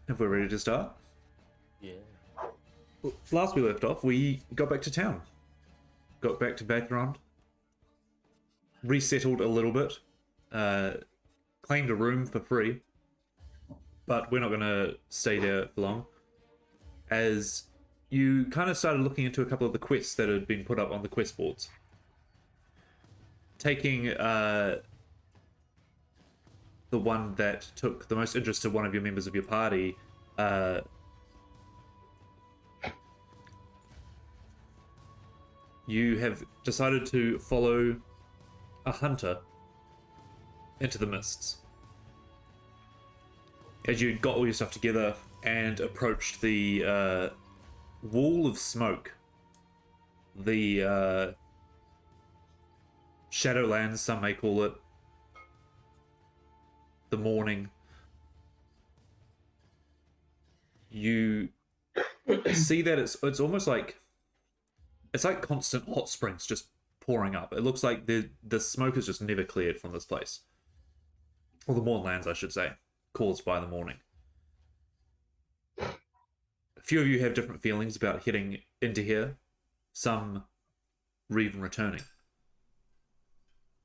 If we're ready to start. Yeah. Last we left off, we got back to town. Got back to Background. Resettled a little bit. Claimed a room for free. But we're not going to stay there for long. As you kind of started looking into a couple of the quests that had been put up on the quest boards. Taking the one that took the most interest to one of your members of your party, you have decided to follow a hunter into the mists. As you got all your stuff together and approached the wall of smoke, the Shadowlands, some may call it, the morning, you see that it's almost like it's like constant hot springs just pouring up. It looks like the smoke is just never cleared from this place, or the Mournlands, I should say, caused by the morning. A few of you have different feelings about heading into here. Some even returning.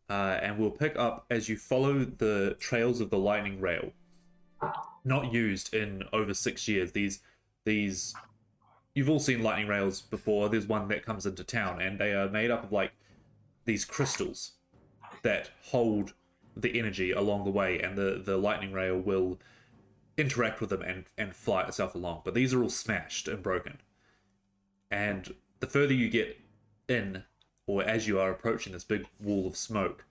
And we'll pick up as you follow the trails of the lightning rail. Not used in over 6 years. These you've all seen lightning rails before. There's one that comes into town, and they are made up of like these crystals that hold the energy along the way, and the lightning rail will interact with them and fly itself along. But these are all smashed and broken. And the further you get in, or as you are approaching this big wall of smoke,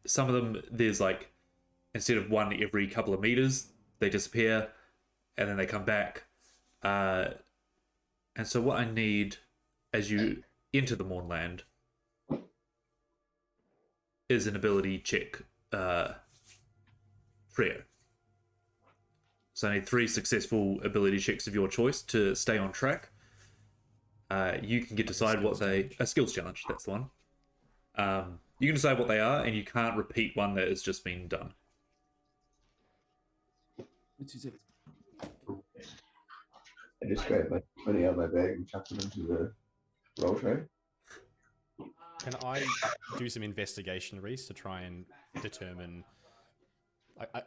some of them, there's like, instead of one every couple of meters, they disappear, and then they come back. And so what I need, as you enter the Mournland, is an ability check, trio. So I need 3 successful ability checks of your choice to stay on track. You can decide what they... A skills challenge, that's the one. You can decide what they are, and you can't repeat one that has just been done. Which is it? I just grabbed my money out of my bag and chucked it into the roll tray. Can I do some investigation, Reese, to try and determine...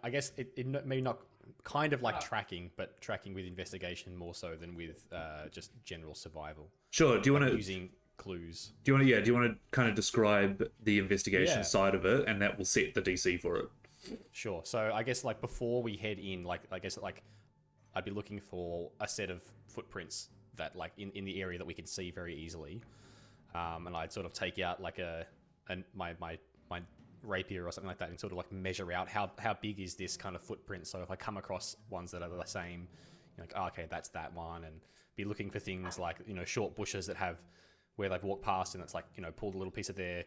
I guess it may not... Kind of like tracking, but tracking with investigation more so than with just general survival. Sure. Do you want to using clues? Do you want to kind of describe the investigation side of it, and that will set the DC for it? Sure. So I guess like before we head in, like I guess like I'd be looking for a set of footprints that like in the area that we can see very easily, and I'd sort of take out like my rapier or something like that and sort of like measure out how big is this kind of footprint. So if I come across ones that are the same, like, oh, okay, that's that one, and be looking for things like, short bushes that have where they've walked past and it's like, pulled a little piece of their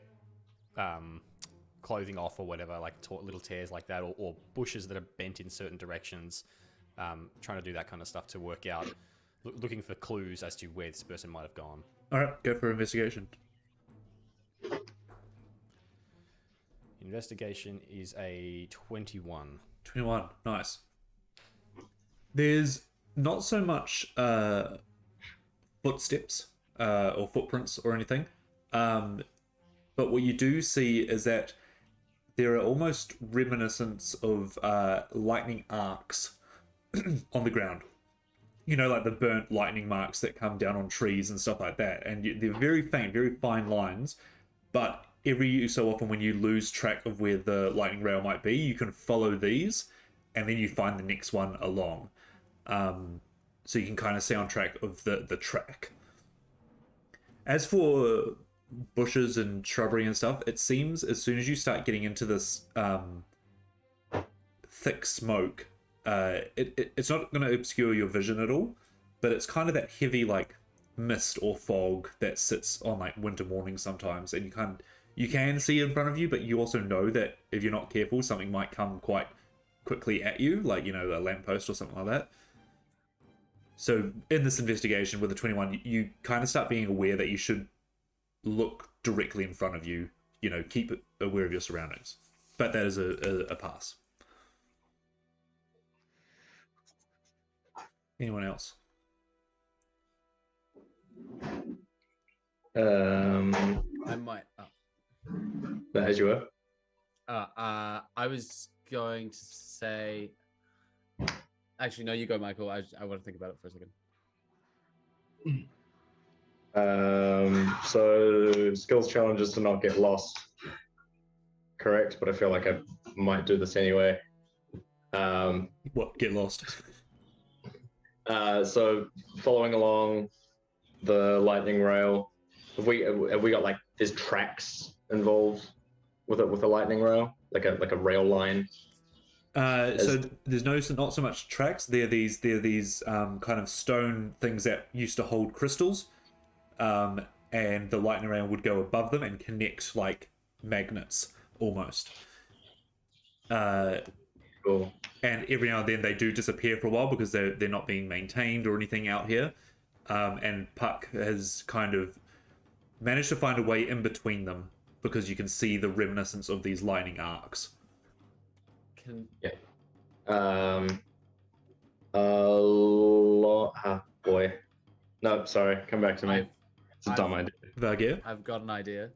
clothing off or whatever, like little tears like that, or bushes that are bent in certain directions, trying to do that kind of stuff to work out, looking for clues as to where this person might have gone. All right, go for investigation. Investigation is a 21. 21, nice. There's not so much footsteps or footprints or anything, but what you do see is that there are almost reminiscence of lightning arcs on the ground. Like the burnt lightning marks that come down on trees and stuff like that, and they're very faint, very fine lines, but every so often when you lose track of where the lightning rail might be, you can follow these, and then you find the next one along. So you can kind of stay on track of the track. As for bushes and shrubbery and stuff, it seems as soon as you start getting into this thick smoke, it's not going to obscure your vision at all, but it's kind of that heavy like mist or fog that sits on like winter mornings sometimes, and you can see in front of you, but you also know that if you're not careful, something might come quite quickly at you, like, a lamppost or something like that. So in this investigation with the 21, you kind of start being aware that you should look directly in front of you, keep aware of your surroundings. But that is a pass. Anyone else? I might. As you were. I was going to say. Actually, no. You go, Michael. I want to think about it for a second. So skills challenges to not get lost. Correct, but I feel like I might do this anyway. What? Get lost? So following along the lightning rail, have we got like there's tracks involved with it with the lightning rail, like a rail line? So there's not so much tracks. They're these kind of stone things that used to hold crystals, and the lightning rail would go above them and connect like magnets almost. Cool. And every now and then they do disappear for a while because they're not being maintained or anything out here. And Puck has kind of managed to find a way in between them because you can see the reminiscence of these lightning arcs. Boy. No, sorry. Come back to me. It's a dumb idea. Vargir? I've got an idea.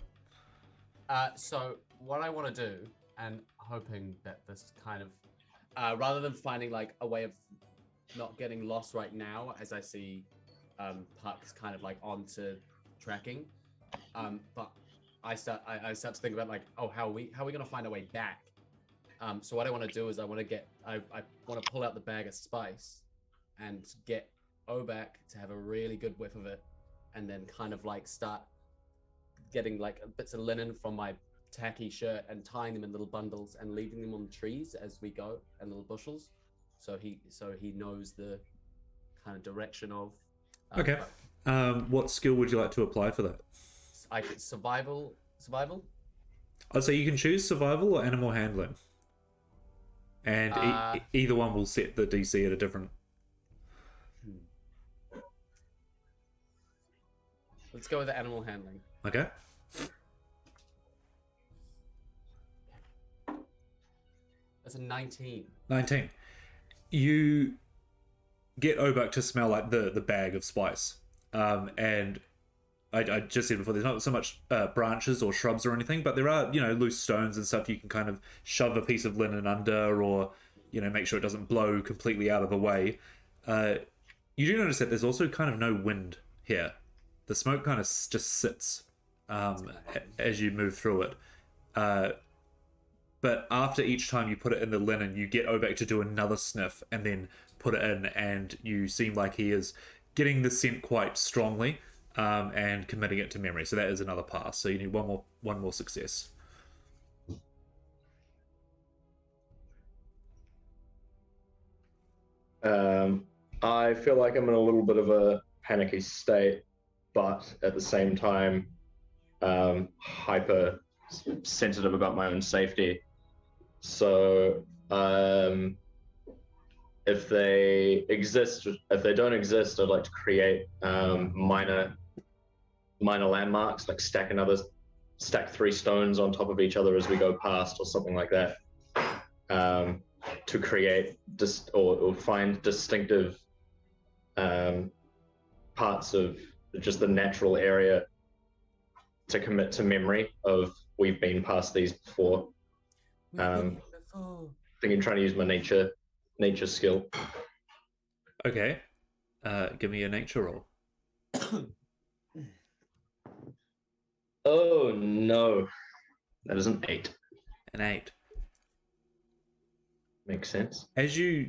So what I want to do, and hoping that this kind of, rather than finding like a way of not getting lost right now, as I see Puck's kind of like onto tracking, but I start to think about like, oh, how are we gonna find a way back? So what I want to do is I want to pull out the bag of spice and get Obak to have a really good whiff of it, and then kind of like start getting like bits of linen from my tacky shirt and tying them in little bundles and leaving them on the trees as we go, and little bushels, so he knows the kind of direction of. Okay. What skill would you like to apply for that? I could survival. I'd say you can choose survival or animal handling. And either one will set the DC at a different... Let's go with the animal handling. Okay. That's a 19. 19. You get Obak to smell like the bag of spice. And I just said before, there's not so much branches or shrubs or anything, but there are, loose stones and stuff you can kind of shove a piece of linen under, or, make sure it doesn't blow completely out of the way. You do notice that there's also kind of no wind here. The smoke kind of just sits as you move through it. But after each time you put it in the linen, you get Obak to do another sniff and then put it in, and you seem like he is getting the scent quite strongly. And committing it to memory. So that is another pass. So you need one more success. I feel like I'm in a little bit of a panicky state, but at the same time, hyper sensitive about my own safety. So if they don't exist, I'd like to create minor landmarks, like stack 3 stones on top of each other as we go past, or something like that, to create or find distinctive parts of just the natural area to commit to memory of we've been past these before. I think I'm trying to use my nature skill. Okay. Give me a nature roll. Oh no, that is an 8. An 8. Makes sense. As your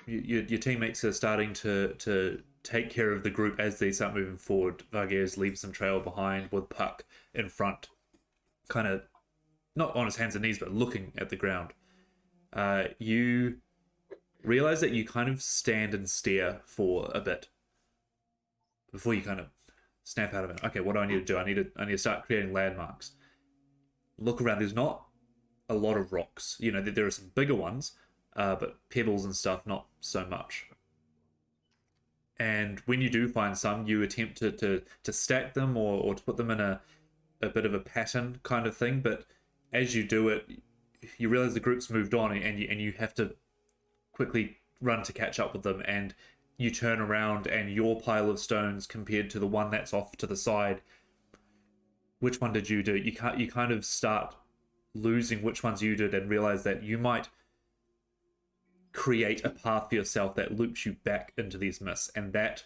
teammates are starting to take care of the group as they start moving forward, Vargheres leaves some trail behind with Puck in front, kind of not on his hands and knees, but looking at the ground. You realize that you kind of stand and stare for a bit before you kind of snap out of it. Okay, what do I need to do? I need to start creating landmarks. Look around. There's not a lot of rocks. There are some bigger ones, but pebbles and stuff, not so much. And when you do find some, you attempt to stack them or to put them in a bit of a pattern kind of thing. But as you do it, you realize the group's moved on, and you have to quickly run to catch up with them. And you turn around and your pile of stones compared to the one that's off to the side, which one did you do? You kind of start losing which ones you did and realize that you might create a path for yourself that loops you back into these mists, and that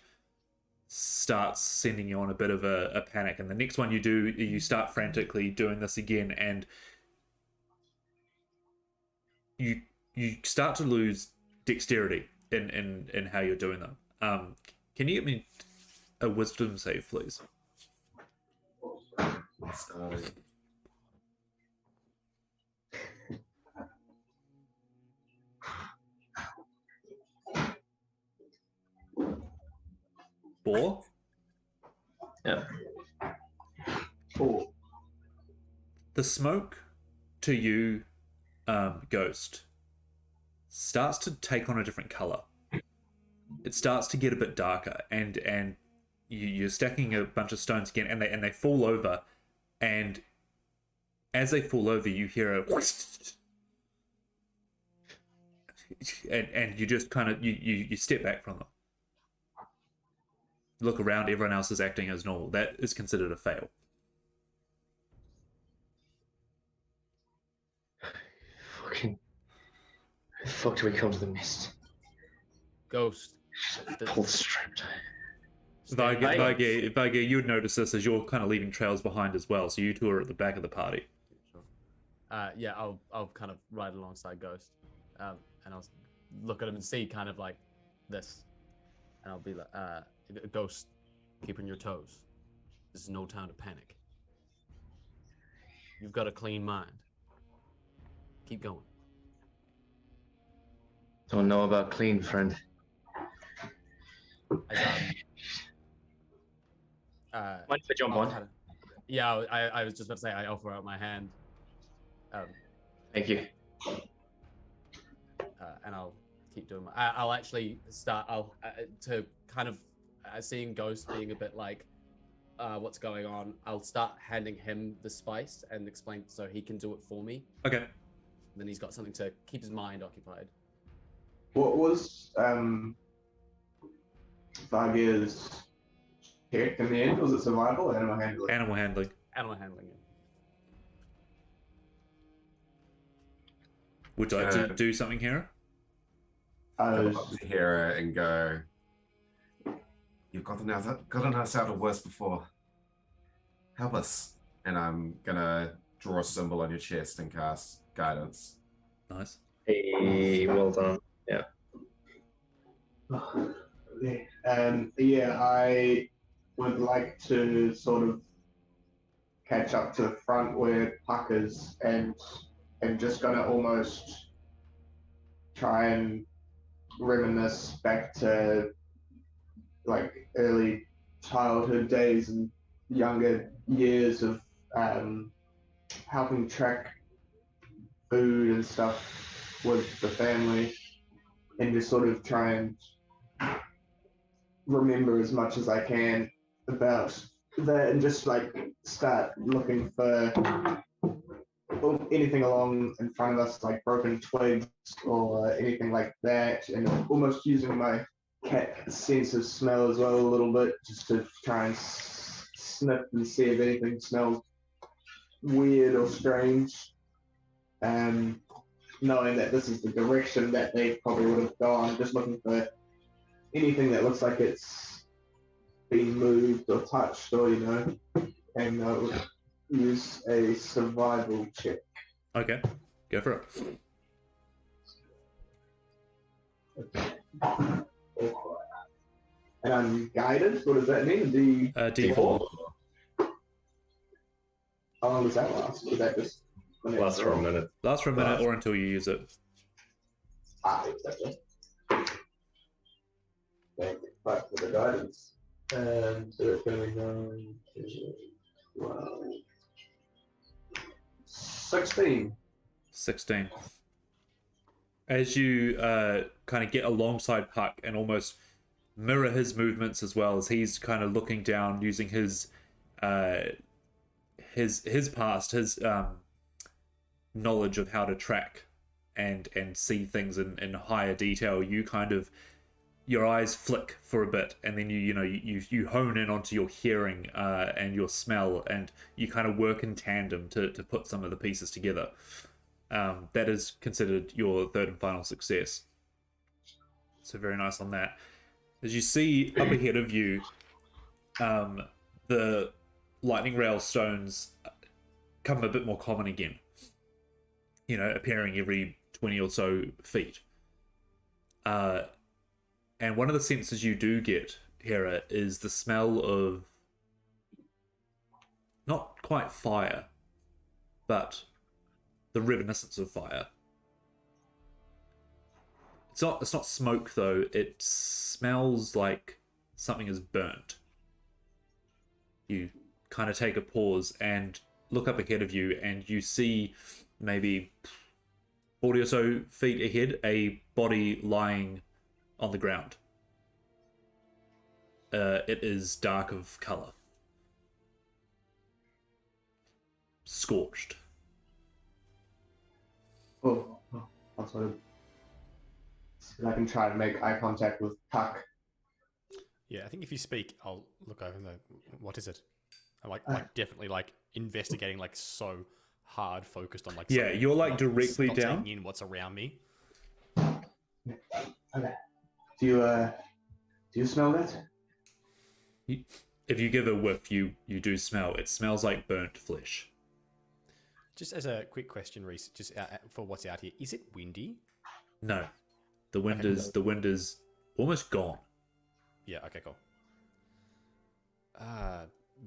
starts sending you on a bit of a panic. And the next one you do, you start frantically doing this again, and you start to lose dexterity in how you're doing them. Can you get me a wisdom save, please? Starting. Four? Yeah. Four. The smoke to you, Ghost, starts to take on a different color. It starts to get a bit darker, and you're stacking a bunch of stones again, and they fall over, and as they fall over, you hear a and you just kind of you step back from them. Look around, everyone else is acting as normal. That is considered a fail. Fucking. How the fuck do we come to the mist? Ghost. Pull the strip. Vage, you'd notice this as you're kind of leaving trails behind as well, so you two are at the back of the party. Yeah, I'll kind of ride alongside Ghost, and I'll look at him and see kind of like this, and I'll be like, Ghost, keep on your toes. This is no time to panic. You've got a clean mind. Keep going. Don't know about clean, friend. As, Mind if I jump I'll on? kinda- yeah, I was just about to say I offer out my hand, Thank you. and I'll keep doing. I'll actually start. I'll to kind of seeing Ghost being a bit like, what's going on. I'll start handing him the spice and explain so he can do it for me. Okay. Then he's got something to keep his mind occupied. What was Vagia's check in the end? Was it survival or animal handling? Animal handling. Animal handling it. Would you like to do something here? I Go was up to Hera and go, you've gotten us out of worse before. Help us. And I'm going to draw a symbol on your chest and cast guidance. Nice. Hey, well done. Yeah. yeah, I would like to sort of catch up to the front where Puck is, and just gonna almost try and reminisce back to like early childhood days and younger years of helping track food and stuff with the family, and just sort of try and remember as much as I can about that, and just like start looking for anything along in front of us, like broken twigs or anything like that, and almost using my cat sense of smell as well a little bit, just to try and sniff and see if anything smells weird or strange, knowing that this is the direction that they probably would have gone, just looking for anything that looks like it's been moved or touched, or and use a survival check. Okay. Go for it. And I'm guided. What does that mean? D4. How long does that last? Is that just Lasts for a minute. Lasts for a minute or until you use it. Exactly. Thank you. Right, for the guidance. So it's going to be 9, 12, 16. 16. As you kind of get alongside Puck and almost mirror his movements as well, as he's kind of looking down using his past, his knowledge of how to track and see things in higher detail, you your eyes flick for a bit, and then you hone in onto your hearing and your smell, and you kind of work in tandem to put some of the pieces together. That is considered your third and final success. So very nice on that. As you see up ahead of you, the lightning rail stones become a bit more common again. Appearing every 20 or so feet. And one of the senses you do get, Hera, is the smell of not quite fire, but the reminiscence of fire. It's not smoke though. It smells like something is burnt. You kind of take a pause and look up ahead of you, and you see maybe 40 or so feet ahead a body lying on the ground. It is dark of color, scorched. I'll sort of see if I can try to make eye contact with Puck. Yeah, I think if you speak, I'll look over and go, what is it? I'm like definitely like investigating, like so hard focused on like. Yeah, you're like directly not down. taking in what's around me. Okay. Do you smell that? If you give a whiff, you do smell. It smells like burnt flesh. Just as a quick question, Reese, just for what's out here, is it windy? No, the wind is almost gone. Yeah. Okay. Cool.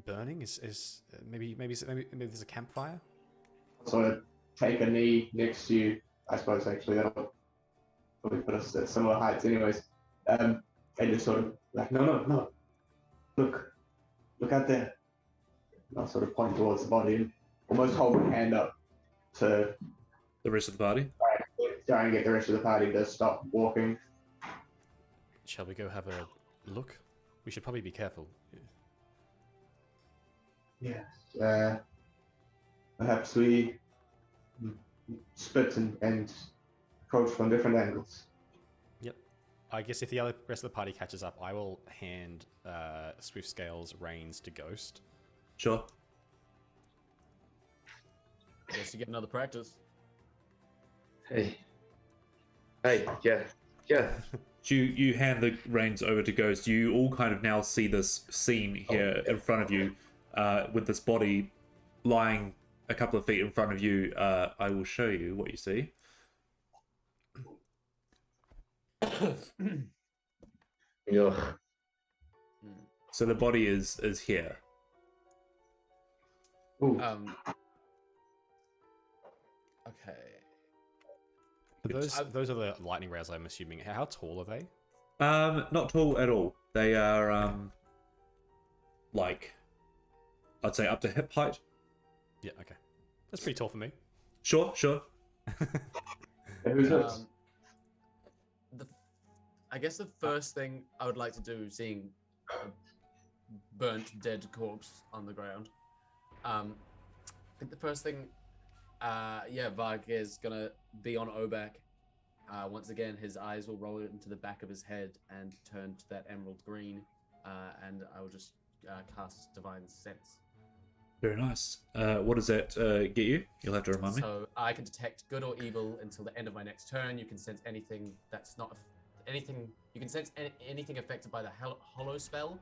Burning is maybe there's a campfire. Sort of take a knee next to you. I suppose actually that'll probably put us at similar heights, anyways. And just sort of like, no, look out there. And I'll sort of point towards the body and almost hold my hand up to The rest of the party. try and get the rest of the party to stop walking. Shall we go have a look? We should probably be careful. Yes. Perhaps we split and approach from different angles. Yep. I guess if the rest of the party catches up, I will hand Swift Scales reins to Ghost. Sure. I guess you get another practice. Hey, yeah. You hand the reins over to Ghost. You all kind of now see this scene here in front of you, with this body lying a couple of feet in front of you. I will show you what you see. Yeah. So the body is here. Ooh. Okay. Those are the lightning rails, I'm assuming. How tall are they? Not tall at all. They are like, I'd say up to hip height. Yeah, okay. That's pretty tall for me. Sure. Who's this? I guess the first thing I would like to do, seeing a burnt, dead corpse on the ground, I think the first thing, Varg is gonna be on Obak. Once again, his eyes will roll into the back of his head and turn to that emerald green, and I will just cast Divine Sense. Very nice. What does that get you? You'll have to remind me. So I can detect good or evil until the end of my next turn. You can sense anything that's not anything. You can sense anything affected by the hollow spell,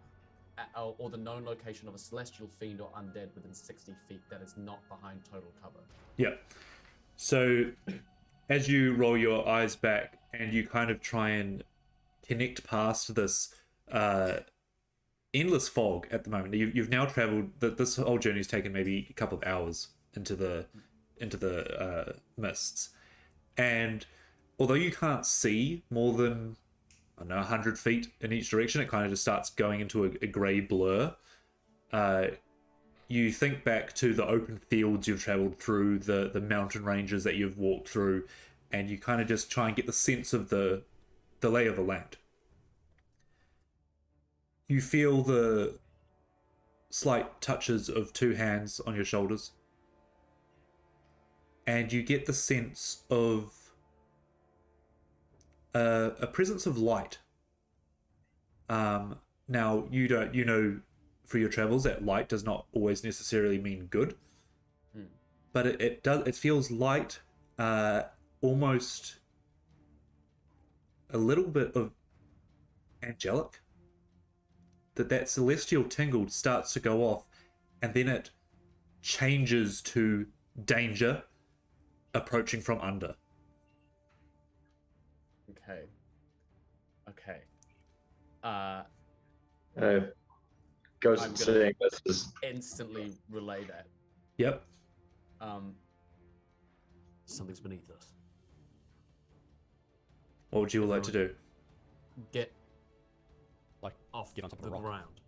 or the known location of a celestial fiend or undead within 60 feet that is not behind total cover. Yeah. So as you roll your eyes back and you kind of try and connect past this endless fog at the moment. You've now traveled. This whole journey's taken maybe a couple of hours into the mists, and although you can't see more than 100 feet in each direction, it kind of just starts going into a grey blur. You think back to the open fields you've traveled through, the mountain ranges that you've walked through, and you kind of just try and get the sense of the lay of the land. You feel the slight touches of two hands on your shoulders, and you get the sense of a presence of light Now you know for your travels that light does not always necessarily mean good, but it feels light, almost a little bit of angelic. That celestial tingle starts to go off, and then it changes to danger approaching from under. Okay. Ghost I'm gonna- seeing this is Instantly relay that. Yep. Something's beneath us. What would you like to do? Get Like, off get on top of the a rock. ground.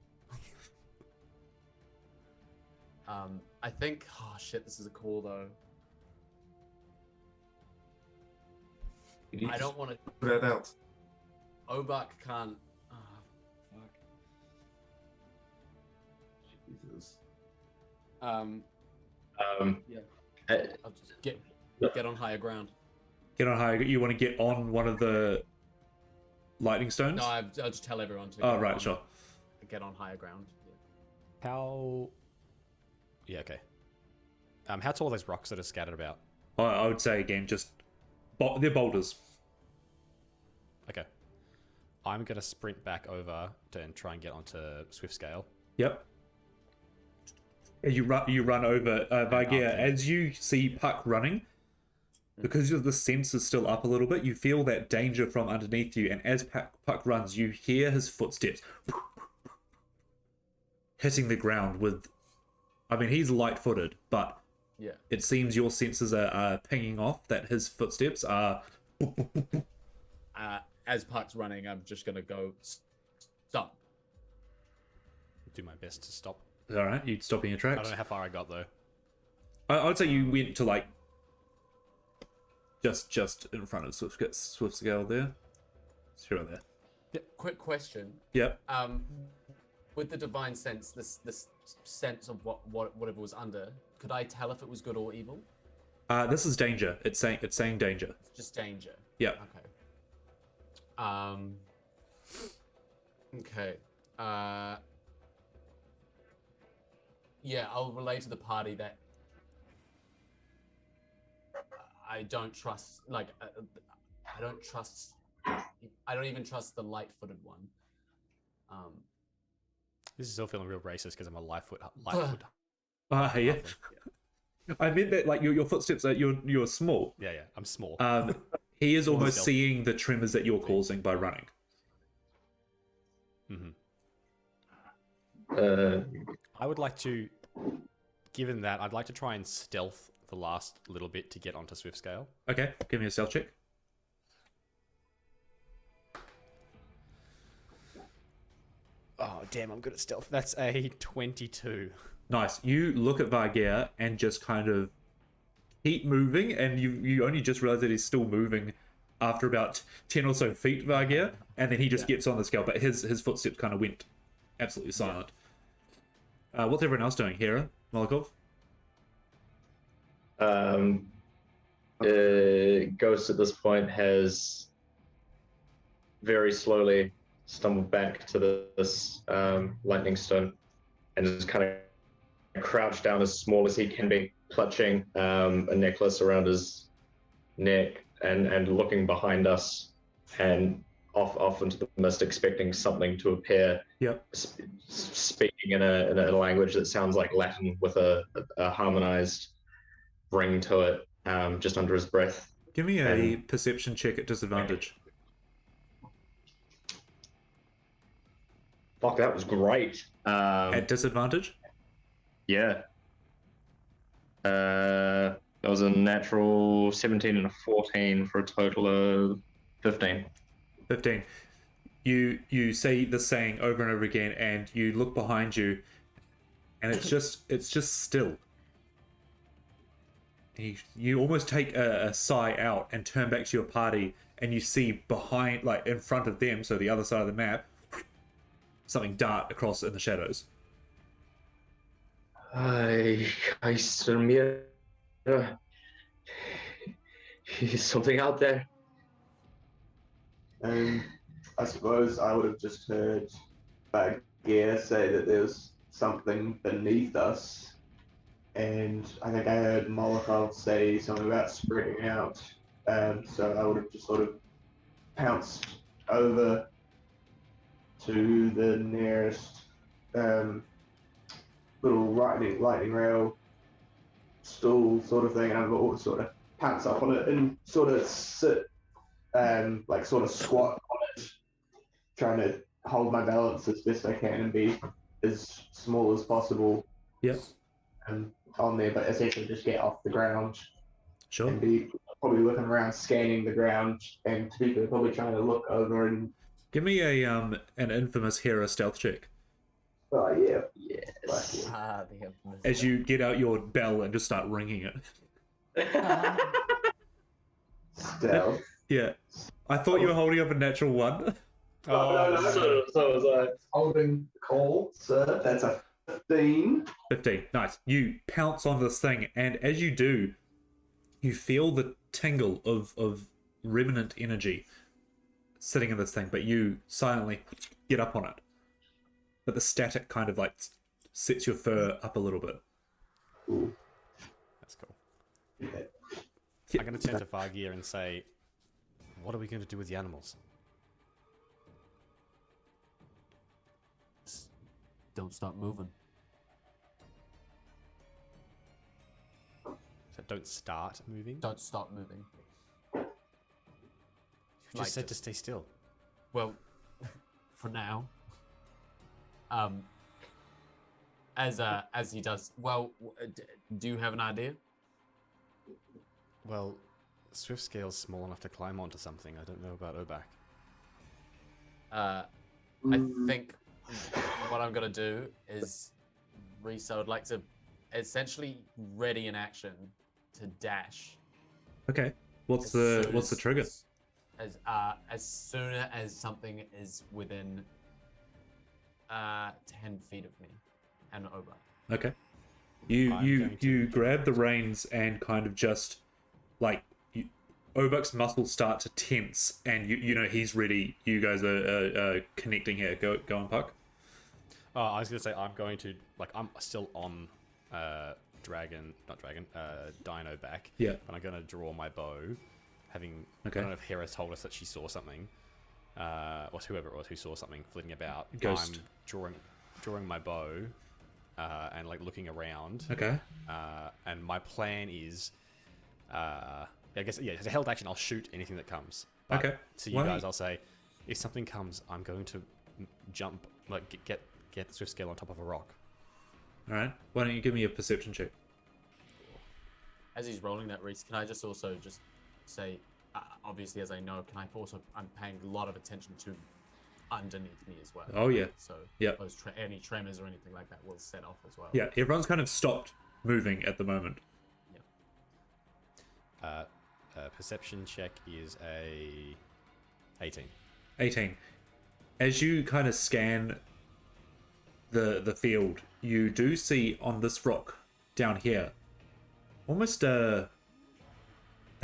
I think. Oh shit! This is a call though. I don't want to. Put it out. Obak can't. Oh, fuck. Jesus. Yeah. uh, I'll just get on higher ground. Get on high. You want to get on one of the lightning stones? No, I'll just tell everyone to. Oh, get right, on- sure. Get on higher ground. Yeah. How? Yeah, okay. How tall are those rocks that are scattered about? I would say again, just they're boulders. Okay. I'm gonna sprint back over and try and get onto Swift Scale. Yep. You run over Vargia. after- As you see Puck running, because the sense is still up a little bit, you feel that danger from underneath you, and as Puck runs, you hear his footsteps hitting the ground with... I mean, he's light-footed, but Yeah. it seems your senses are pinging off that his footsteps are... As Puck's running, I'm just gonna go stop. Do my best to stop. All right, you stopping your I tracks? don't know how far I got though. I would say you went to like just in front of Swift Scale there. Sure there. Quick question. Yep. With the divine sense, this sense of whatever was under, could I tell if it was good or evil? This is danger. It's saying danger. It's just danger. Yep. Okay. Okay. Yeah, I'll relay to the party that I don't trust. Like, I don't trust. I don't even trust the light-footed one. This is still feeling real racist because I'm a Lightfoot. Yeah. I meant that like your footsteps are you're small. Yeah, I'm small. He is Small almost stealth. seeing the tremors that you're causing by running. I would like to, given that, I'd like to try and stealth the last little bit to get onto Swift Scale. Okay, give me a stealth check. Oh, damn, I'm good at stealth. That's a 22. Nice. You look at Vargia and just kind of keep moving, and you only just realize that he's still moving after about 10 or so feet, Vargia, and then he just gets on the scale, but his footsteps kind of went absolutely silent. What's everyone else doing? Hera? Molokov? Ghost at this point has very slowly stumbled back to this lightning stone and is kind of crouched down as small as he can be, clutching a necklace around his neck and looking behind us and off into the mist, expecting something to appear. Yep. Speaking in a language that sounds like Latin with a harmonized ring to it, just under his breath. Give me a perception check at disadvantage. Fuck, that was great. At disadvantage? Yeah. That was a natural 17 and a 14 for a total of 15. 15. You say the saying over and over again, and you look behind you, and it's just still. You almost take a sigh out and turn back to your party, and you see behind, like in front of them, so the other side of the map, something dart across in the shadows. I Samir. Is something out there? I suppose I would have just heard Gear say that there's something beneath us, and I think I heard Molotov say something about spreading out. So I would have just sort of pounced over to the nearest little lightning rail stool sort of thing, and I would sort of pounce up on it and sort of sit, like sort of squat on it, trying to hold my balance as best I can and be as small as possible Yeah, on there, but essentially just get off the ground sure. and be probably looking around, scanning the ground, and to be fair, probably trying to look over and Give me a an infamous hero stealth check oh yeah, Yes. like, The infamous. as you get out your bell and just start ringing it. stealth. Yeah, I thought you were holding up a natural one. No, So was I. holding the call, sir. That's a 15. 15. Nice. You pounce on this thing, and as you do, you feel the tingle of revenant energy sitting in this thing, but you silently get up on it. But the static kind of like sets your fur up a little bit. Ooh. That's cool. Yeah. I'm going to turn to Vargir and say, what are we going to do with the animals? Don't stop moving. So don't start moving? Don't stop moving. You just like said to- to stay still. Well, for now. As he does. Well, do you have an idea? Well, Swift Scale's small enough to climb onto something. I don't know about Obak. I think what I'm gonna do is, Reese, I would like to essentially ready in action to dash. Okay. What's as the soon trigger? As soon as something is within 10 feet of me and over. Okay. You I'm you going to- you grab the reins and kind of just like Obak's muscles start to tense, and you know he's ready. You guys are connecting here. Go on, Puck. I was going to say I'm going to, like, I'm still on Dino back. Yeah. But I'm going to draw my bow, having, Okay. I don't know if Hera told us that she saw something, or whoever it was who saw something flitting about. Ghost. I'm drawing my bow, and, like, looking around. Okay. And my plan is, I guess, yeah, as a held action, I'll shoot anything that comes. But Okay. to you Why don't guys, you- I'll say, if something comes, I'm going to jump, like, get the Swift Scale on top of a rock. All right. Why don't you give me a perception check? As he's rolling that, Reese, can I just also just say, obviously, as I know, I'm paying a lot of attention to underneath me as well. Oh yeah. So Yep. those any tremors or anything like that will set off as well. Yeah. Everyone's kind of stopped moving at the moment. Perception check is a 18. 18. As you kind of scan the field, you do see on this rock down here almost a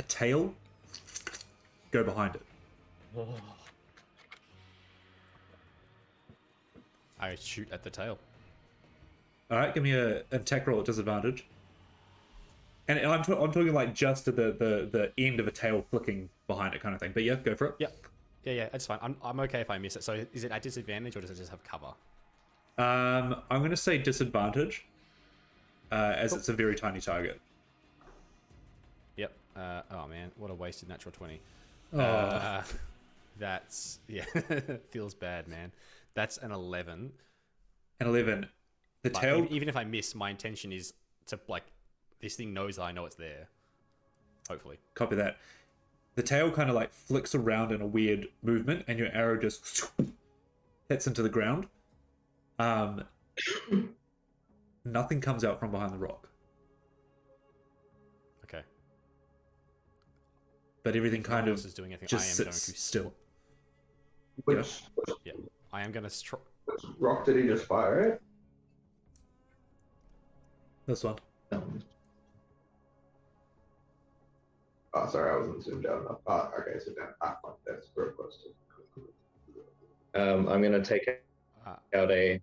tail go behind it. I shoot at the tail. All right, give me an attack roll at disadvantage. And I'm talking like just at the end of a tail flicking behind it kind of thing. But yeah, go for it. Yeah, it's fine. I'm okay if I miss it. So is it at disadvantage or does it just have cover? I'm going to say disadvantage, as it's a very tiny target. Yep. Oh man, what a wasted natural 20. Oh. That's, yeah, feels bad, man. That's an 11. An 11. The But tail. even if I miss, my intention is to, like, this thing knows that I know it's there. Hopefully. Copy that. The tail kind of like flicks around in a weird movement, and your arrow just hits into the ground. Nothing comes out from behind the rock, Okay. but everything If no kind one of else is doing anything, just I am going sits to still. Which Yeah, I am going to. rock did he just fire at? This one. Oh, sorry, I wasn't zoomed out enough. Oh, okay, so down. Fuck, that's very close to. I'm going to take out a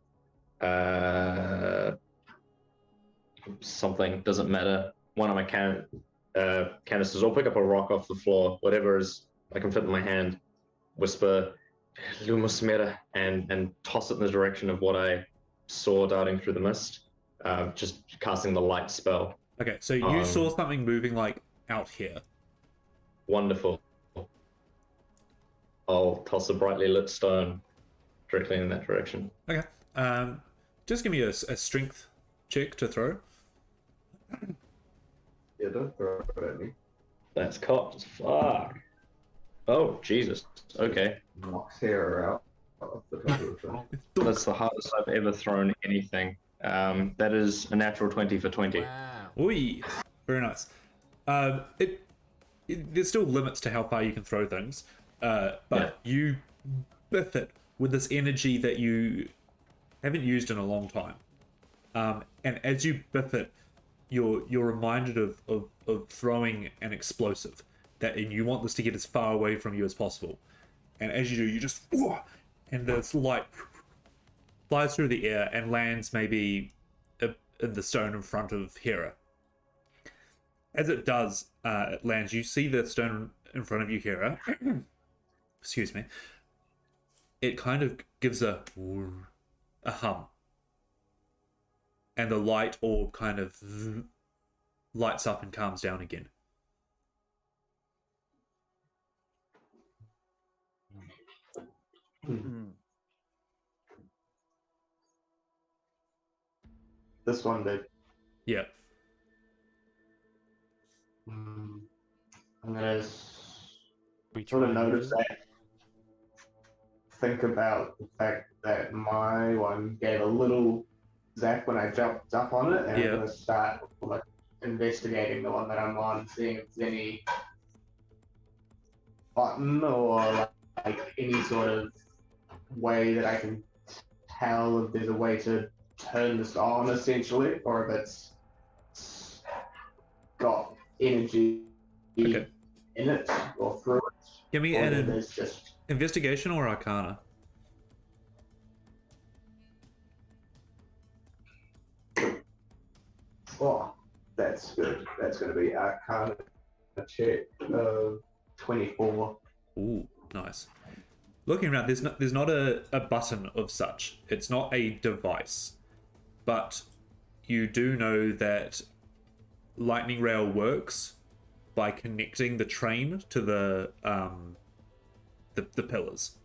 something, doesn't matter. One of my canisters. I'll pick up a rock off the floor, whatever is I can fit in my hand. Whisper, "Lumos Mera," and toss it in the direction of what I saw darting through the mist. Just casting the light spell. Okay, so you saw something moving like out here. Wonderful. I'll toss a brightly lit stone directly in that direction. Okay. Just give me a strength check to throw. Yeah, don't throw it at me. That's cocked. Fuck. Oh, Jesus. Okay. Knocks hair out of the top of the thing. That's the hardest I've ever thrown anything. That is a natural 20 for 20. Wow. Oi, very nice. There's still limits to how far you can throw things, but you biff it with this energy that you haven't used in a long time. And as you biff it, you're reminded of throwing an explosive and you want this to get as far away from you as possible. And as you do, you just and this light flies through the air and lands maybe in the stone in front of Hera. As it does, it lands. You see the stone in front of you, Hera. Excuse me. It kind of gives a hum, and the light orb kind of lights up and calms down again. This one did. Yeah. I'm gonna We sort of try and- notice that. Think about the fact that my one gave a little zap when I jumped up on it, and Yeah. I'm gonna start like investigating the one that I'm on, seeing if there's any button or like any sort of way that I can tell if there's a way to turn this on, essentially, or if it's got energy Okay. in it or through it, Give me or an if there's just investigation or arcana. oh, that's good. That's going to be Arcana check of 24. Ooh, nice. Looking around, there's not a button of such. It's not a device. But you do know that lightning rail works by connecting the train to the pillars.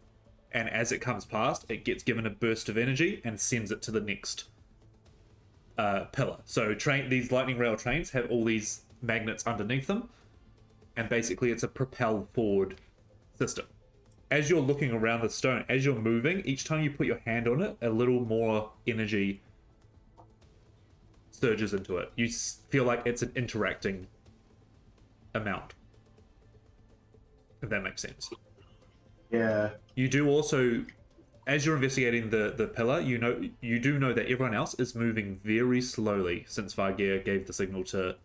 And as it comes past, it gets given a burst of energy and sends it to the next pillar. So these lightning rail trains have all these magnets underneath them, and basically it's a propel forward system. As you're looking around the stone, as you're moving, each time you put your hand on it, a little more energy surges into it. You feel like it's an interacting amount, if that makes sense. Yeah. You do also, as you're investigating the pillar, you do know that everyone else is moving very slowly since Vargeir gave the signal to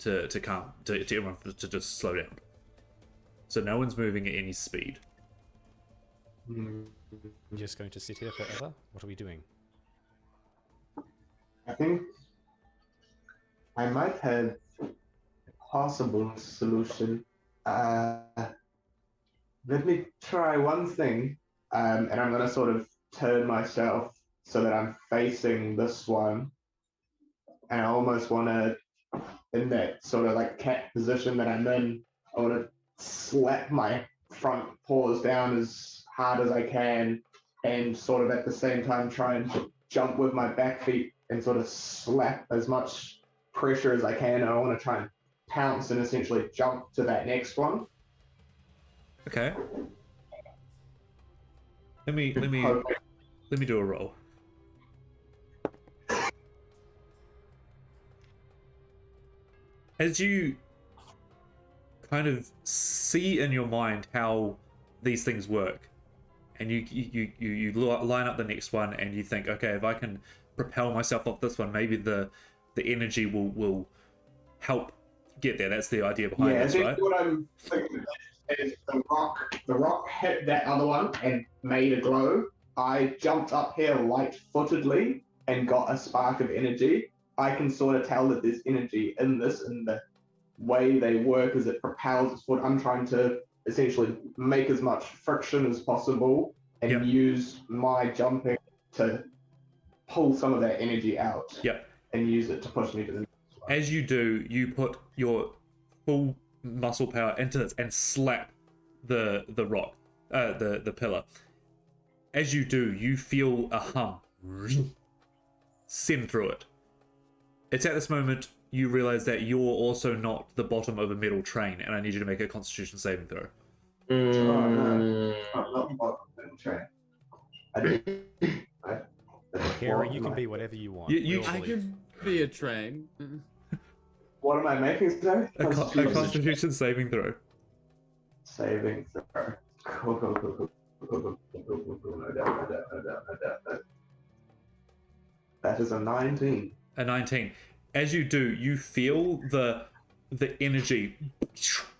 everyone to just slow down. So no one's moving at any speed. Mm, I'm just going to sit here forever? What are we doing? I think I might have a possible solution. Let me try one thing, and I'm going to sort of turn myself so that I'm facing this one. And I almost want to, in that sort of like cat position that I'm in, I want to slap my front paws down as hard as I can and sort of at the same time try and jump with my back feet and sort of slap as much pressure as I can. And I want to try and pounce and essentially jump to that next one. Okay. Let me do a roll. As you kind of see in your mind how these things work, and you line up the next one, and you think, okay, if I can propel myself off this one, maybe the energy will help get there. That's the idea behind this, that's right? what I'm thinking. as the rock hit that other one and made a glow, I jumped up here light-footedly and got a spark of energy. I can sort of tell that there's energy in this, and the way they work is it propels its foot. I'm trying to essentially make as much friction as possible and Yep. use my jumping to pull some of that energy out. Yep. And use it to push me to the next one. As you do, you put your full muscle power into this and slap the rock, the pillar. As you do, you feel a hum send through it. It's at this moment you realize that you're also not the bottom of a metal train, and I need you to make a Constitution saving throw. Oh, no. I'm not bottom of the train. I did. Gary, you can be whatever you want. You- We'll I believe. can be a train. What am I making today? A Constitution saving throw. Saving throw. Cool. No doubt. That is a 19. A 19. As you do, you feel the energy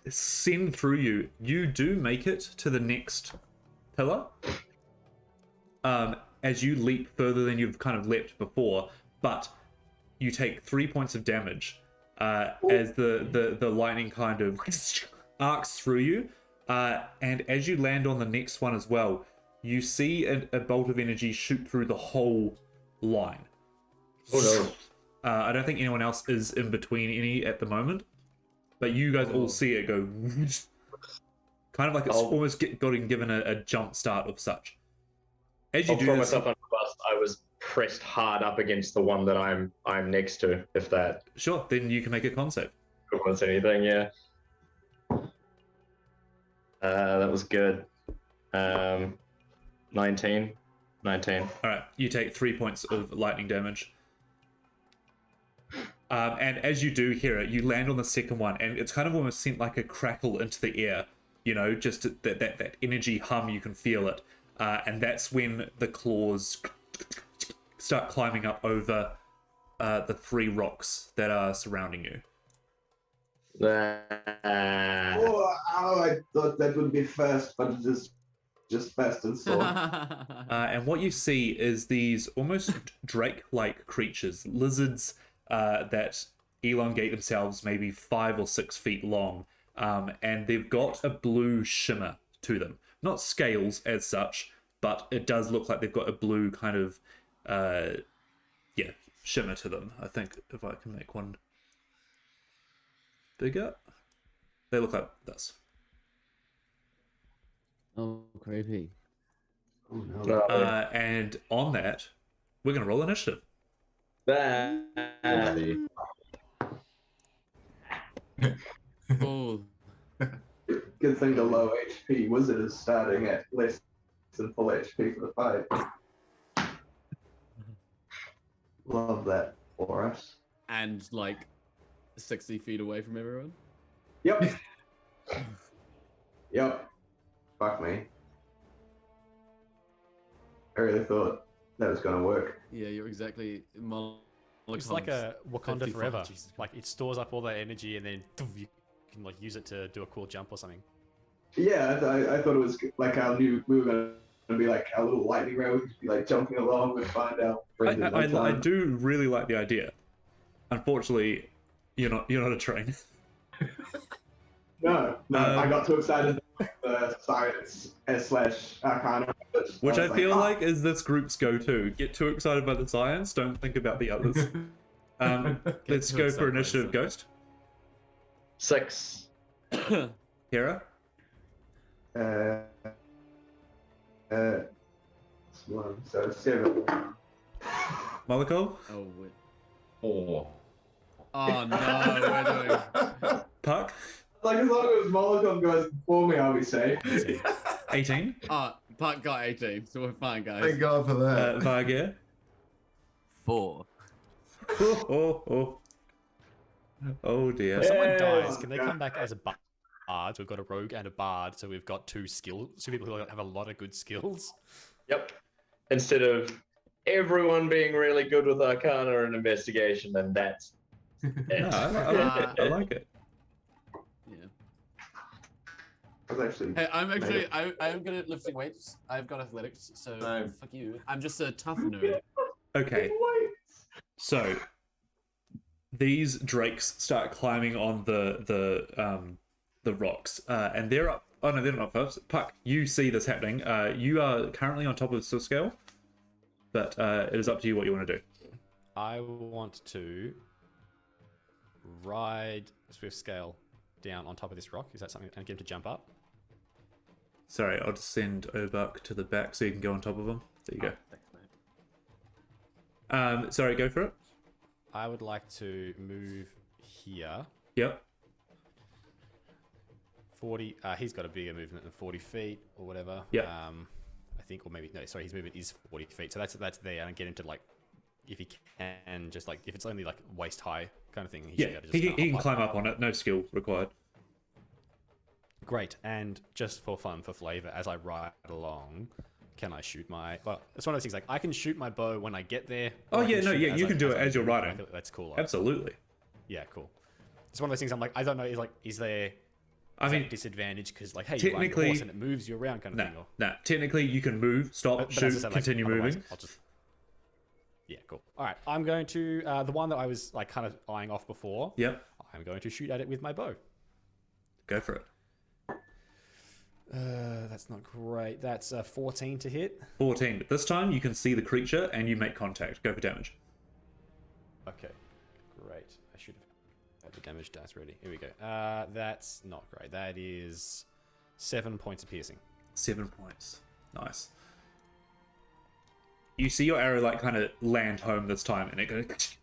send through you. You do make it to the next pillar. As you leap further than you've kind of leapt before, but you take 3 points of damage as the lightning kind of arcs through you. And as you land on the next one as well, you see a bolt of energy shoot through the whole line. Oh I don't think anyone else is in between any at the moment, but you guys all see it go kind of like it's almost getting given a jump start of such. As you I'll do throw this, myself under the bus. I was pressed hard up against the one that I'm next to, if that sure, then you can make a con save. equivalents anything, yeah. That was good. 19. All right, you take 3 points of lightning damage. And as you do hear it, you land on the second one, and it's kind of almost sent like a crackle into the air. You know, just that energy hum, you can feel it. And that's when the claws start climbing up over the 3 rocks that are surrounding you. Oh, I thought that would be first, but it is just fast and so on. And what you see is these almost drake-like creatures, lizards that elongate themselves maybe 5 or 6 feet long, and they've got a blue shimmer to them. Not scales as such, but it does look like they've got a blue kind of, shimmer to them. I think if I can make one bigger, they look like this. Oh, creepy. Oh, no. And on that, we're going to roll initiative. Oh, Good thing the low HP wizard is starting at less than full HP for the fight. Love that for us. and like 60 feet away from everyone. Yep. Yep. Fuck me. I really thought that was gonna work. Yeah, you're exactly. It's like a Wakanda 55, Forever. Jesus Like it stores up all that energy and then you can like use it to do a cool jump or something. Yeah, I thought it was like I knew we were gonna be like a little lightning round. We could be like jumping along and find out. I do really like the idea. Unfortunately, you're not a train. No, I got too excited about the science / arcana. Which I was feel "Oh, like is this group's go-to. Get too excited by the science, don't think about the others. Let's too go excited for by initiative, the Ghost. 6. Hera? It's one, so 7. Moloko? Oh, wait. 4. Oh no, we're doing. Puck? Like as long as Molotov goes before me, I'll be safe. 18? Puck got 18, so we're fine, guys. Thank God for that. Vargir? 4. Oh dear. If someone Yeah. dies, can they come back as a bard? We've got a rogue and a bard, so we've got two people who have a lot of good skills. Yep. Instead of everyone being really good with Arcana and Investigation, then that's it. No, I like it. Yeah. I was actually. Hey, I'm good at lifting weights. I've got athletics, so Same. fuck you. I'm just a tough nerd. Okay, so these drakes start climbing on the rocks, and they're up. Oh no, they're not up. Puck, you see this happening. You are currently on top of the scale, but it is up to you what you want to do. I want to ride Swift Scale down on top of this rock. Is that something? And get him to jump up. Sorry, I'll just send Obuk to the back so you can go on top of him. There you go. Thanks, mate. Sorry, go for it. I would like to move here. Yep. 40. He's got a bigger movement than 40 feet or whatever. Yeah. I think, or maybe no. Sorry, his movement is 40 feet. So that's there, and get him to like, if he can, just like if it's only like waist high kind of thing. He should be Yeah, able to just he can hop climb up on it. No skill required. Great. And just for fun, for flavor, as I ride along, can I shoot my? Well, it's one of those things. Like I can shoot my bow when I get there. Oh or I yeah, can no, shoot yeah, you can do it as you're I riding. think that's cool. Absolutely. Yeah, cool. It's one of those things. I'm like, I don't know. Is there? I Is mean, that a disadvantage because like, hey, you ride technically- your horse and it moves you around, kind of thing. Or, nah. Technically, you can move, stop, but as I shoot, said, like, continue otherwise, moving. I'll just. Yeah, cool. All right, I'm going to the one that I was like kind of eyeing off before. Yep. I'm going to shoot at it with my bow. Go for it. That's not great. That's 14 to hit. 14. But this time, you can see the creature and you make contact. Go for damage. Okay, great. I should have had the damage dice ready. Here we go. That's not great. That is 7 points of piercing. 7 points. Nice. You see your arrow like kind of land home this time, and it goes.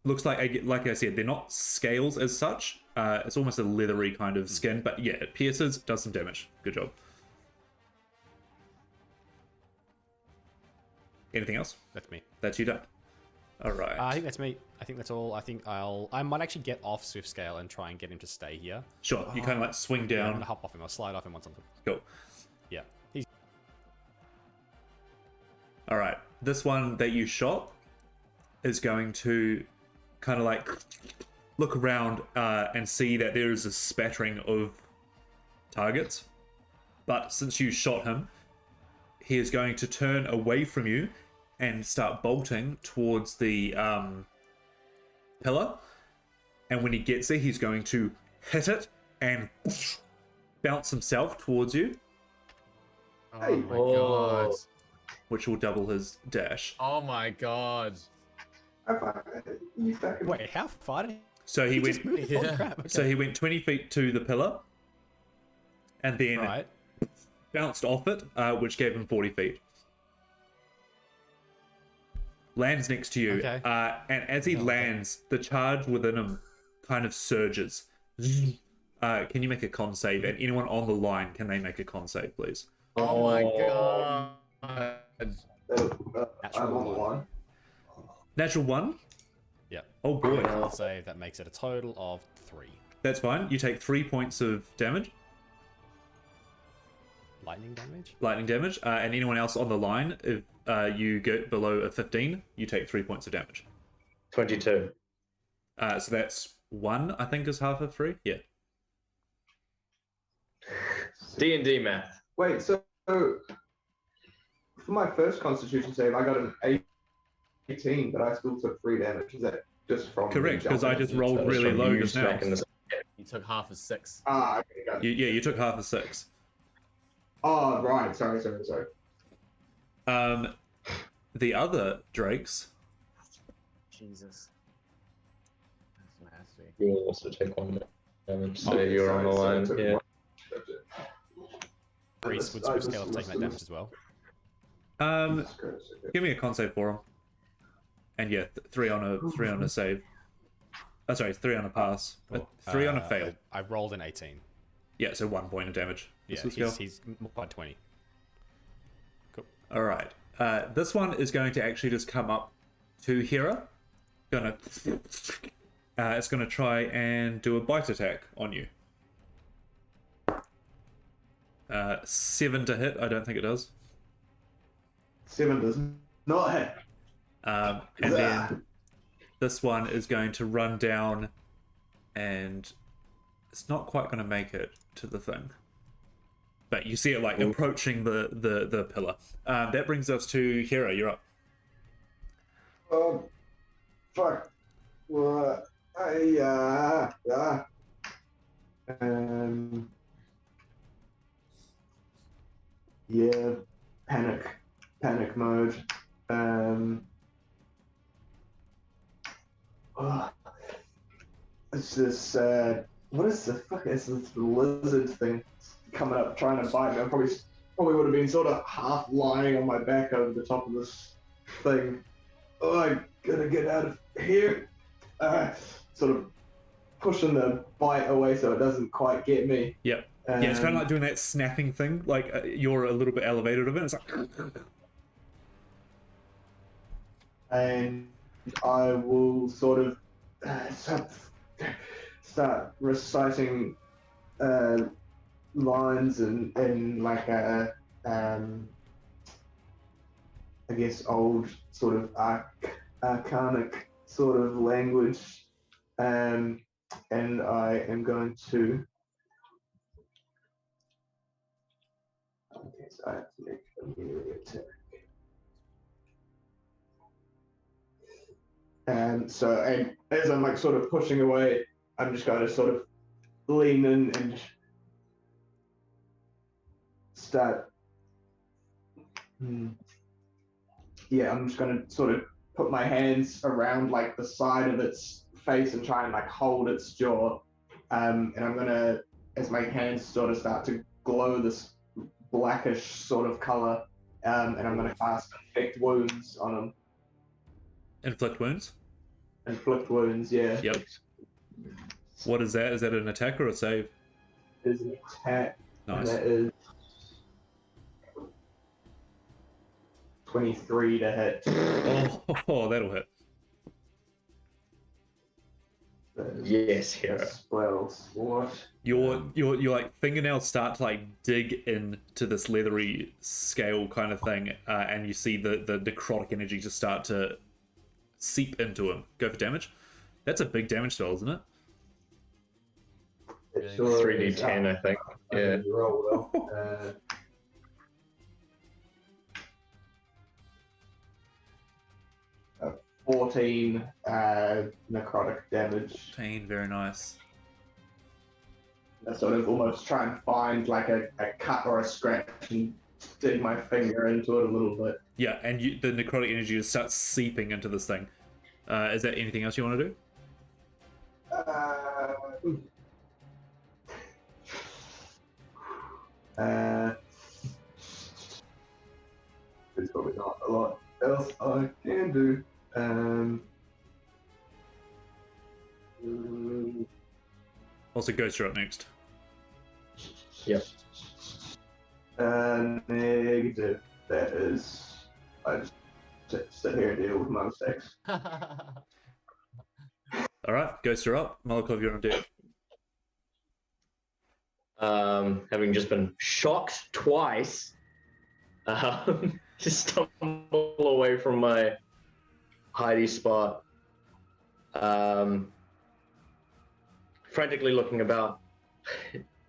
Looks like I said, they're not scales as such. It's almost a leathery kind of skin, but yeah, it pierces, does some damage. Good job. Anything else? That's me. That's you done. All right. I think that's me. I think that's all. I think I might actually get off Swift Scale and try and get him to stay here. Sure. You kind of like swing Yeah, I'm down. gonna hop off him. I'll slide off him once I'm. Cool. Yeah. He's All right. This one that you shot is going to kind of like look around and see that there is a spattering of targets. But since you shot him, he is going to turn away from you and start bolting towards the pillar. And when he gets there, he's going to hit it and bounce himself towards you, Oh Hey. my Oh. god. which will double his dash. Oh my god. You fucking. wait. How far did So he went. just move? Holy Yeah. crap. Okay. So he went 20 feet to the pillar, and then right. bounced off it, which gave him 40 feet. Lands next to you, Okay. and as he lands, the charge within him kind of surges. Can you make a con save? And anyone on the line, can they make a con save, please? Oh my god. I'm on the line. Natural 1? Yeah. Oh boy. Con save that makes it a total of 3. That's fine. You take 3 points of damage, Lightning damage. lightning damage, and anyone else on the line, if you get below a 15, you take 3 points of damage. 22. So that's 1, I think, is half of 3. Yeah. D&D math. Wait, so for my first Constitution save, I got an 18, but I still took 3 damage. Is that just from? Correct, because I just jumping? rolled So it's really from low you just now. smacking this- You took half a 6. Ah, okay, got it. You took half a 6. Oh, right. Sorry. The other drakes, Jesus. That's nasty. You will also take 1 damage, so Okay, you're on the sorry, line. so I took Yeah. one. That's it. Priest would I Swift just Scale have taken that must- damage as well. Jesus Christ, okay. give me a con save for him. And yeah, 3 on a save. Oh, sorry, 3 on a pass. 3 on a fail. I rolled an 18. Yeah, so 1 point of damage. Yeah, This was he's by 20. Cool. All right. This one is going to actually just come up to Hera. It's gonna try and do a bite attack on you. 7 to hit. I don't think it does. 7 does not hit. And then this one is going to run down, and it's not quite going to make it to the thing. but you see it like approaching the pillar. That brings us to Hera. You're up. Oh, fuck. What? Um, yeah, panic mode. Oh, it's this, what is the fuck is this lizard thing coming up trying to bite me? I probably would have been sort of half lying on my back over the top of this thing. Oh, I gotta get out of here. Sort of pushing the bite away so it doesn't quite get me. Yep. Yeah, it's kind of like doing that snapping thing. Like you're a little bit elevated of it. It's like. And I will sort of start reciting lines in like a I guess old sort of archaic sort of language, and I am going to. Okay, so I have to make a melee attack. And as I'm like sort of pushing away, I'm just going to sort of lean in and start. Yeah, I'm just going to sort of put my hands around like the side of its face and try and like hold its jaw. And I'm going to, as my hands sort of start to glow this blackish sort of color, and I'm going to cast Inflict Wounds on them. Inflict wounds? Inflict Wounds, yeah. Yep. What is that? Is that an attack or a save? It is an attack. Nice. And that is 23 to hit. Oh, that'll hit. Yes, Hera. Spells. What? Your like fingernails start to like dig into this leathery scale kind of thing, and you see the necrotic energy just start to seep into him. Go for damage. That's a big damage spell, isn't it? It sure 3d10, I think. Yeah. Roll well. 14 necrotic damage. 14, very nice. I sort of almost try and find like a cut or a scratch and dig my finger into it a little bit. Yeah, and the necrotic energy just starts seeping into this thing. Is there anything else you want to do? There's probably not a lot else I can do. Also, Ghost, you're up next. Yep. Negative. That is. I just sit here and deal with my mistakes. Alright, Ghost, you're up. Malakov, you're on deck. Having just been shocked twice, just stumble away from my hidey spot, frantically looking about,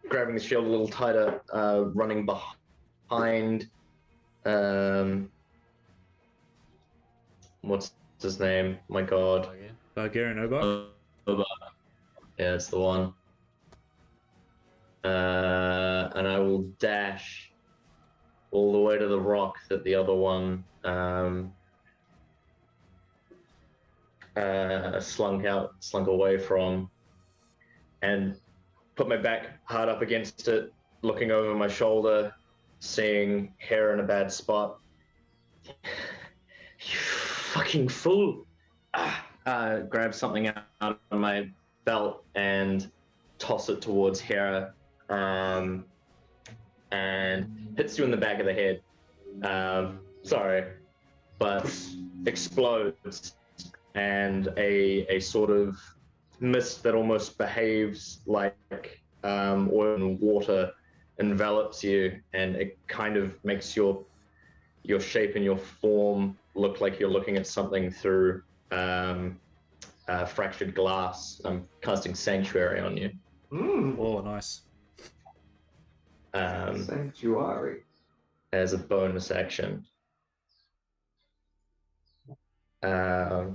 grabbing the shield a little tighter, running behind, what's his name? My god. Garen Obar? Yeah, it's the one. And I will dash all the way to the rock that the other one slunk away from, and put my back hard up against it, looking over my shoulder, seeing Hera in a bad spot. You fucking fool! Grab something out of my belt and toss it towards Hera, and hits you in the back of the head. Sorry, but explodes, and a sort of mist that almost behaves like oil and water envelops you, and it kind of makes your shape and your form look like you're looking at something through fractured glass. I'm casting Sanctuary on you. Oh, nice. Sanctuary. as a bonus action. Yeah,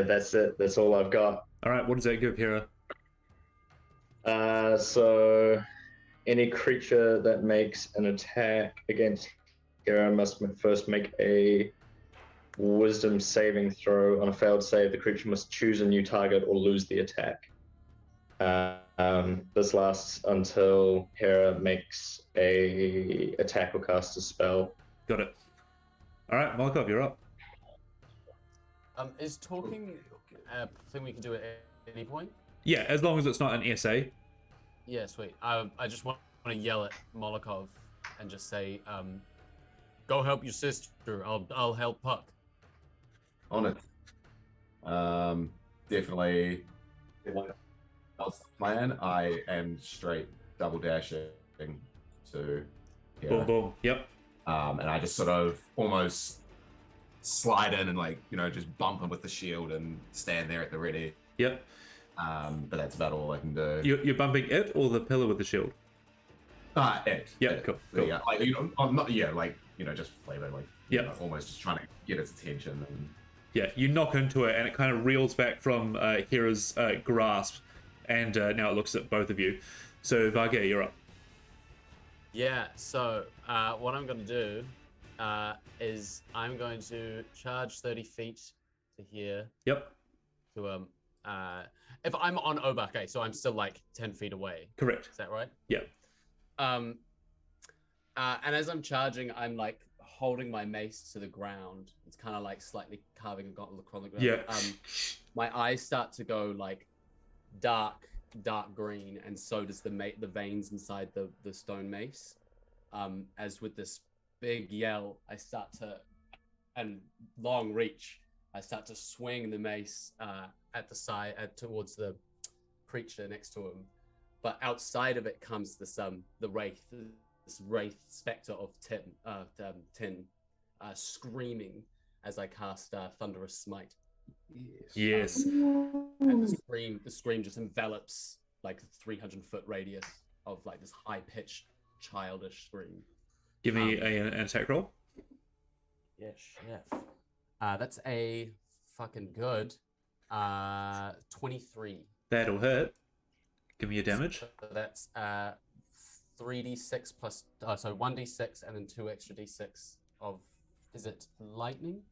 that's it. That's all I've got. All right, what does that give Hera? So any creature that makes an attack against Hera must first make a wisdom saving throw. On a failed save, the creature must choose a new target or lose the attack. This lasts until Hera makes a attack or cast a spell. Got it. All right, Markov, you're up. Is talking a thing we can do at any point? Yeah, as long as it's not an essay. Yeah, sweet. I just want to yell at Molokov and just say, "Go help your sister. I'll help Puck." On it. Definitely. What's the plan? I am straight double dashing to here. Boom, boom. Yep. And I just sort of almost slide in and just bump him with the shield and stand there at the ready. Yep. But that's about all I can do. You're bumping it or the pillar with the shield? It. Yeah, it. cool. Yeah, I'm not. Yeah, just flavor. Yeah. Almost just trying to get its attention. And Yeah, you knock into it and it kind of reels back from Hera's grasp, and now it looks at both of you. So Varga, you're up. Yeah. So what I'm gonna do is I'm going to charge 30 feet to here. Yep. To if I'm on Oba, okay, so I'm still like 10 feet away. Correct. Is that right? Yeah. And as I'm charging, I'm like holding my mace to the ground. It's kind of like slightly carving a gauntlet on the ground. Yeah. My eyes start to go like dark green, and so does the veins inside the stone mace. As with this big yell, I start to, and long reach, I start to swing the mace at the side towards the creature next to him. But outside of it comes this this wraith specter of tin, screaming as I cast Thunderous Smite. Yes. And the scream just envelops like a 300-foot radius of like this high-pitched, childish scream. Give me an attack roll. Yes, chef. That's a fucking good 23. That'll hit. Give me your damage. So that's 3d6 plus, so 1d6 and then 2 extra d6 of, is it lightning?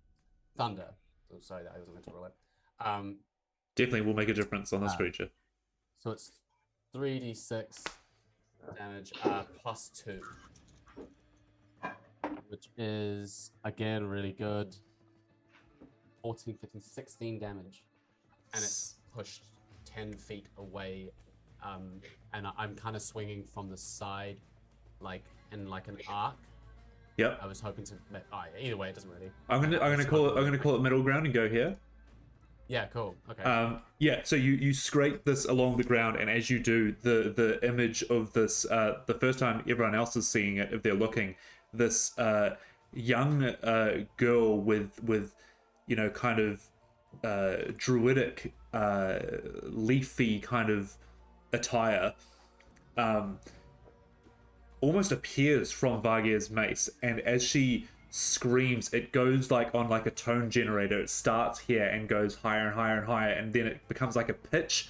Thunder. Oh, sorry, I wasn't meant to roll it. Definitely will make a difference on this creature. So it's 3d6 damage plus 2. Which is, again, really good. 14, 15, 16 damage. And it's pushed 10 feet away. And I'm kind of swinging from the side, like in like an arc. Yep. I was hoping to. Either way, it doesn't really. I'm gonna call it middle ground and go here. Yeah. Cool. Okay. Yeah. So you scrape this along the ground, and as you do, the image of this the first time everyone else is seeing it, if they're looking, this young girl with kind of druidic leafy kind of attire almost appears from Varga's mace, and as she screams, it goes like on like a tone generator. It starts here and goes higher and higher and higher, and then it becomes like a pitch,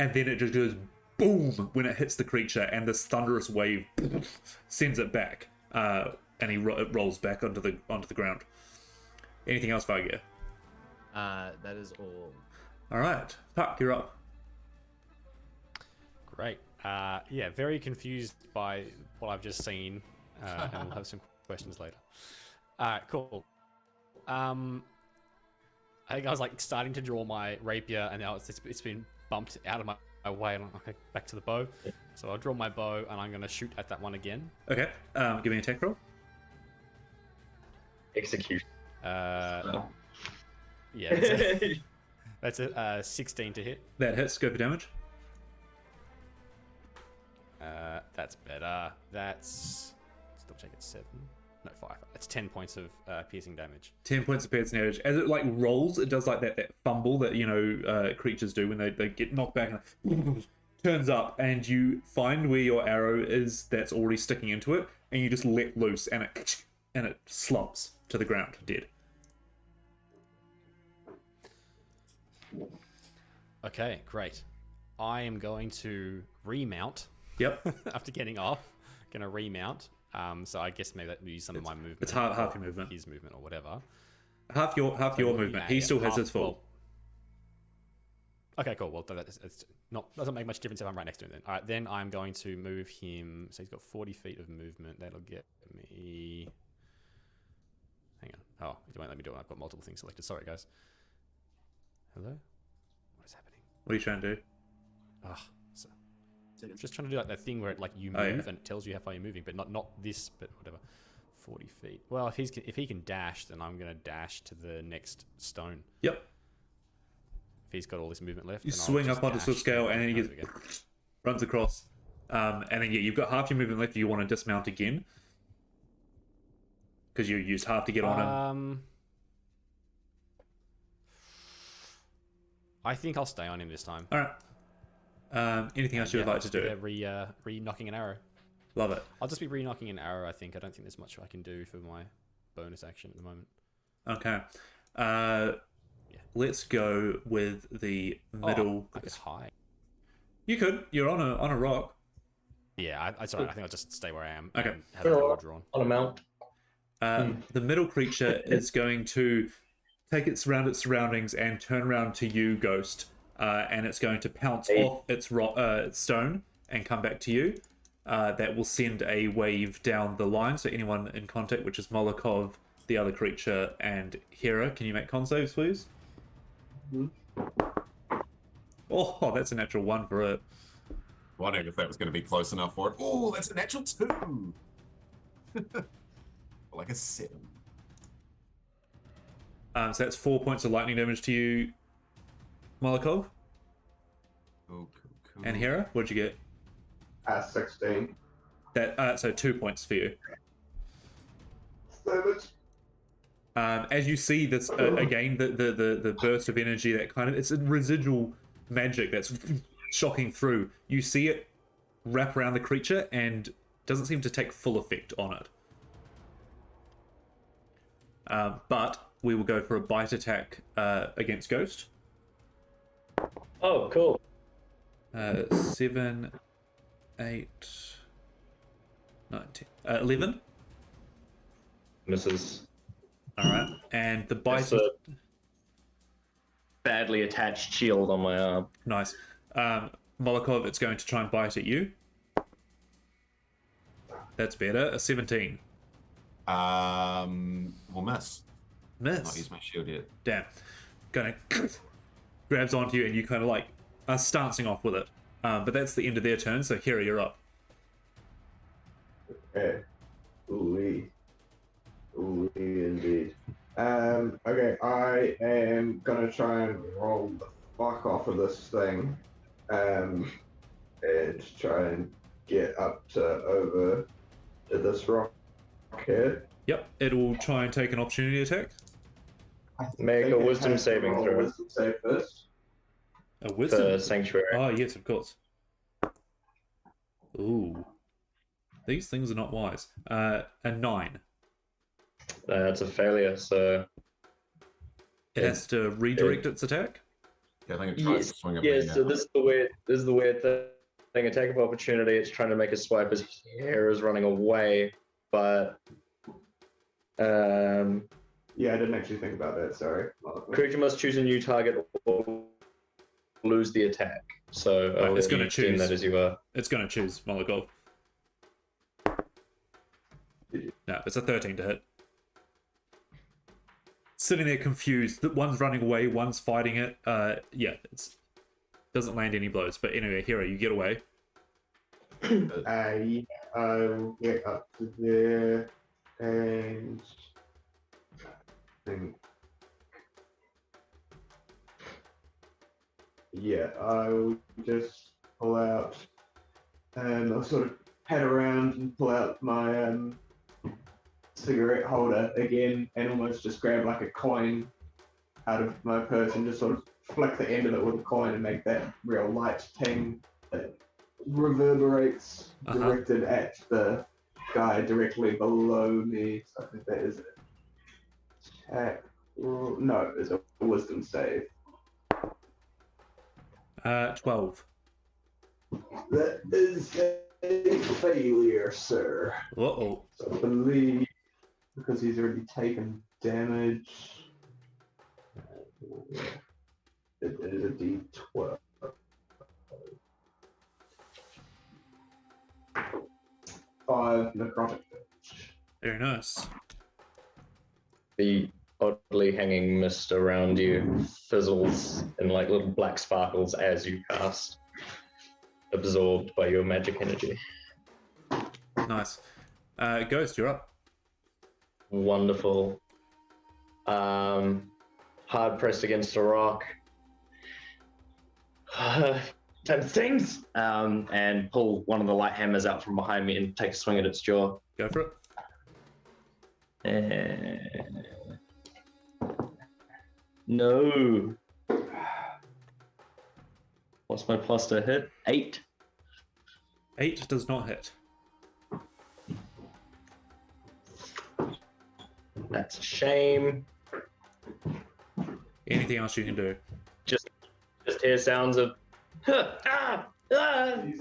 and then it just goes boom when it hits the creature, and this thunderous wave sends it back, and it rolls back onto the ground. Anything else, Varga? That is all. All right, Puck, you're up. Great. Yeah, very confused by what I've just seen, and we'll have some questions later. Cool. I think I was like starting to draw my rapier, and now it's been bumped out of my way, and I'm okay, back to the bow. So I'll draw my bow, and I'm going to shoot at that one again. Okay. Give me an attack roll. Execution. Yeah. That's a 16 to hit. That hits. Go for damage. That's better. That's still check it 7. No, 5. That's 10 points of piercing damage. 10 points of piercing damage. As it like rolls, it does like that fumble that creatures do when they get knocked back and turns up and you find where your arrow is that's already sticking into it, and you just let loose, and it slumps to the ground, dead. Okay, great. I am going to remount. Yep. After getting off, gonna remount. So I guess maybe that will use some of my movement. It's half your movement. His movement or whatever. Half your movement. Yeah, He still has half- his full. well, okay, cool. Well, it's not doesn't make much difference if I'm right next to him then. All right, then I'm going to move him. So he's got 40 feet of movement. That'll get me. Hang on. Oh, you won't let me do it. I've got multiple things selected. Sorry, guys. Hello. What is happening? What are you trying to do? Ah, so I'm just trying to do like that thing where it, like you move Oh, yeah. and it tells you how far you're moving, but not this, but whatever. 40 feet. Well, if he can dash, then I'm gonna dash to the next stone. Yep. If he's got all this movement left, You then I'll swing just up onto the dash scale, and then he over gets, again. runs across. And then, yeah, you've got half your movement left. You want to dismount again? Because you used half to get on him. I think I'll stay on him this time. All right. Anything else you would Yeah, like to I'll just do? be re-knocking an arrow. Love it. I'll just be re-knocking an arrow, I think. I don't think there's much I can do for my bonus action at the moment. Okay. Let's go with the middle. I could hide. You could. You're on a rock. Yeah, sorry, I think I'll just stay where I am. Okay. And have a draw drawn. On a mount. The middle creature is going to take its surroundings and turn around to you, Ghost, and it's going to pounce off its stone and come back to you. That will send a wave down the line. So anyone in contact, which is Molokov, the other creature, and Hera, can you make con saves, please? Oh, that's a natural 1 for it. Wondering if that was going to be close enough for it. Oh, that's a natural 2. Like a 7. So that's 4 points of lightning damage to you, Molokov. Cool. And Hera, what'd you get? 16. That so 2 points for you. As you see this again, the burst of energy, that kind of, it's a residual magic that's shocking through. You see it wrap around the creature and doesn't seem to take full effect on it. But we will go for a bite attack against Ghost. Oh, cool. 7, 8, 9, 10, 11. Misses. All right, and the bite. That's a badly attached shield on my arm. Nice. Molokov, it's going to try and bite at you. That's better. A 17. We'll miss. Not Miss. use my shield yet. Damn. Gonna grabs onto you and you kind of like are stancing off with it. But that's the end of their turn, so Hera, you're up. Okay. Ooh-wee. Ooh-wee indeed. Okay, I am gonna try and roll the fuck off of this thing. And try and get up to over to this rock here. Yep, it will try and take an opportunity attack. Make Think a it wisdom has to saving roll a throw Wisdom save first. A wisdom. for Sanctuary. Oh, yes, of course. Ooh. These things are not wise. A 9. It's a failure, so It has to redirect its attack. Yeah, I think it tries to swing at yeah. me So now. this is the weird thing. Attack of opportunity. It's trying to make a swipe as hair is running away, but Yeah, I didn't actually think about that, sorry. creature must choose a new target or lose the attack. So Right, I'll it's let gonna you deem choose. that as you are. It's going to choose Molotov. No, it's a 13 to hit. Sitting there confused. One's running away, one's fighting it. Yeah, it's doesn't land any blows. But anyway, Hero, you get away. Yeah, I'll get up to there and think. Yeah, I'll just pull out and I'll sort of head around and pull out my cigarette holder again and almost just grab like a coin out of my purse and just sort of flick the end of it with a coin and make that real light ting reverberates Uh-huh. directed at the guy directly below me. So I think that is attack. No, it's a wisdom save. 12. That is a failure, sir. Uh-oh. So I believe because he's already taken damage. It is a D12. 5 necrotic damage. Very nice. The oddly hanging mist around you fizzles in like little black sparkles as you cast, absorbed by your magic energy. Nice. Ghost, you're up. Wonderful. Hard pressed against a rock. Time things. And pull one of the light hammers out from behind me and take a swing at its jaw. Go for it. No. What's my plus to hit? 8. 8 does not hit. That's a shame. Anything else you can do? Just hear sounds of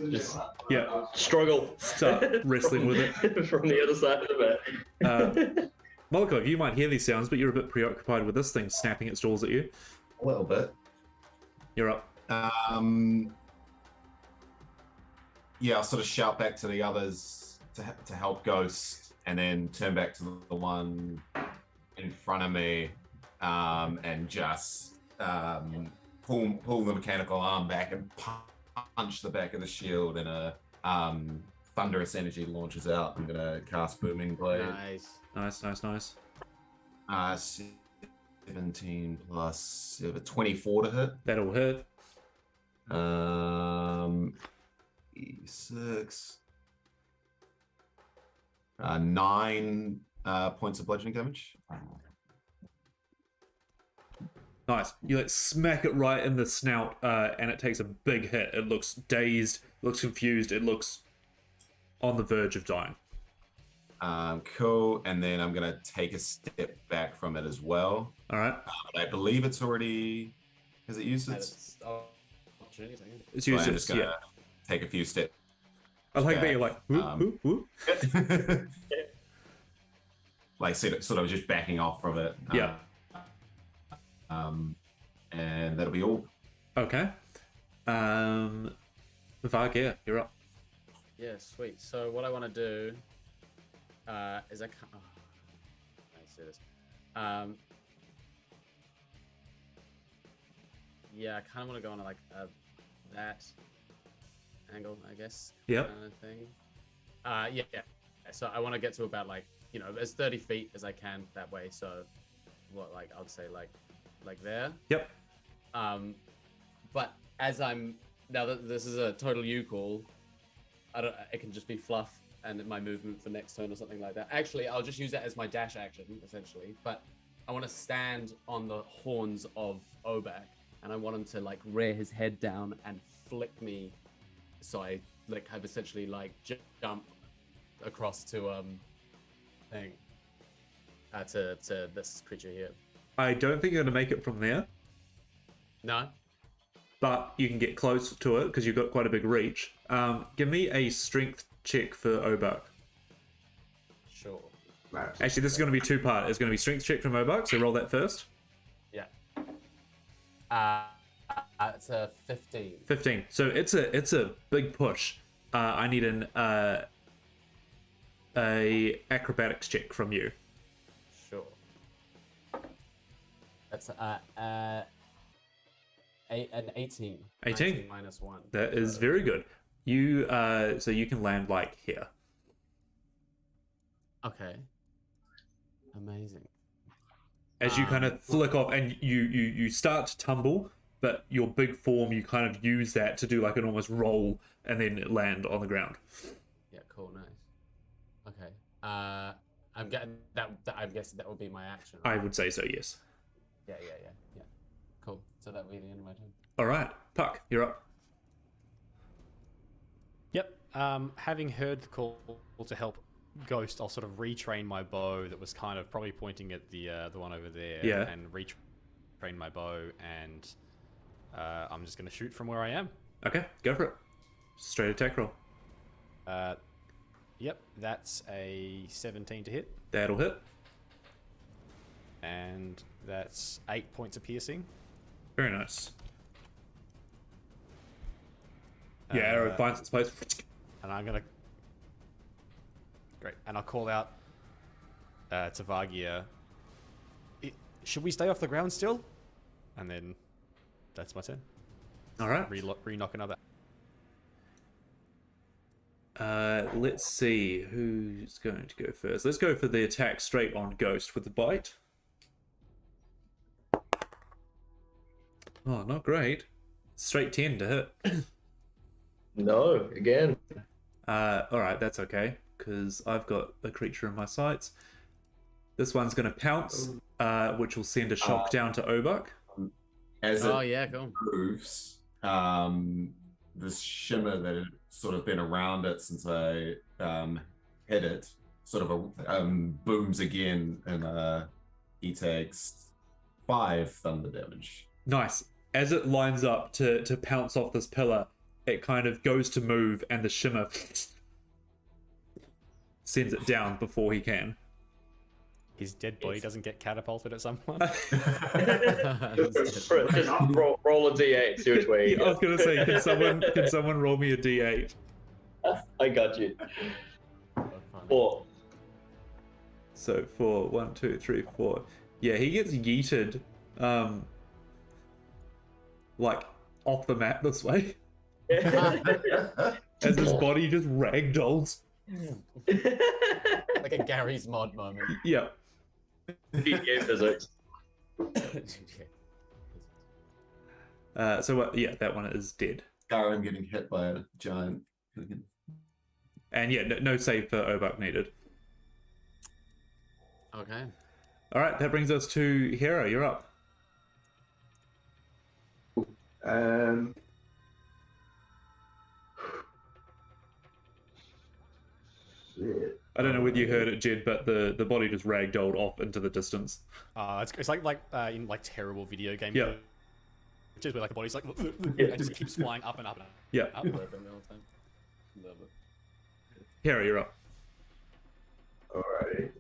just Yeah. struggle. Start wrestling with it. From the other side of the bed. Molokov, you might hear these sounds, but you're a bit preoccupied with this thing snapping its jaws at you. A little bit. You're up. Yeah, I'll sort of shout back to the others to help Ghost, and then turn back to the one in front of me, and just pull the mechanical arm back and punch the back of the shield, and a thunderous energy launches out. I'm gonna cast Booming Blade. Nice. Nice. 17 plus 24 to hit. That'll hit. 6. 9 points of bludgeoning damage. Nice. You like smack it right in the snout, and it takes a big hit. It looks dazed, looks confused, it looks on the verge of dying. Cool. And then I'm gonna take a step back from it as well. All right. But I believe it's already. Has it used its? Opportunities, I guess. It's So I'm used just gonna take a few steps. I like that back. you're like, whoop, whoop, whoop. Like sort of just backing off from it. Yeah. And that'll be all. Okay. Vargeir, you're up. Yeah, sweet. So what I want to do is I can't. Oh, let's do this. Yeah, I kind of want to go on like that angle, I guess. Yep. Kind of thing. Yeah. So I want to get to about like as 30 feet as I can that way. So what like I'd say like there. Yep. But as I'm now that this is a total you call, it can just be fluff and my movement for next turn or something like that. Actually, I'll just use that as my dash action essentially. But I want to stand on the horns of Obak, and I want him to like rear his head down and flick me, so I like have essentially like jump across to thing to this creature here. I don't think you're going to make it from there, No. but you can get close to it because you've got quite a big reach. Give me a strength check for Obak. Sure. Actually, this is going to be two-part. It's going to be strength check from Obak, so roll that first. Yeah. It's a 15. 15. So it's a big push. I need a acrobatics check from you. Sure. That's an 18. 18? Minus 1. That is very good. You so you can land like here. Okay. Amazing. As you kind of flick off and you start to tumble, but your big form, you kind of use that to do like an almost roll and then land on the ground. Yeah, cool, nice. Okay. I'm getting that I'm guessing that will be my action. I would say so, yes. Yeah. Cool. So that will be the end of my turn. All right, Puck, you're up. Having heard the call to help Ghost, I'll sort of retrain my bow that was kind of probably pointing at the one over there. Yeah. And retrain my bow, and I'm just going to shoot from where I am. Okay, go for it. Straight attack roll. Yep, that's a 17 to hit, That'll hit. and that's 8 points of piercing. Very nice. Yeah, arrow finds its place. And I'm gonna. Great, and I'll call out to Vargia. Should we stay off the ground still? And then that's my turn. All right. Re-knock another. Let's see who's going to go first. Let's go for the attack straight on Ghost with the bite. Oh, not great. Straight 10 to hit. No, again. Alright, that's okay, because I've got a creature in my sights. This one's going to pounce, which will send a shock down to Obuk. As Oh it yeah, cool. moves, this shimmer that had sort of been around it since I hit it sort of booms again, and he takes 5 thunder damage. Nice. As it lines up to pounce off this pillar, it kind of goes to move, and the shimmer sends it down before he can. His dead body doesn't get catapulted at some point. Just roll a d8, see which way you I was go. going to say, can someone roll me a d8? I got you. 4. So 4, 1, 2, 3, 4. Yeah, he gets yeeted, like off the map this way, as his body just ragdolls. Like a Gary's mod moment. Yeah. GTA physics. So what? Yeah, that one is dead. Garen getting hit by a giant. And yeah, no save for Obuk needed. Okay. All right, that brings us to Hera. You're up. Shit. I don't know whether you heard it, Jed, but the body just ragdolled off into the distance. It's like in like terrible video game. Yeah. Just where like the body's like it just keeps flying up and up and up. Yeah. Up. Hera, you're up. Alrighty.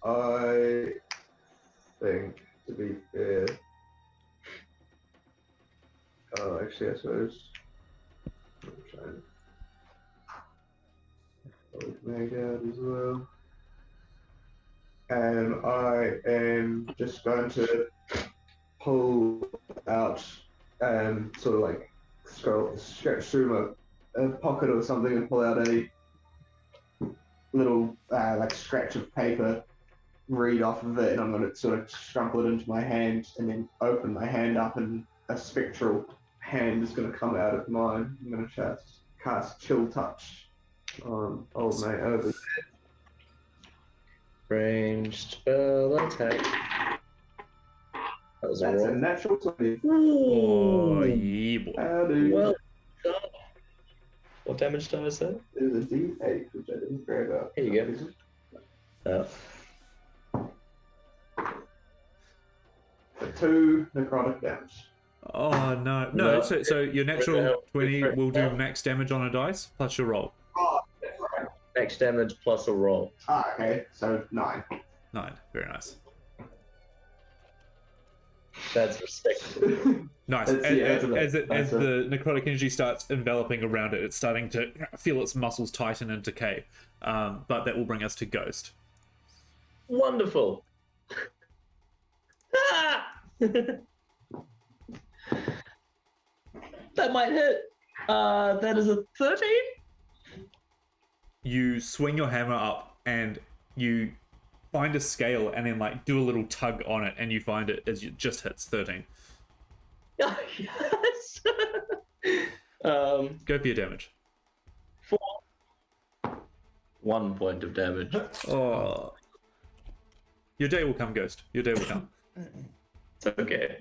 I think, to be fair. Oh, actually, I suppose. I'm trying to make out as well. I am just going to pull out, sort of like scratch through a pocket or something and pull out a little like scratch of paper, read off of it, and I'm going to sort of crumple it into my hand and then open my hand up, and a spectral hand is going to come out of mine. I'm going to cast Chill Touch on old mate over there. Ranged spell attack. That was a That's a roll. natural 20. Oh, yeah, boy. Howdy. Well done. What damage die is that? There's a D8, which I didn't grab out. Here you go. 2 necrotic damage. Oh, no. No, No. so your natural No. 20 will do max damage on a dice, plus your roll. Oh, that's right. Max damage plus a roll. Okay, so 9. 9. Very nice. That's respectable. Nice. That's- As, yeah, as, that's as, it, as a- the necrotic energy starts enveloping around it, it's starting to feel its muscles tighten and decay. But that will bring us to Ghost. Wonderful. Ah! That might hit. That is a 13. You swing your hammer up and you find a scale and then like do a little tug on it, and you find it as it just hits 13. Oh, yes. Go for your damage. 4. 1 point of damage. Oh. Your day will come, Ghost. Your day will come. It's okay.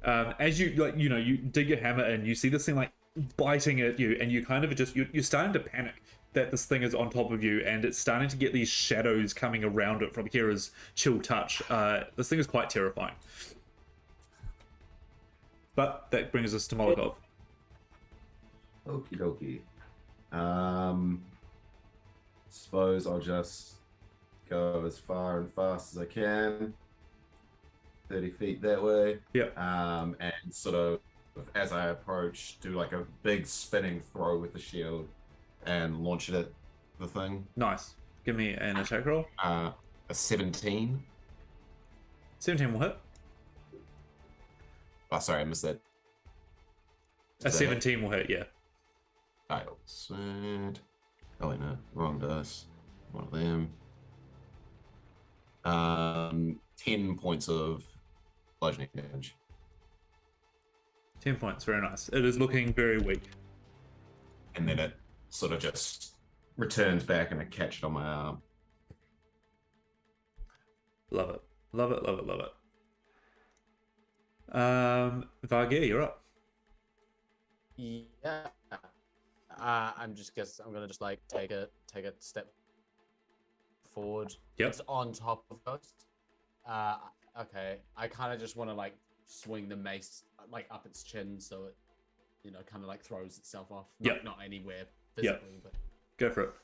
As you you dig your hammer in, you see this thing like biting at you, and you kind of just you're starting to panic that this thing is on top of you, and it's starting to get these shadows coming around it from Kira's chill touch. This thing is quite terrifying. But that brings us to Molotov. Okie dokie. Suppose I'll just go as far and fast as I can. 30 feet that way. Yep. And sort of, as I approach, do like a big spinning throw with the shield and launch it at the thing. Nice. Give me an attack roll. A 17. 17 will hit. Oh, sorry, I missed that. A 17 will hit, yeah. I said. Oh, wait, no. Wrong dice. One of them. 10 points of bludgeoning damage. 10 points, very nice. It is looking very weak. And then it sort of just returns back and I catch it on my arm. Love it. Love it, love it, love it. Vargir, you're up. Yeah. I'm gonna just like take a step forward. Yep. It's on top of Ghost. Okay. I kind of just want to like swing the mace like up its chin so it, kind of like throws itself off. Yep. Not anywhere physically, but Go for it.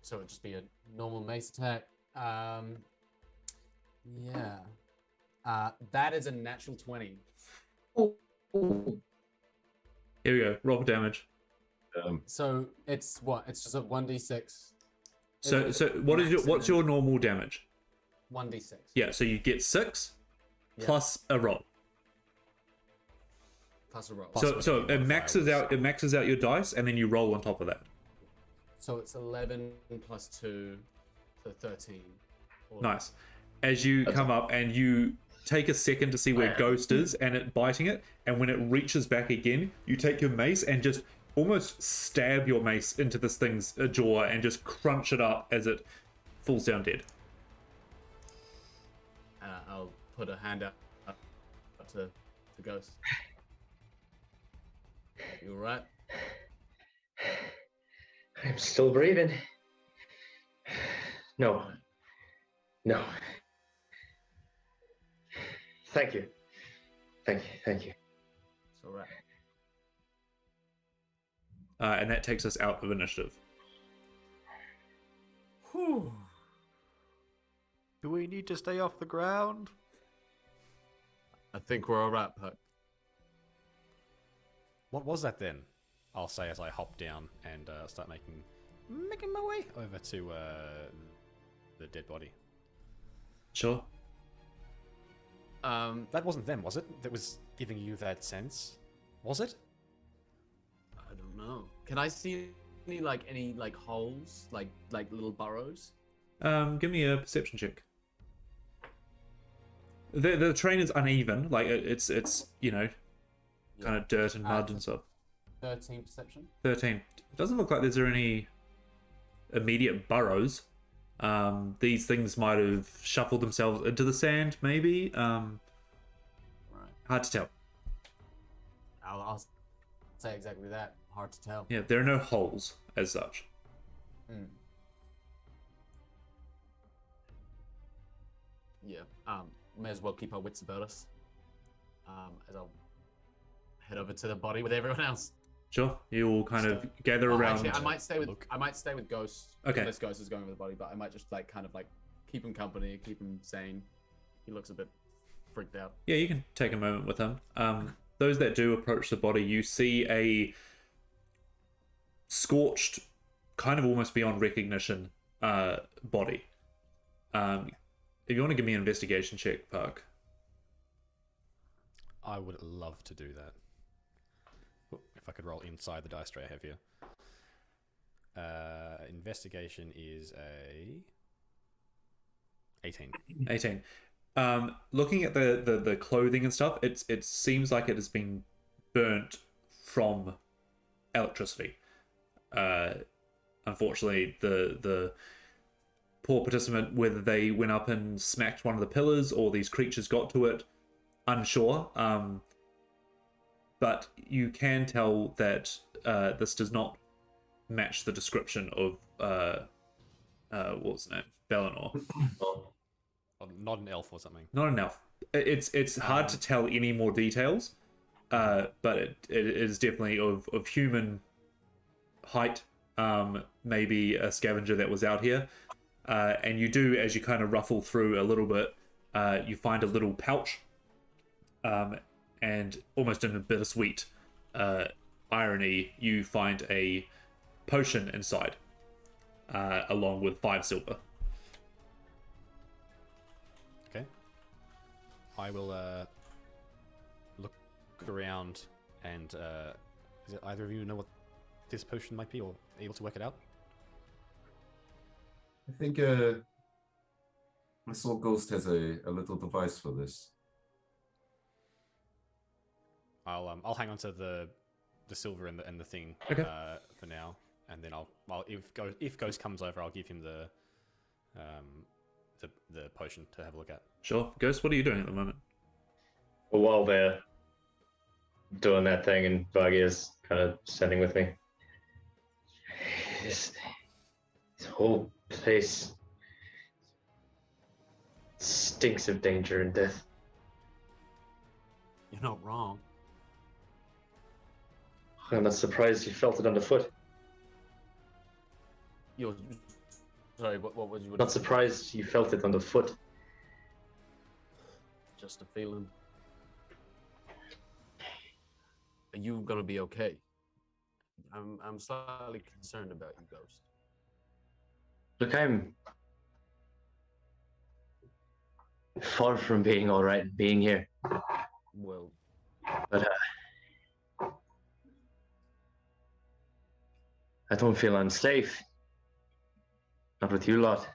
so it'd just be a normal mace attack. Yeah. That is a natural 20. Here we go. Roll for damage. So it's what? It's just a 1d6. So what's your normal damage? 1d6. Yeah, so you get 6 Yeah. plus a roll. Plus a roll. So it maxes out your dice, and then you roll on top of that. So it's 11 plus 2, so 13. Nice. As you come up and you take a second to see where Ghost is and it biting it, and when it reaches back again, you take your mace and just almost stab your mace into this thing's jaw and just crunch it up as it falls down dead. I'll put a hand up to Ghost. You alright? I'm still breathing. No. Thank you. It's alright. And that takes us out of initiative. Whew. Do we need to stay off the ground? I think we're alright, Puck. What was that then? I'll say as I hop down and start making my way over to the dead body. Sure. That wasn't them, was it? That was giving you that sense, was it? I don't know. Can I see any holes, like little burrows? Give me a perception check. The terrain is uneven, like it's kind of dirt and mud and stuff. 13 perception. 13. It doesn't look like there's any immediate burrows. These things might have shuffled themselves into the sand, maybe. Right. Hard to tell. I'll say exactly that. Hard to tell. Yeah, there are no holes as such. Yeah. May as well keep our wits about us. As I'll head over to the body with everyone else. Sure, you all kind of gather around. Actually, I might stay with Ghost. Okay. Unless Ghost is going with the body, but I might just keep him company, keep him sane. He looks a bit freaked out. Yeah, you can take a moment with him. Those that do approach the body, you see a scorched, kind of almost beyond recognition, body. If you want to give me an investigation check, Park. I would love to do that. If I could roll inside the dice tray I have here. Investigation is a 18. 18. Looking at the clothing and stuff, it seems like it has been burnt from electricity. Unfortunately, the poor participant, whether they went up and smacked one of the pillars or these creatures got to it, unsure. but you can tell that this does not match the description of what's his name, Bellinor. Oh, Or not an elf or something. Not an elf. It's hard to tell any more details, but it is definitely of human height. Maybe a scavenger that was out here, and you do, as you kind of ruffle through a little bit, you find a little pouch, and almost in a bittersweet irony, you find a potion inside, along with 5 silver. Okay. I will look around and is it either of you know what this potion might be or able to work it out? I think I saw Ghost has a little device for this. I'll hang on to the silver and the thing Okay. For now, and then I'll if Ghost comes over, I'll give him the potion to have a look at. Sure. Ghost, what are you doing at the moment? well, while they're doing that thing, and Vargy is kind of standing with me. This whole place stinks of danger and death. You're not wrong. I'm not surprised you felt it underfoot. You're sorry. What was you? Not surprised you felt it underfoot. Just a feeling. Are you gonna be okay? I'm slightly concerned about you, Ghost. Look, I'm far from being all right and being here, Well, but I don't feel unsafe. Not with you lot.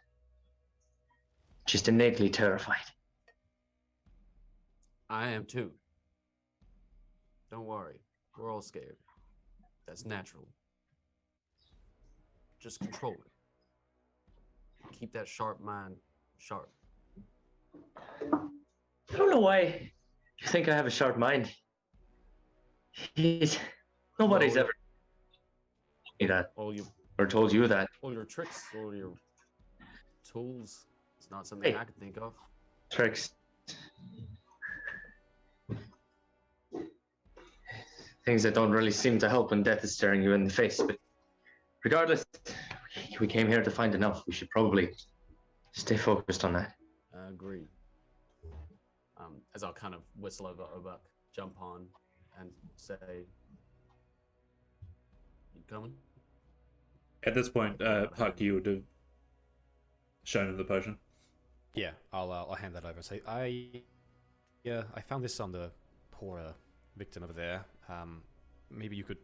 Just innately terrified. I am too. Don't worry. We're all scared. That's natural. Just control it. Keep that sharp mind sharp. I don't know why you think I have a sharp mind. Nobody's Well, ever told me that All your or told you that. tricks, all your tools. It's not something Hey. I can think of. Tricks. Things that don't really seem to help when death is staring you in the face. But regardless, we came here to find an elf. We should probably stay focused on that. I agree. As I'll kind of whistle over Obuk, jump on, and say, "You coming?" At this point, Puck, you would have shown him the potion. Yeah, I'll hand that over. So I found this on the poor victim over there. Maybe you could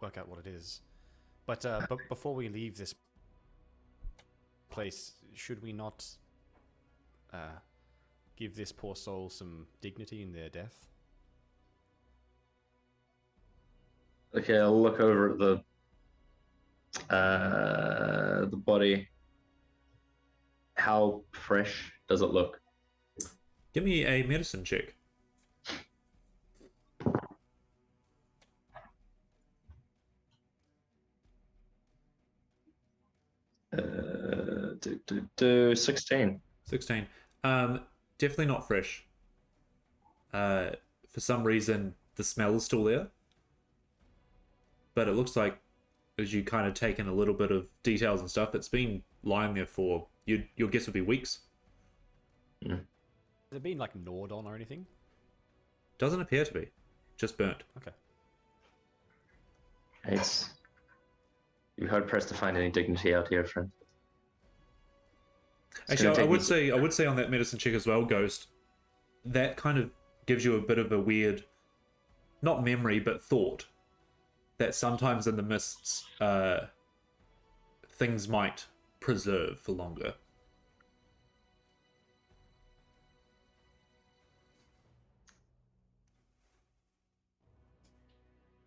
work out what it is. But before we leave this place, should we not give this poor soul some dignity in their death? Okay, I'll look over at the body. How fresh does it look? Give me a medicine check. Do 16. 16. Definitely not fresh. For some reason, the smell is still there. But it looks like, as you kind of take in a little bit of details and stuff, it's been lying there for, your guess would be weeks. Has it been like gnawed on or anything? Doesn't appear to be. Just burnt. Okay. You're hard pressed to find any dignity out here, friend. Actually, I would say on that medicine check as well, Ghost, that kind of gives you a bit of a weird, not memory, but thought, that sometimes in the mists, things might preserve for longer.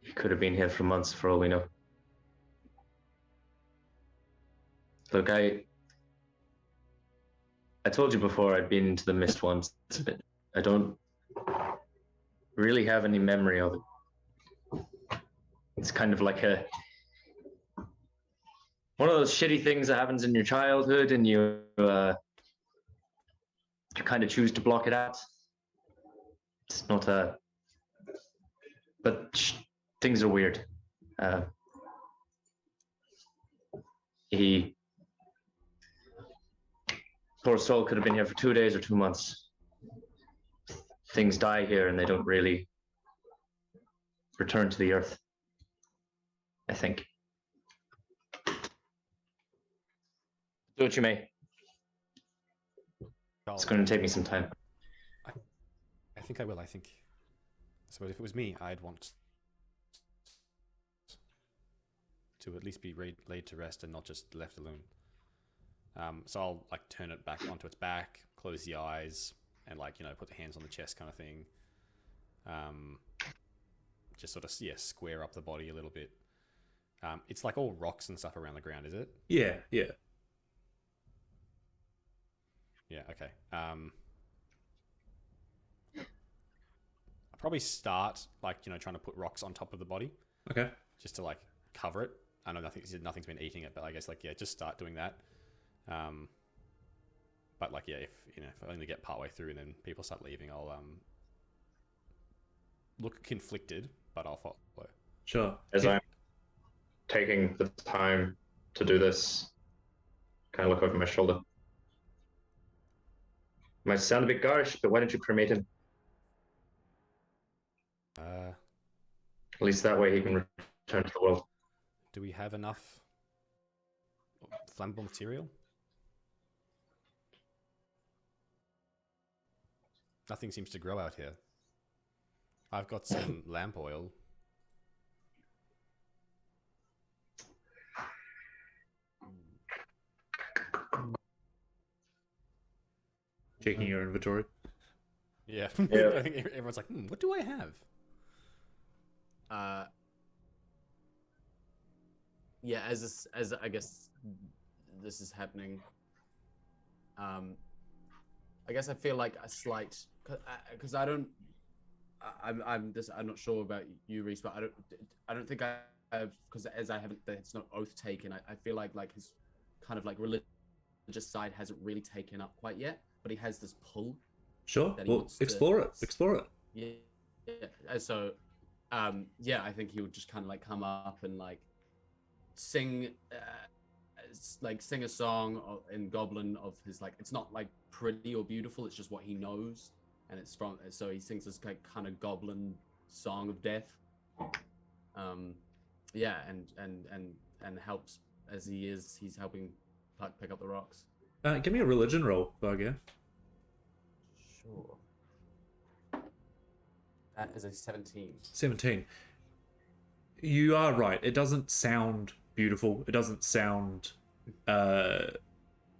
He could have been here for months for all we know. Look, I told you before I'd been to the mist once, but I don't really have any memory of it. It's kind of like one of those shitty things that happens in your childhood, and you kind of choose to block it out. It's not but things are weird. He, poor soul, could have been here for 2 days or 2 months. Things die here, and they don't really return to the earth, I think. Do what you may. It's going to take me some time. I think I will. I suppose if it was me, I'd want to at least be laid to rest and not just left alone. So I'll like turn it back onto its back, close the eyes, and like, you know, put the hands on the chest kind of thing. Just sort of square up the body a little bit. It's like all rocks and stuff around the ground, is it? Yeah. Yeah. Okay. I'll probably start like, you know, trying to put rocks on top of the body. Okay. Just to like cover it. I know nothing's been eating it, but I guess like, yeah, just start doing that. But like, yeah, if I only get partway through and then people start leaving, I'll look conflicted, but I'll follow. Sure. As I'm taking the time to do this, kind of look over my shoulder. Might sound a bit garish, but why don't you cremate him? At least that way he can return to the world. Do we have enough flammable material? Nothing seems to grow out here. I've got some lamp oil. Checking your inventory. Yeah. Yeah. I think everyone's like, what do I have? Yeah, as I guess this is happening, I guess I feel like a slight, because I'm not sure about you, Reese, but I don't think I have, because as I haven't, it's not oath taken. I feel like his kind of like religious side hasn't really taken up quite yet, but he has this pull. Sure. That he Well, wants to- explore it. Explore it. Yeah. So, yeah, I think he would just kind of like come up and like sing a song in Goblin of his, like, it's not like pretty or beautiful, it's just what he knows, and it's from, so he sings this like kind of Goblin song of death. Yeah, and helps as he's helping pick up the rocks. Give me a religion roll, Varga. Sure. That is a 17. 17. You are right. It doesn't sound beautiful. It doesn't sound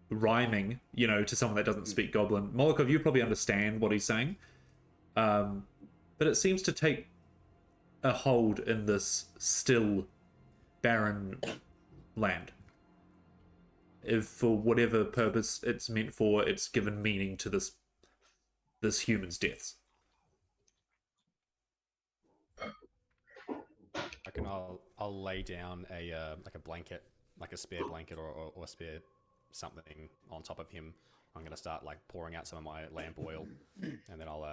rhyming, you know, to someone that doesn't speak Goblin. Molokov, you probably understand what he's saying. But it seems to take a hold in this still, barren land. If for whatever purpose it's meant for, it's given meaning to this human's deaths. I reckon I'll lay down a like a blanket, like a spare blanket or a spare something on top of him. I'm gonna start like pouring out some of my lamp oil, and then I'll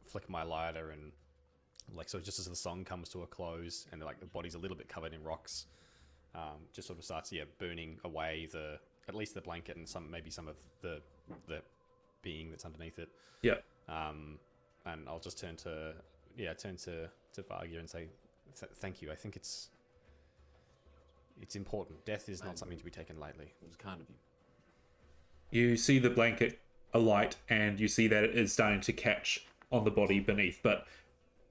flick my lighter, and like, so just as the song comes to a close and like the body's a little bit covered in rocks, just sort of starts burning away at least the blanket and maybe some of the being that's underneath it. Yeah. And I'll just turn to Vargir and say, thank you. I think it's important. Death is not something to be taken lightly. It was kind of you. You see the blanket alight, and you see that it is starting to catch on the body beneath. But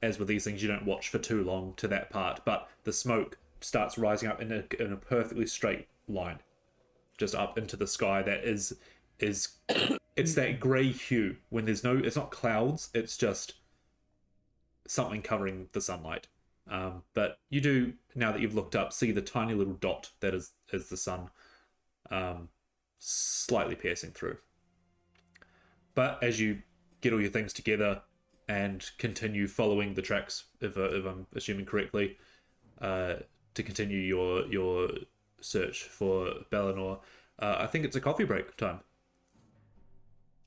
as with these things, you don't watch for too long to that part. But the smoke starts rising up in a perfectly straight line, just up into the sky. That is it's that grey hue when there's no, it's not clouds, it's just something covering the sunlight. But you do, now that you've looked up, see the tiny little dot that is the sun, slightly piercing through. But as you get all your things together and continue following the tracks, if I'm assuming correctly, to continue your search for Balinor. I think it's a coffee break time.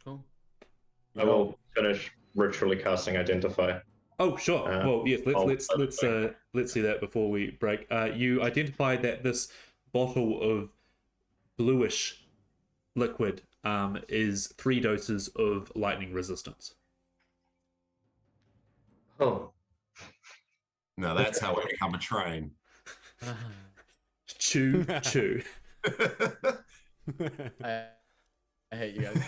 Cool. I will finish ritually casting Identify. Oh, sure. Well, yes. Let's see that before we break. You identify that this bottle of bluish liquid is 3 doses of lightning resistance. Oh, No, that's how we become a train. Chew, chew. I hate you guys.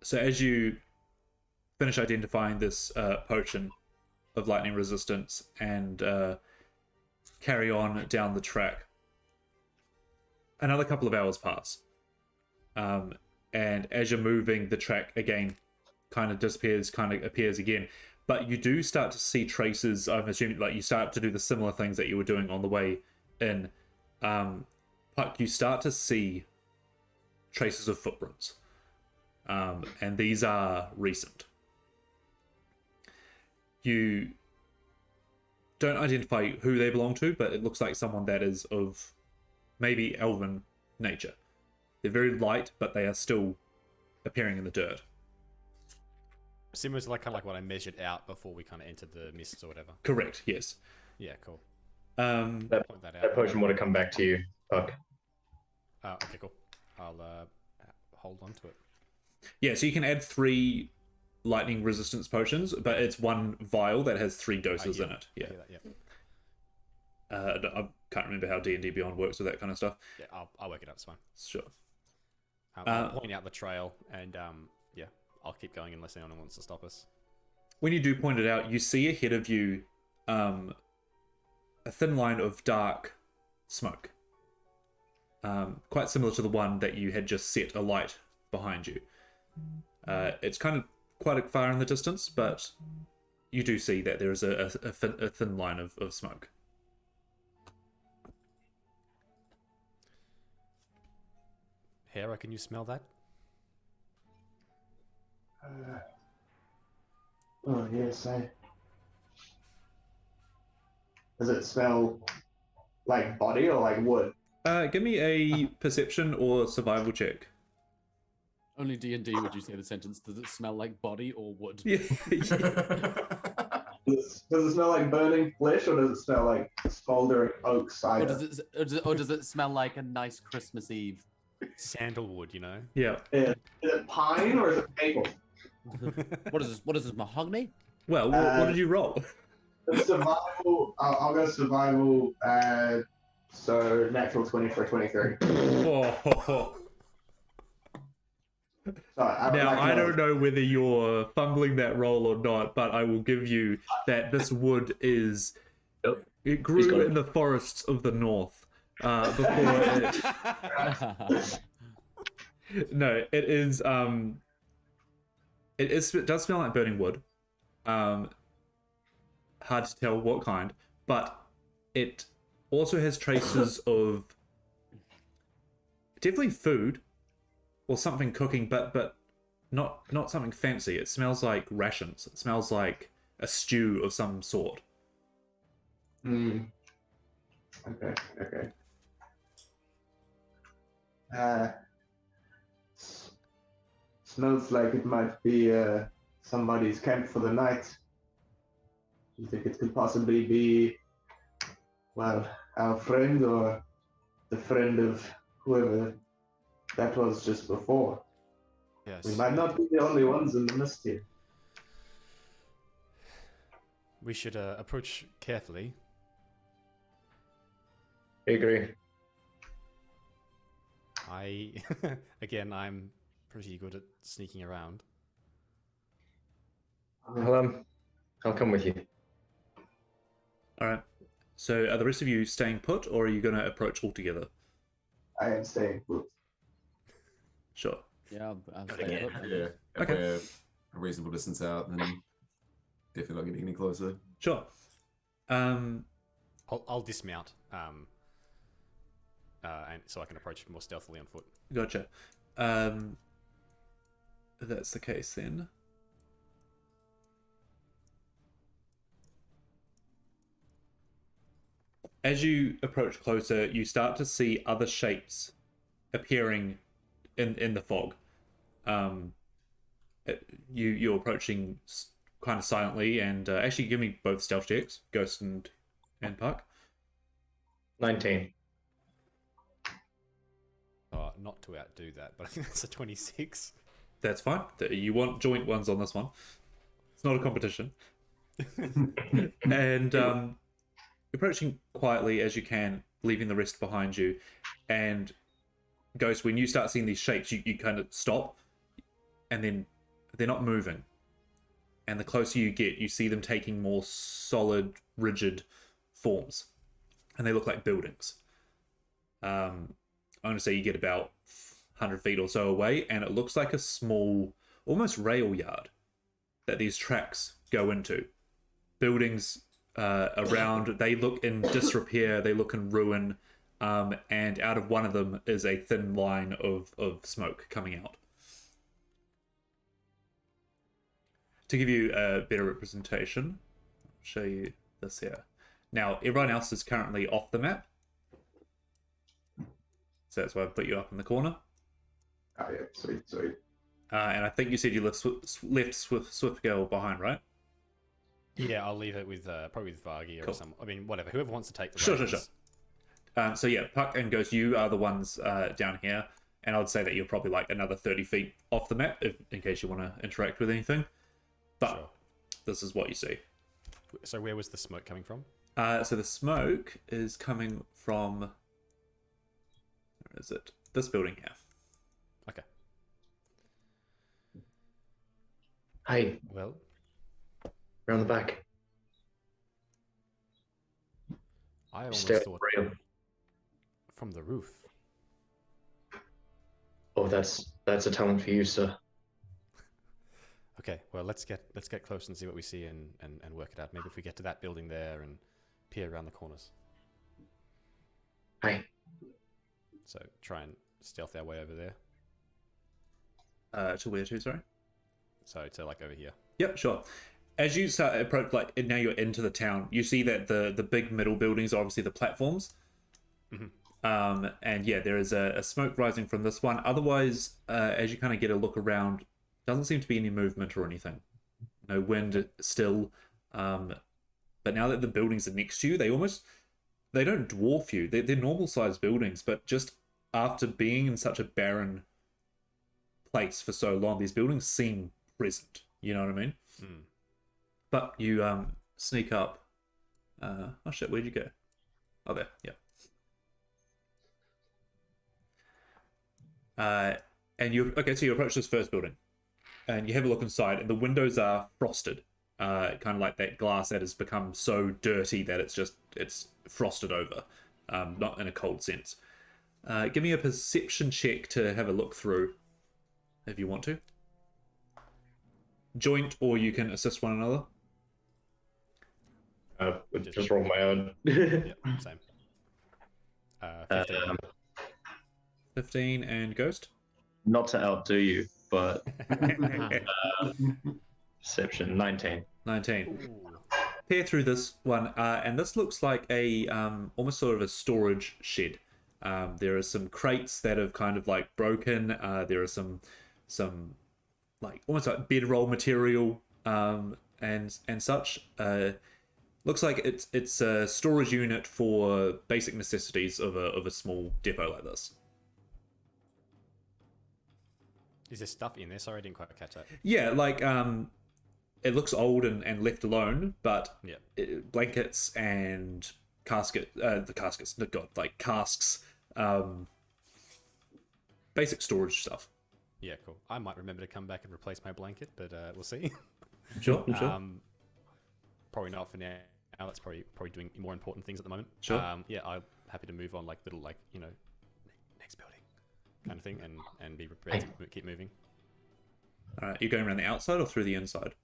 So as you finish identifying this potion of lightning resistance and carry on down the track, another couple of hours pass. And as you're moving, the track again kind of disappears, kind of appears again. But you do start to see traces, I'm assuming, like you start to do the similar things that you were doing on the way in. Puck, you start to see traces of footprints. And these are recent. You don't identify who they belong to, but it looks like someone that is of maybe elven nature. They're very light, but they are still appearing in the dirt. Similar to kind of like what I measured out before we kind of entered the mists or whatever. Correct, yes. Yeah, cool. Um, Point that out. that potion would have come back to you, Puck. Okay, cool. I'll hold on to it. yeah, so you can add 3 lightning resistance potions, but it's 1 vial that has 3 doses in it. Yeah. I can't remember how D&D Beyond works with that kind of stuff. Yeah, I'll work it out. It's fine. Sure. I'll point out the trail, and yeah, I'll keep going unless anyone wants to stop us. When you do point it out, you see ahead of you a thin line of dark smoke. Quite similar to the one that you had just set alight behind you. It's kind of quite far in the distance, but you do see that there is a thin line of smoke. Hera, can you smell that? Oh yes, does it smell like body or like wood? Give me a perception or survival check. Only D&D would you say the sentence, does it smell like body or wood? Yeah. Does it smell like burning flesh or does it smell like smoldering oak Or cider? does it smell like a nice Christmas Eve? Sandalwood, you know? Yeah. Is it pine or is it maple? What is this? What is this, mahogany? Well, what did you roll? Survival. I'll go survival. So natural 20 for 23. Oh. Now, I don't know whether you're fumbling that roll or not, but I will give you that this wood is... Yep. It grew in the forests of the north before it... No, it is... It does smell like burning wood. Hard to tell what kind, but it also has traces of definitely food or something cooking, but not something fancy. It smells like rations. It smells like a stew of some sort. Okay. Smells like it might be somebody's camp for the night. Do you think it could possibly be, well, our friend or the friend of whoever that was just before. Yes. We might not be the only ones in the mist here. We should approach carefully. I agree. I'm pretty good at sneaking around. I'll come with you. All right. So are the rest of you staying put, or are you going to approach all together? I am staying put. Sure. Yeah, I'll Gotta stay get- put. Yeah. If Okay. we're a reasonable distance out, then definitely not getting any closer. Sure. I'll dismount. And so I can approach more stealthily on foot. Gotcha. If that's the case then. As you approach closer, you start to see other shapes appearing in the fog. You're approaching kind of silently, and actually give me both stealth checks, Ghost and Puck. 19. Not to outdo that, but I think that's a 26. That's fine. You want joint ones on this one. It's not a competition. And approaching quietly as you can, leaving the rest behind you. And Ghost, when you start seeing these shapes, you kind of stop, and then they're not moving. And the closer you get, you see them taking more solid, rigid forms. And they look like buildings. I'm going to say you get about 100 feet or so away, and it looks like a small, almost rail yard that these tracks go into. Buildings around, they look in disrepair, they look in ruin, and out of one of them is a thin line of smoke coming out. To give you a better representation, I'll show you this here. Now, everyone else is currently off the map. So that's why I've put you up in the corner. Oh, yeah, sweet. And I think you said you left Swift Girl behind, right? Yeah, I'll leave it with probably with Vargi or Cool. some. I mean, whatever. Whoever wants to take the Sure. reins. So yeah, Puck and Ghost, you are the ones down here. And I'd say that you're probably like another 30 feet off the map, in case you want to interact with anything. But Sure. this is what you see. So where was the smoke coming from? So the smoke is coming from... Where is it? This building here. Okay. Hey, Well, around the back. I almost Stay thought real. from the roof. Oh, that's a talent for you, sir. Okay, well let's get close and see what we see and work it out. Maybe if we get to that building there and peer around the corners. Hey, So try and stealth our way over there. To where to, sorry? So to like over here. Yep, sure. As you start approach, like now you're into the town, you see that the big middle buildings are obviously the platforms. Mhm. And yeah, there is a smoke rising from this one. Otherwise, as you kind of get a look around, doesn't seem to be any movement or anything. No wind still. But now that the buildings are next to you, they don't dwarf you. They're normal sized buildings, but just after being in such a barren place for so long, these buildings seem present. You know what I mean? Mm. But you sneak up. Oh shit, where'd you go? Oh, there. Yeah. And so you approach this first building, and you have a look inside, and the windows are frosted, kind of like that glass that has become so dirty that it's frosted over, not in a cold sense. Give me a perception check to have a look through, if you want to. Joint, or you can assist one another. just roll my own. Yep, same. 15. 15 and Ghost. Not to outdo you, but perception 19. 19. Ooh. Peer through this one, and this looks like a almost sort of a storage shed. There are some crates that have kind of like broken. There are some like almost like bedroll material and such. Looks like it's a storage unit for basic necessities of a small depot like this. Is there stuff in there? Sorry, I didn't quite catch that. Yeah, like it looks old and left alone, but Yeah. Blankets and like casks, basic storage stuff. Yeah, cool. I might remember to come back and replace my blanket, but we'll see. Sure, sure. Probably not for now. That's probably doing more important things at the moment. Sure. Yeah, I'm happy to move on, like little, like next building kind of thing, and be prepared to keep moving. All right, you're going around the outside or through the inside?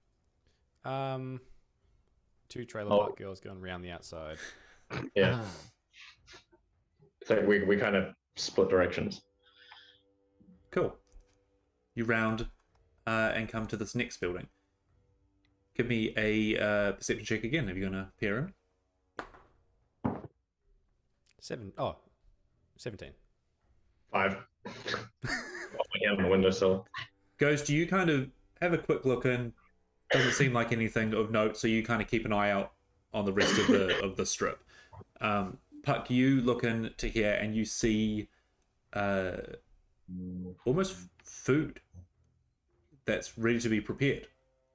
2 trailer park girls going around the outside. Yeah. So we kind of split directions. Cool. You round and come to this next building. Give me a perception check again if you're going to peer in. 17. 5. On the windowsill. Ghost, do you kind of have a quick look in? Doesn't seem like anything of note, so you kind of keep an eye out on the rest of the strip. Puck, you look into here and you see almost food that's ready to be prepared.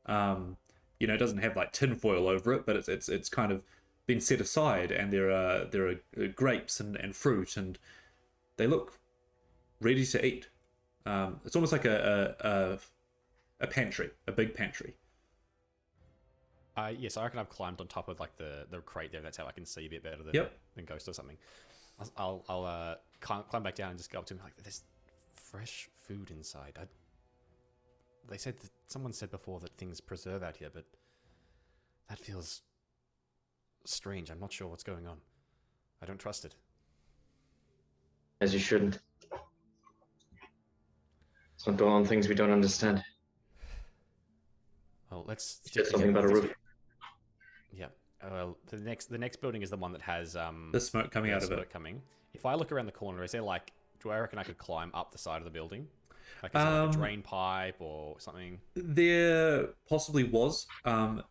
It doesn't have like tin foil over it, but it's kind of been set aside, and there are grapes and fruit, and they look ready to eat. It's almost like a pantry, a big pantry. Yes, I reckon I've climbed on top of like the crate there. That's how I can see a bit better than Ghost or something. I'll climb back down and just go up to him like, there's fresh food inside. They said that someone said before that things preserve out here, but that feels strange. I'm not sure what's going on. I don't trust it. As you shouldn't. It's not on things we don't understand. Well, let's Just something about a roof. Yeah. Well, the next building is the one that has The smoke coming out of it. Coming. If I look around the corner, is there like? Do I reckon I could climb up the side of the building? Like, is there like a drain pipe or something? There possibly was.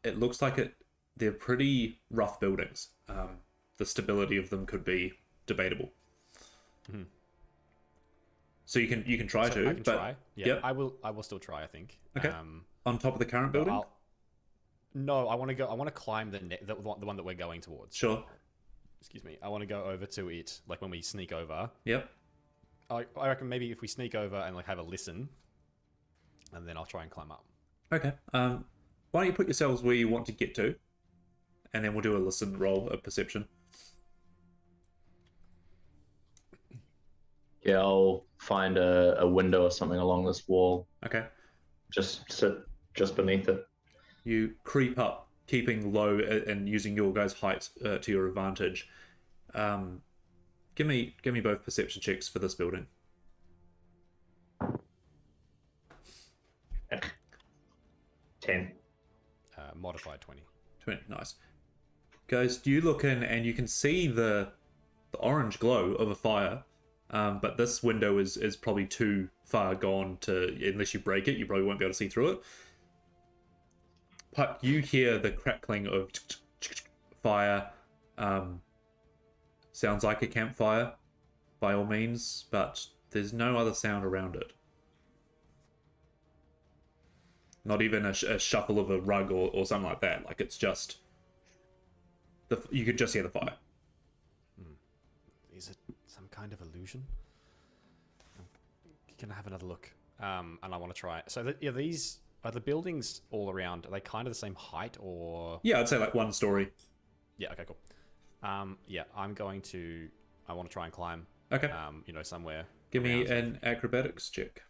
It looks like they're pretty rough buildings. The stability of them could be debatable. Mm-hmm. So you can try to. I can try. Yeah, yep. I will still try. I think. Okay. On top of the current building? No, I want to climb the one that we're going towards. Sure. Excuse me. I want to go over to it, like when we sneak over. Yep. I reckon maybe if we sneak over and like have a listen, and then I'll try and climb up. Okay. Why don't you put yourselves where you want to get to, and then we'll do a listen roll of perception. Yeah, I'll find a window or something along this wall. Okay. Just sit just beneath it. You creep up, keeping low and using your guys' height to your advantage. Give me both perception checks for this building. 10. Modified 20. 20, nice. Guys, you look in and you can see the orange glow of a fire, but this window is probably too far gone to, unless you break it, you probably won't be able to see through it. But you hear the crackling of fire. Sounds like a campfire, by all means, but there's no other sound around it. Not even a shuffle of a rug or something like that. Like, it's just... you could just hear the fire. Is it some kind of illusion? Can I have another look? And I want to try it. So, these... Are the buildings all around, are they kind of the same height, or...? Yeah, I'd say like one story. Yeah, okay, cool. Yeah, I want to try and climb. Okay. Somewhere. Give me an acrobatics check.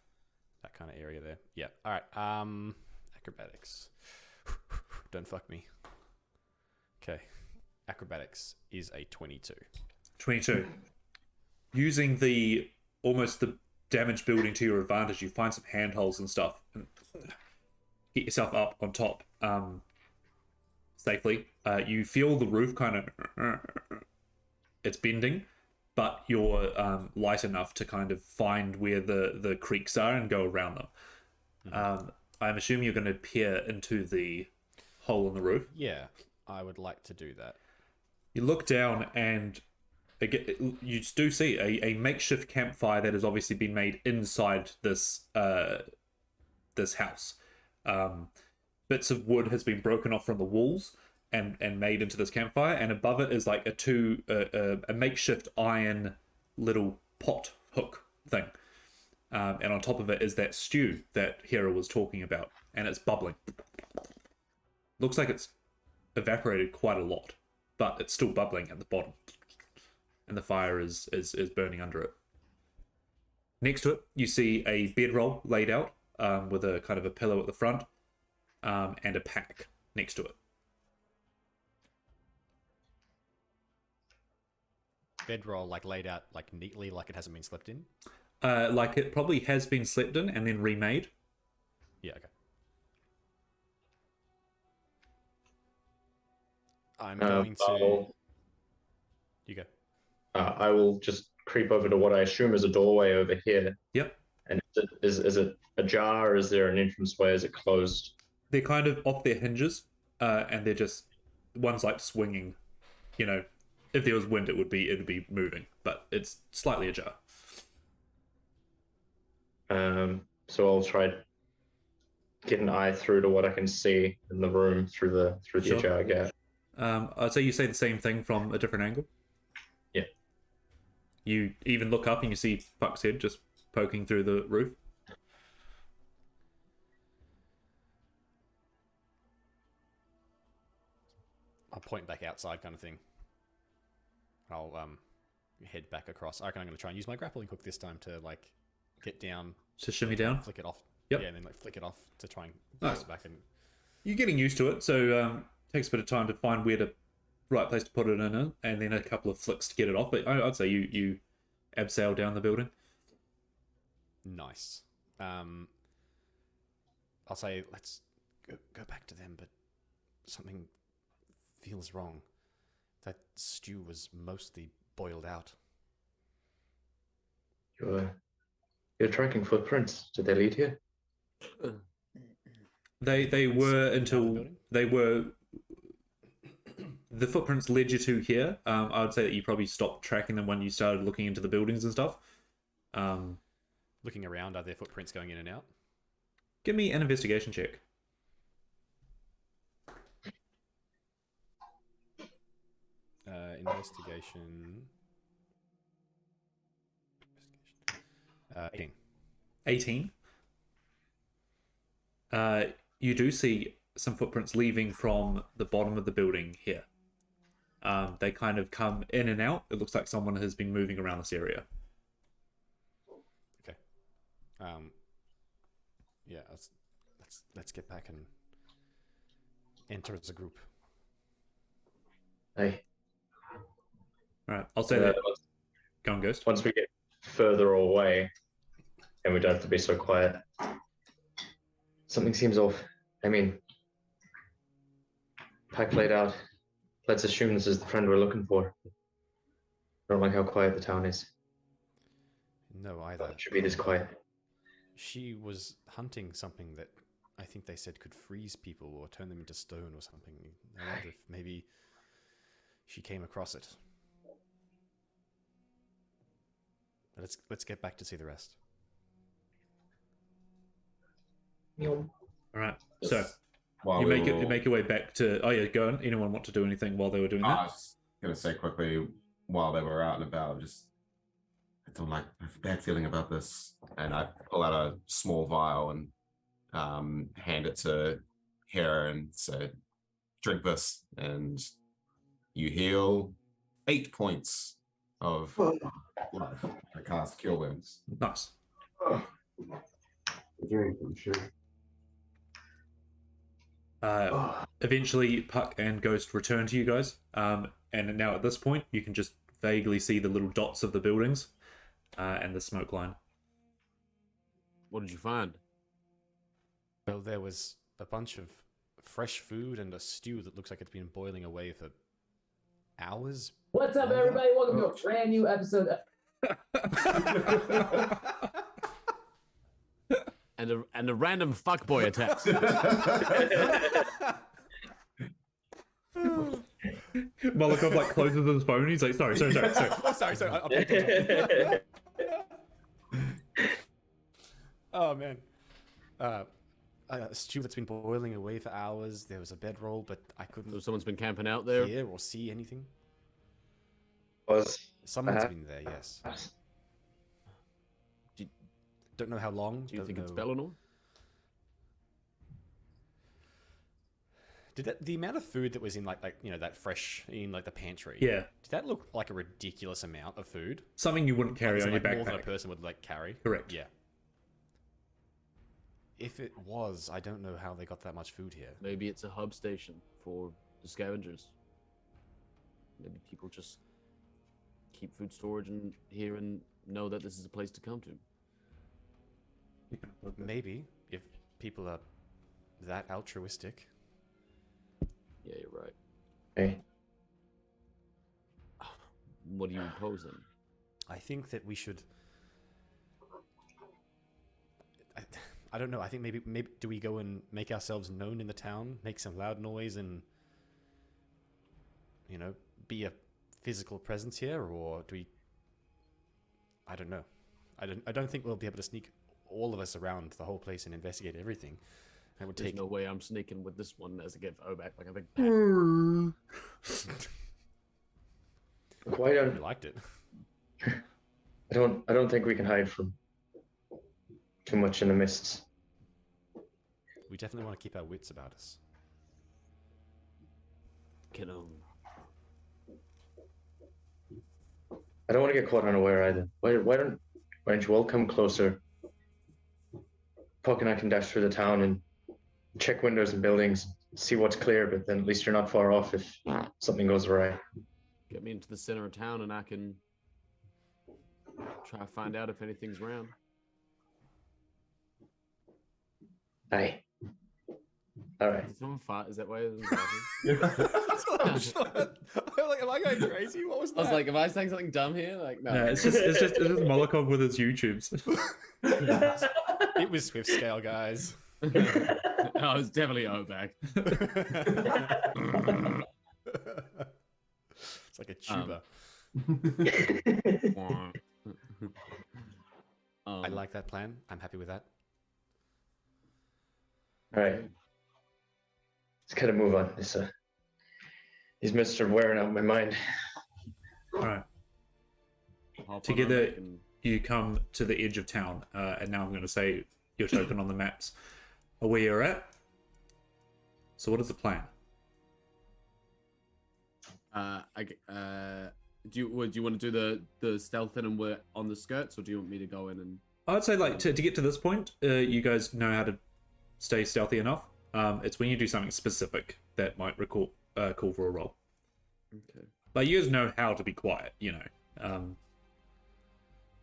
That kind of area there. Yeah, alright. Acrobatics. Don't fuck me. Okay. Acrobatics is a 22. 22. Using almost the damaged building to your advantage, you find some handholds and stuff, and get yourself up on top safely. You feel the roof kind of it's bending, but you're light enough to kind of find where the creaks are and go around them. Mm-hmm. I'm assuming you're going to peer into the hole in the roof. Yeah, I would like to do that. You look down and you do see a makeshift campfire that has obviously been made inside this this house. Bits of wood has been broken off from the walls and made into this campfire, and above it is like a makeshift iron little pot hook thing. And on top of it is that stew that Hera was talking about, and it's bubbling. Looks like it's evaporated quite a lot, but it's still bubbling at the bottom. And the fire is burning under it. Next to it, you see a bedroll laid out with a kind of a pillow at the front and a pack next to it. Bedroll like laid out like neatly, like it hasn't been slept in. Like it probably has been slept in and then remade. Yeah, okay. I'm going to. You go. I will just creep over to what I assume is a doorway over here. Yep. And is it ajar? Is there an entranceway? Is it closed? They're kind of off their hinges, and they're just one's like swinging. You know, if there was wind, it would be moving, but it's slightly ajar. So I'll try to get an eye through to what I can see in the room through the Sure. ajar gap. I'd say you say the same thing from a different angle. Yeah. You even look up and you see Puck's head just poking through the roof. I'll point back outside, kind of thing. I'll head back across. I reckon I'm going to try and use my grappling hook this time to like get down, To shimmy down. flick it off. Yep. Yeah, and then like flick it off to try and Nice. place it back. And You're getting used to it, so takes a bit of time to find where the right place to put it in, and then a couple of flicks to get it off. But I'd say you abseil down the building. nice. I'll say let's go back to them, but something feels wrong. That stew was mostly boiled out. You're tracking footprints. Did they lead here? They were Down the until building? they were. The footprints led you to here. I would say that you probably stopped tracking them when you started looking into the buildings and stuff. Looking around, are there footprints going in and out? Give me an investigation check. Investigation. 18. 18. You do see some footprints leaving from the bottom of the building here. They kind of come in and out. It looks like someone has been moving around this area. Okay. Yeah, let's get back and enter as a group. Hey. All right, I'll say that. Go on, Ghost. Once we get further away, and we don't have to be so quiet, something seems off. I mean, Pike laid out. Let's assume this is the friend we're looking for. I don't like how quiet the town is. No, either. It should be this quiet. She was hunting something that I think they said could freeze people or turn them into stone or something. I wonder if maybe she came across it. But let's get back to see the rest. All right, so While you we make it. were- You make your way back to. Oh yeah, go on. Anyone want to do anything while they were doing I that? was just gonna say quickly while they were out and about, I don't like, I have a bad feeling about this, and I pull out a small vial and hand it to Hera and say, "Drink this, and you heal 8 points of life." I cast Cure Wounds. Nice. Drink, I'm sure. Eventually, Puck and Ghost return to you guys, and now at this point, you can just vaguely see the little dots of the buildings and the smoke line. What did you find? Well, there was a bunch of fresh food and a stew that looks like it's been boiling away for hours. What's up, everybody? Welcome to a brand new episode. And a random fuckboy attack. Molotov like closes his phone. He's like, sorry. Oh, sorry. I'll pick it up. Oh man. a stew that's been boiling away for hours. There was a bedroll, but I So couldn't someone's been camping out there. hear or see anything. Was Someone's been there, yes. Do- Don't know how long. Do you don't think it's know- Bellinor? Did the amount of food that was in like that fresh in like the pantry? Yeah, Did that look like a ridiculous amount of food? something you wouldn't carry Is on it, your like, more than a backpack. person would like carry? Correct. Yeah. If it was, I don't know how they got that much food here. Maybe it's a hub station for the scavengers. Maybe people just keep food storage in here and know that this is a place to come to. Maybe if people are that altruistic. Yeah, you're right. Hey, What do you propose then? I think that we should. I don't know. I think maybe do we go and make ourselves known in the town, make some loud noise, and be a physical presence here, or do we? I don't know. I don't think we'll be able to sneak all of us around the whole place and investigate everything. It would There's take. no way I'm sneaking with this one as a gift. Oh, back like a big pack. why We don't liked it. I don't think we can hide from too much in the mists. We definitely want to keep our wits about us. Can I don't want to get caught unaware either. Why don't you all come closer? Puck and I can dash through the town and check windows and buildings, see what's clear, but then at least you're not far off if something goes awry. get me into the center of town and I can try to find out if anything's around. Aye. All right. Did someone fart? Is that why? It was I'm like, am I going crazy? What was that? I was like, am I saying something dumb here? Like, no. No, it's just Molokov with his YouTubes. It was Swift scale, guys. No, it was definitely Obak. It's like a tuba. I like that plan. I'm happy with that. All right. Let's kind of move on. These mists are wearing out my mind. All right. hop on Together, Obak and- you come to the edge of town, and now I'm going to say your token on the maps are where you're at. So, what is the plan? Do you want to do the stealth in and we're on the skirts, or do you want me to go in and? I'd say, like, to get to this point, you guys know how to stay stealthy enough. It's when you do something specific that might call for a roll. Okay. Like, you guys know how to be quiet,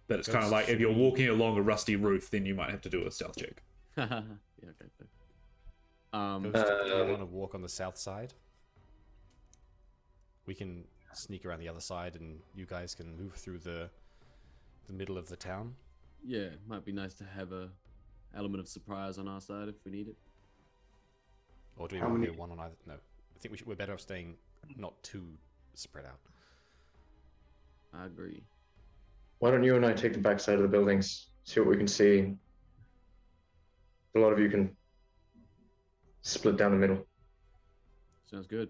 but it's kind of like if you're Should we- walking along a rusty roof, then you might have to do a stealth check. Yeah. Okay. Fair. Ghost, do you want to walk on the south side? We can sneak around the other side, and you guys can move through the middle of the town. Yeah, might be nice to have a element of surprise on our side if we need it. Or do we How want to many- do one on either? No, I think we're better off staying not too spread out. I agree. Why don't you and I take the backside of the buildings, see what we can see? A lot of you can split down the middle. Sounds good.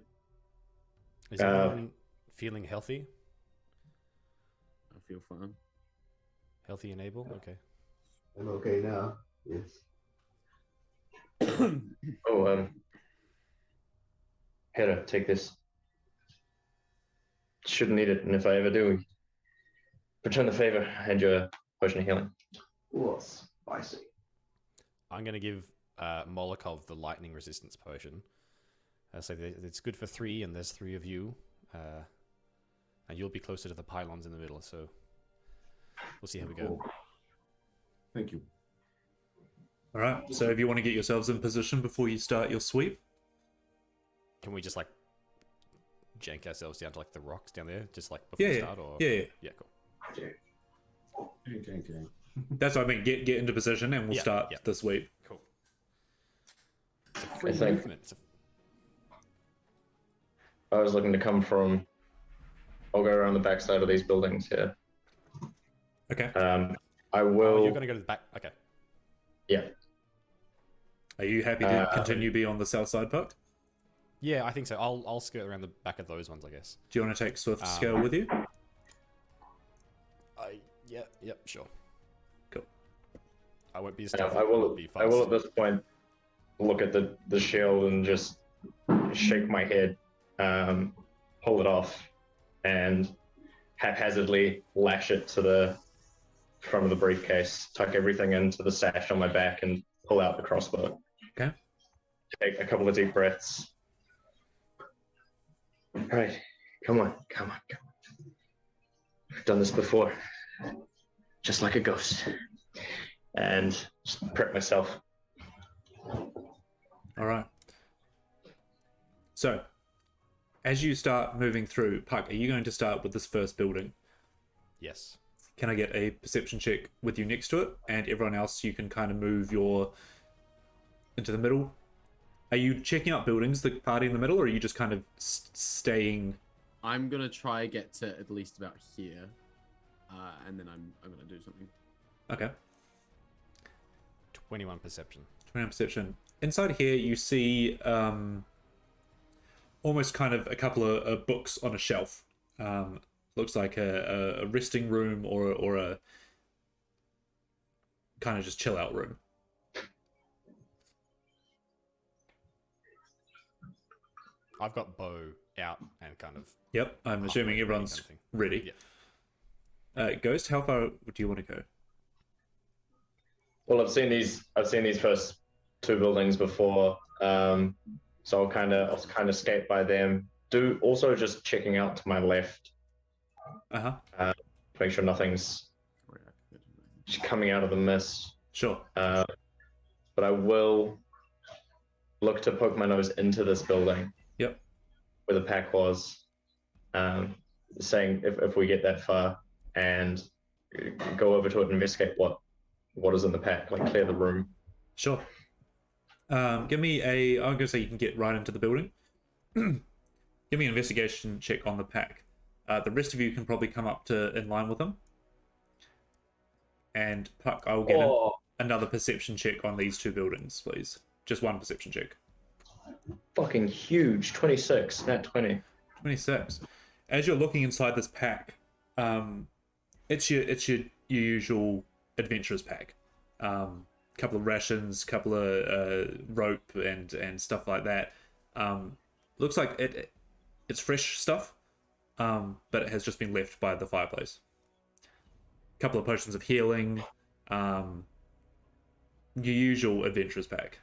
Is everyone feeling healthy? I feel fine. Healthy and able? Okay. I'm okay now. Yes. Oh, Hera, take this. Shouldn't need it, and if I ever do, return the favor and your potion of healing. Oh, spicy. I'm going to give Molokov the lightning resistance potion. So it's good for 3, and there's 3 of you. And you'll be closer to the pylons in the middle, so we'll see how we go. Thank you. All right. So, if you want to get yourselves in position before you start your sweep, Can we just like jank ourselves down to like the rocks down there, just like before we start? Or yeah. cool. Okay. That's what I mean. Get into position, and we'll Yeah, start yeah. the sweep. Cool. It's a free think- movement. I was looking to come from. I'll go around the backside of these buildings here. Okay. I will. Oh, you're going to go to the back. Okay. Yeah. Are you happy to continue be on the south side, Puck? Yeah, I think so. I'll skirt around the back of those ones, I guess. Do you want to take Swift Scale with you? Yep, sure. Cool. I won't be as Yeah, tough. I will. Be I will fast. at this point look at the shield and just shake my head, pull it off, and haphazardly lash it to the front of the briefcase. Tuck everything into the sash on my back and pull out the crossbow. Okay. Take a couple of deep breaths. All right, come on. I've done this before, just like a ghost, and just prep myself. All right. So, as you start moving through, Puck, are you going to start with this first building? Yes. Can I get a perception check with you next to it, and everyone else you can kind of move into the middle? Are you checking out buildings, the party in the middle, or are you just kind of staying? I'm gonna try get to at least about here, and then I'm gonna do something. Okay. 21 perception. 21 perception. Inside here, you see almost kind of a couple of books on a shelf. Looks like a resting room or a kind of just chill out room. I've got bow out and kind of. Yep, I'm assuming ready everyone's kind of thing. ready. Yeah. Ghost, how far do you want to go? Well, I've seen these first two buildings before, so I'll kind of skate by them. Do also just checking out to my left, make sure nothing's coming out of the mist. Sure. But I will look to poke my nose into this building. Yep. Where the pack was, saying if we get that far and go over to it and investigate what is in the pack, like clear the room. Sure. Give me I'm gonna say you can get right into the building. Give me an investigation check on the pack. The rest of you can probably come up to in line with them. And Puck, I will get another perception check on these two buildings, please. Just one perception check. Fucking huge. 26, not 20. 26. As you're looking inside this pack, it's your usual adventurers pack. Couple of rations, couple of rope and stuff like that. Looks like it's fresh stuff, but it has just been left by the fireplace. Couple of potions of healing, your usual adventurers pack.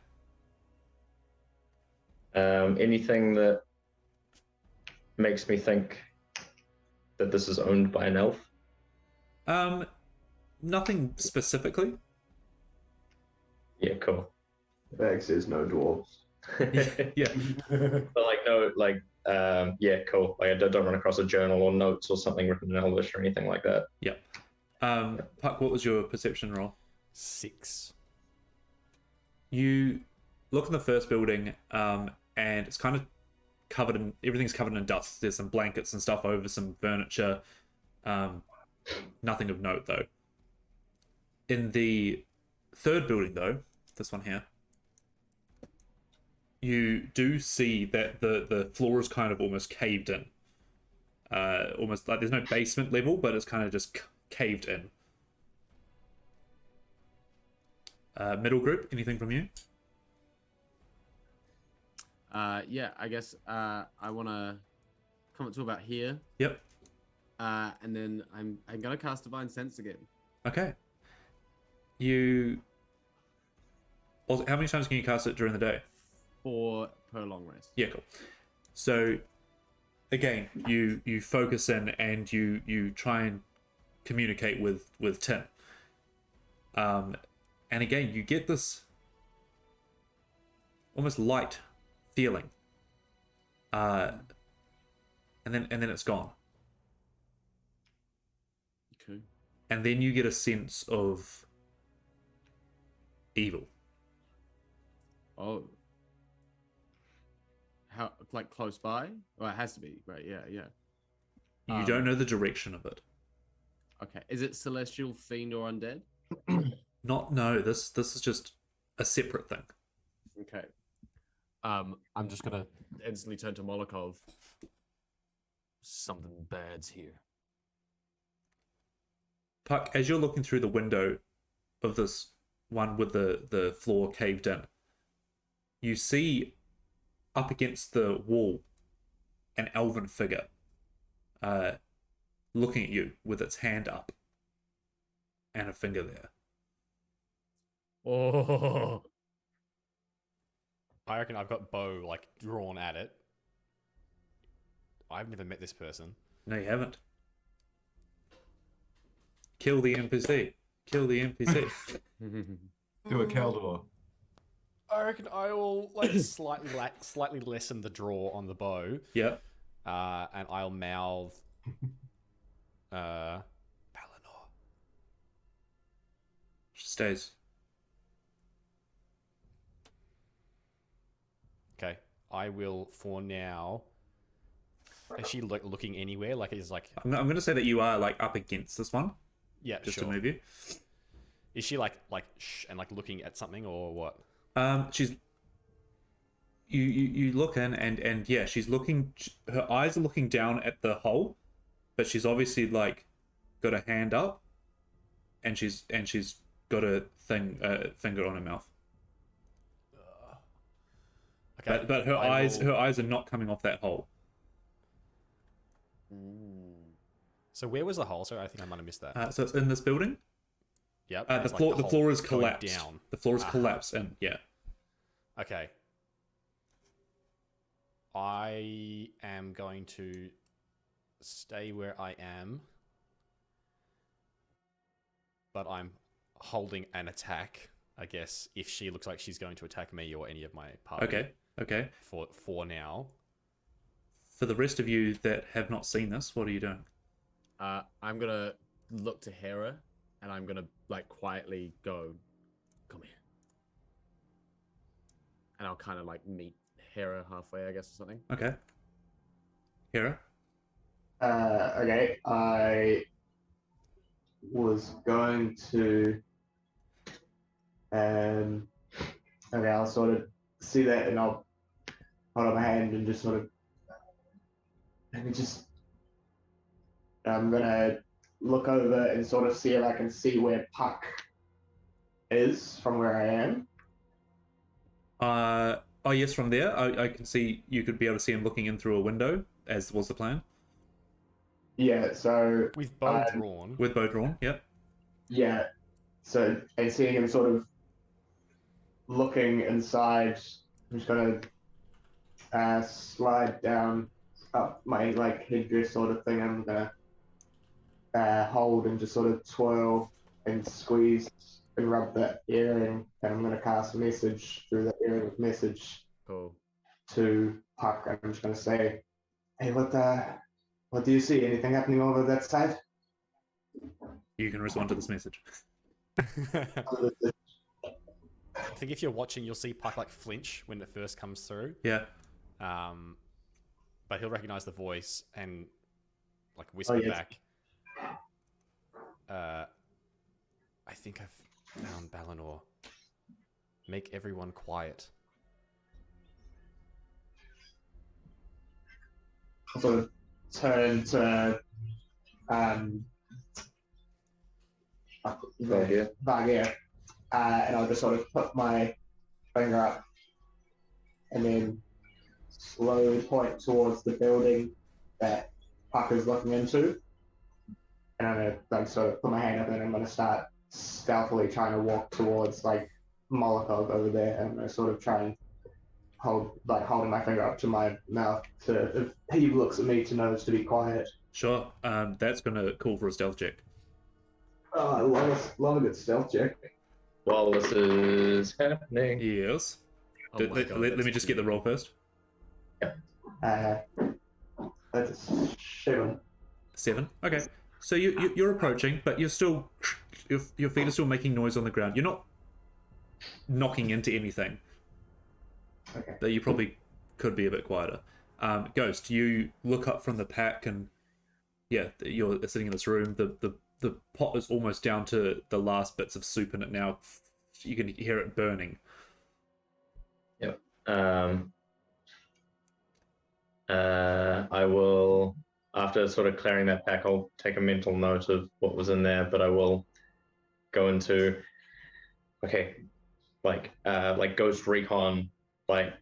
Anything that makes me think that this is owned by an elf? Nothing specifically. Yeah, cool. Bag says no dwarves. Yeah. But yeah, cool. Like I don't run across a journal or notes or something written in Elvish or anything like that. Yep. Puck, what was your perception roll? 6. You look in the first building, and it's kind of everything's covered in dust. There's some blankets and stuff over some furniture. Nothing of note though. In the third building though, this one here, you do see that the floor is kind of almost caved in. Almost like there's no basement level, but it's kind of just caved in. Middle group, anything from you? Yeah, I guess I want to come up to about here. Yep. And then I'm gonna cast Divine Sense again. Okay. You. Also, how many times can you cast it during the day? 4 per long rest. Yeah, cool. So, again, you focus in and you try and communicate with Tim. And again, you get this almost light feeling. And then it's gone. Okay. And then you get a sense of evil. Oh. How, like close by? Well, it has to be, right? Yeah, yeah. You don't know the direction of it. Okay. Is it celestial, fiend, or undead? No, this is just a separate thing. Okay. I'm just gonna instantly turn to Molokov. Something bad's here. Puck, as you're looking through the window of this one with the floor caved in, you see up against the wall an elven figure looking at you with its hand up and a finger there. Oh. I reckon I've got bow like drawn at it. I've never met this person. No, you haven't. Kill the NPC. Kill the NPC. Do a Caldor. I reckon I will like slightly lessen the draw on the bow. Yep. And I'll mouth Balinor. She stays. Okay. I will for now. Is she like looking anywhere? Like is like I'm going to say that you are like up against this one, yeah, just sure. to move you. Is she like shh and like looking at something or what? She's you look in and yeah, she's looking. Her eyes are looking down at the hole, but she's obviously like got a hand up, and she's got a finger on her mouth. Okay. But her eyes are not coming off that hole. So where was the hole? So I think I might have missed that. So it's in this building. Yep. The it's like floor the hole floor is going collapsed. down. The floor is collapsed, and yeah. Okay. I am going to stay where I am, but I'm holding an attack, I guess, if she looks like she's going to attack me or any of my party. Okay. For now. For the rest of you that have not seen this, what are you doing? I'm gonna look to Hera, and I'm gonna like quietly go, come here, and I'll kind of like meet Hera halfway, I guess, or something. Okay. Hera? Okay, I was going to okay, I'll sort of see that and I'll hold up my hand and just sort of I'm gonna look over and sort of see if I can see where Puck is from where I am. Oh yes, from there I can see, you could be able to see him looking in through a window, as was the plan. Yeah, so With bow drawn. With bow drawn, yep. yeah, so and seeing him sort of looking inside, I'm just gonna slide down up my like headdress sort of thing. I'm gonna hold and just sort of twirl and squeeze and rub that earring, and I'm gonna cast a message through the earring message Cool. to Puck. And I'm just gonna say, "Hey, what do you see? Anything happening over that side?" You can respond to this message. I think if you're watching, you'll see Puck like flinch when it first comes through. Yeah. But he'll recognize the voice and like whisper back. I think I've found Balinor. Make everyone quiet. I'll sort of turn to Vargir, and I'll just sort of put my finger up and then slowly point towards the building that Puck is looking into. And I'm going to like sort of put my hand up and I'm going to start stealthily trying to walk towards like Molotov over there. And I'm going to sort of try and holding my finger up to my mouth to, if he looks at me, to know to be quiet. Sure. That's gonna call for a stealth check. Love a good stealth check. While this is happening. Yes. Oh my God, let me that's just get the roll first. That's a 7. 7. Okay. So you're approaching, but you're still, your feet are still making noise on the ground. You're not knocking into anything. Okay. That you probably could be a bit quieter. Ghost, you look up from the pack and yeah, you're sitting in this room. The pot is almost down to the last bits of soup in it now. You can hear it burning. I will, after sort of clearing that pack, I'll take a mental note of what was in there, but I will go into, okay, like ghost recon, like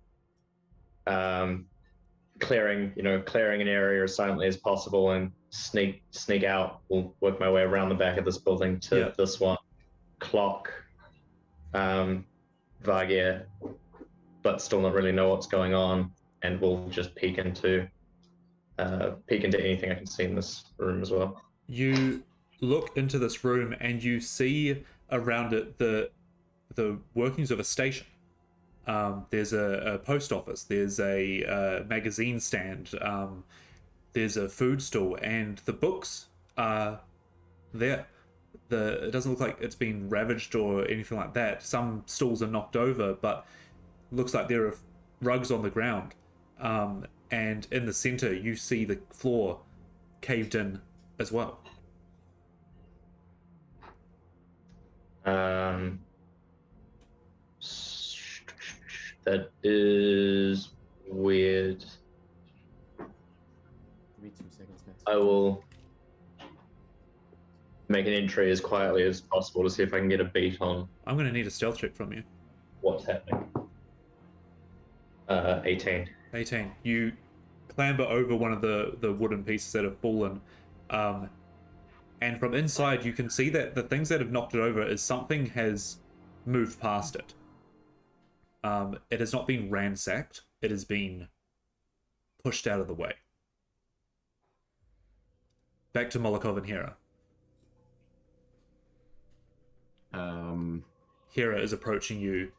clearing an area as silently as possible and sneak out. We'll work my way around the back of this building to this one, clock Vargier, but still not really know what's going on, and we'll just peek into anything I can see in this room as well. You look into this room and you see around it the workings of a station. There's a post office, there's a magazine stand, there's a food stall, and the books are there. It doesn't look like it's been ravaged or anything like that. Some stools are knocked over, but looks like there are rugs on the ground. And in the center, you see the floor caved in as well. That is weird. Give me 2 seconds, guys. I will make an entry as quietly as possible to see if I can get a beat on I'm going to need a stealth check from you. what's happening. 18. 18. You clamber over one of the wooden pieces that have fallen, and from inside you can see that the things that have knocked it over is something has moved past it. It has not been ransacked. It has been pushed out of the way. Back to Molokov and Hera. Hera is approaching you,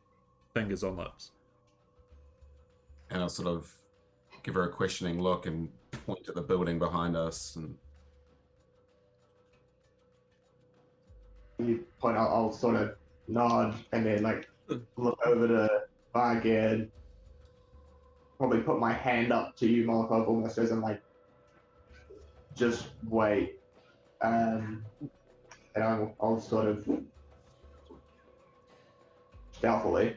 fingers on lips. And I'll sort of give her a questioning look and point at the building behind us. And You point out, I'll sort of nod and then like look over to Vargir, probably put my hand up to you, Molotov, almost as I'm like, just wait. And I'll sort of stealthily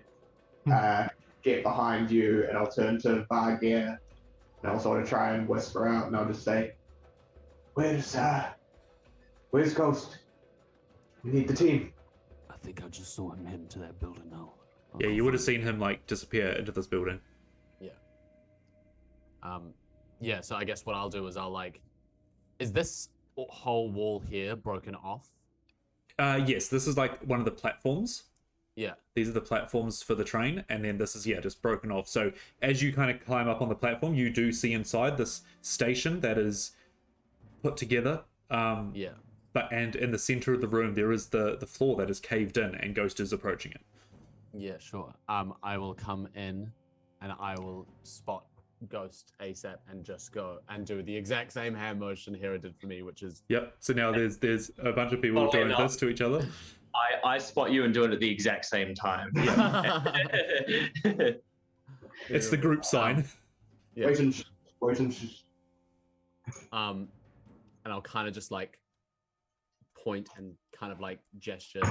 get behind you, and I'll turn to Vargir, and I'll sort of try and whisper out, and I'll just say, where's Ghost? We need the team. I think I just saw him head into that building now. Yeah, you would have seen him like disappear into this building. Yeah. Yeah, so I guess what I'll do is I'll like, is this whole wall here broken off? Yes, this is like one of the platforms. Yeah. These are the platforms for the train, and then this is, just broken off. So as you kind of climb up on the platform, you do see inside this station that is put together. Yeah. And in the center of the room, there is the floor that is caved in, and Ghost is approaching it. Yeah, sure. I will come in, and I will spot Ghost ASAP and just go and do the exact same hand motion Hera did for me, which is... Yep. So now there's a bunch of people doing this to each other. I spot you and do it at the exact same time. It's the group sign. Yeah. Wait and And I'll kind of just like point and kind of like gesture. We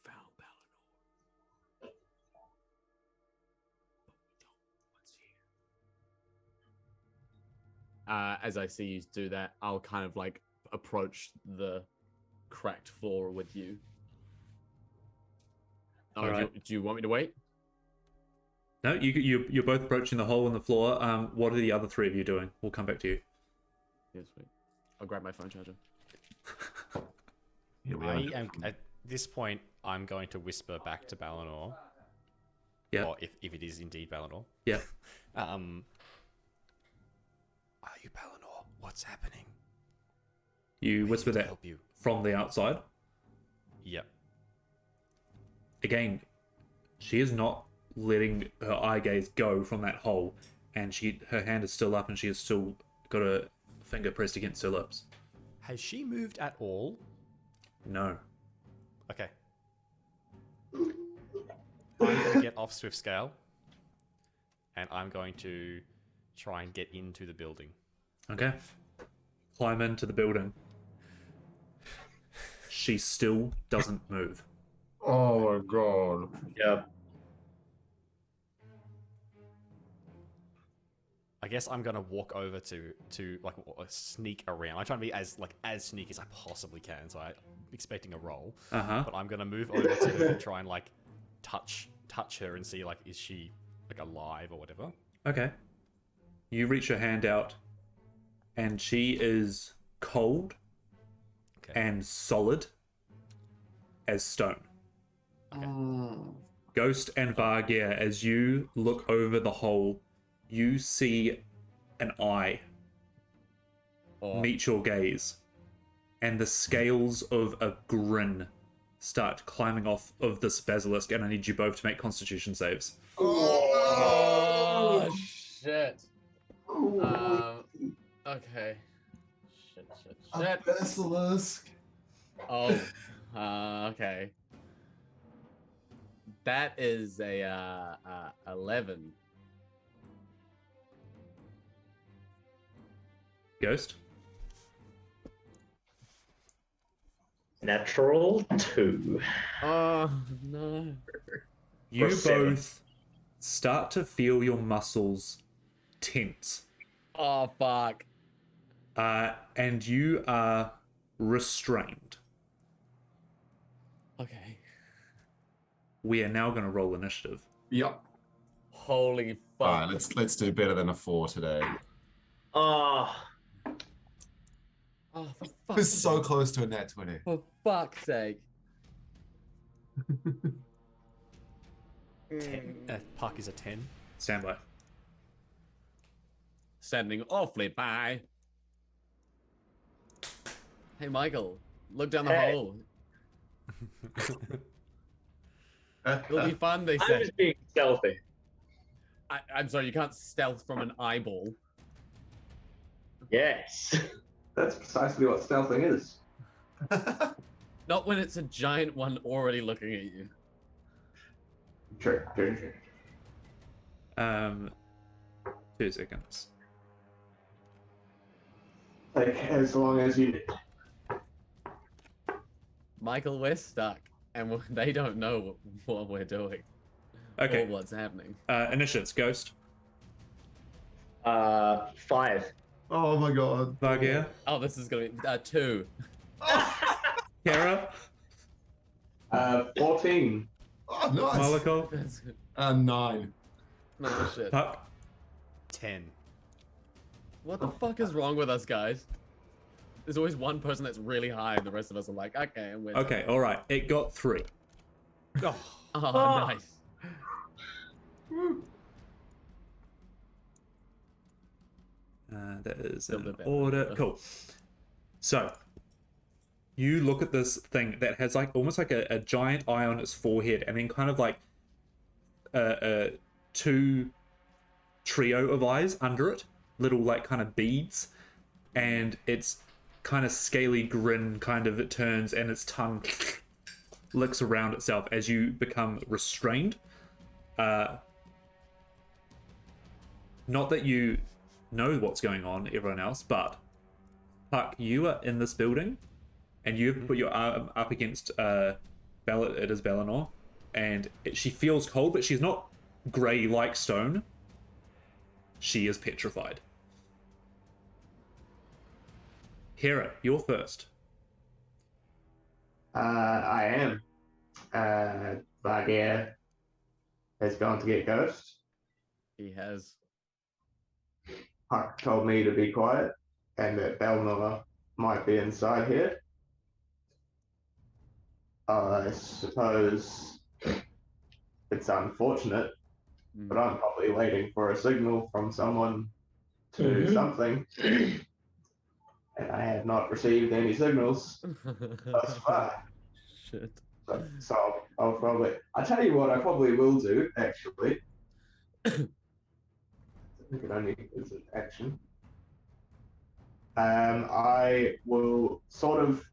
found Balinor. But we don't know what's here. As I see you do that, I'll kind of like approach the cracked floor with you. Oh, Alright. do you want me to wait? No, you're both approaching the hole in the floor. What are the other three of you doing? We'll come back to you. Yes, wait. I'll grab my phone charger. here we are. I am, at this point, I'm going to whisper back to Balinor. Yeah. Or if it is indeed Balinor. Yeah. Are you Balinor? What's happening? You whisper to that help you. from the outside. Yep. Again, she is not letting her eye gaze go from that hole, and her hand is still up, and she has still got a finger pressed against her lips. Has she moved at all? No. Okay. I'm going to get off Swift Scale, and I'm going to try and get into the building. Okay. Climb into the building. She still doesn't move. Oh my god. Yep. I guess I'm gonna walk over to like sneak around. I'm trying to be as sneaky as I possibly can. So I'm expecting a roll, Uh-huh. but I'm gonna move over to her and try and like touch her and see like is she like alive or whatever. Okay. You reach your hand out, and she is cold and solid as stone. Okay. Ghost and Vargir, as you look over the hole, you see an eye meet your gaze, and the scales of a grin start climbing off of this basilisk, and I need you both to make constitution saves. Oh, shit. Okay. Shit. A basilisk. Oh, okay. That is a 11. Ghost? Natural 2. Oh no. You For 7. both start to feel your muscles tense, Oh fuck. and you are restrained. Okay. We are now going to roll initiative. Yep. Holy fuck. All right, let's do better than a 4 today. Ah, Oh, for fuck's This is so sake. close to a nat 20. For fuck's sake. 10. Puck is a 10. Stand by. Standing awfully by. Hey, Michael, look down the Hey. hole. It'll be fun, they I say. was being stealthy. I'm sorry, you can't stealth from an eyeball. Yes. That's precisely what stealthing is. Not when it's a giant one already looking at you. True. 2 seconds. Take as long as you need. Michael, we're stuck, and they don't know what we're doing Okay. or what's happening. Initiatives. Ghost. 5. Oh my god. Vargir. Oh, this is gonna be 2. Kara. 14. Oh, nice. Molokov. That's good. 9. No shit. Puck. 10. What the fuck is wrong with us, guys? There's always one person that's really high, and the rest of us are like, okay, I'm with. Okay, alright. It got 3. Oh, Oh, nice. That is Still in the better. order. Cool. So, you look at this thing that has like almost like a giant eye on its forehead, and then kind of like a 2 trio of eyes under it, little like kind of beads, and its kind of scaly grin kind of it turns, and its tongue licks around itself as you become restrained. Not that you know what's going on, everyone else, but Puck, you are in this building, and you've put your arm up against it is Bellinor, and she feels cold, but she's not grey like stone. She is petrified. Hera, you're first. I am. Vargir has gone to get Ghost. He has. Puck told me to be quiet and that Belnor might be inside here. I suppose it's unfortunate, but I'm probably waiting for a signal from someone to do something. And I have not received any signals thus far. Shit. So I'll probably. I'll tell you what I probably will do, actually. I think it only is an action. I will sort of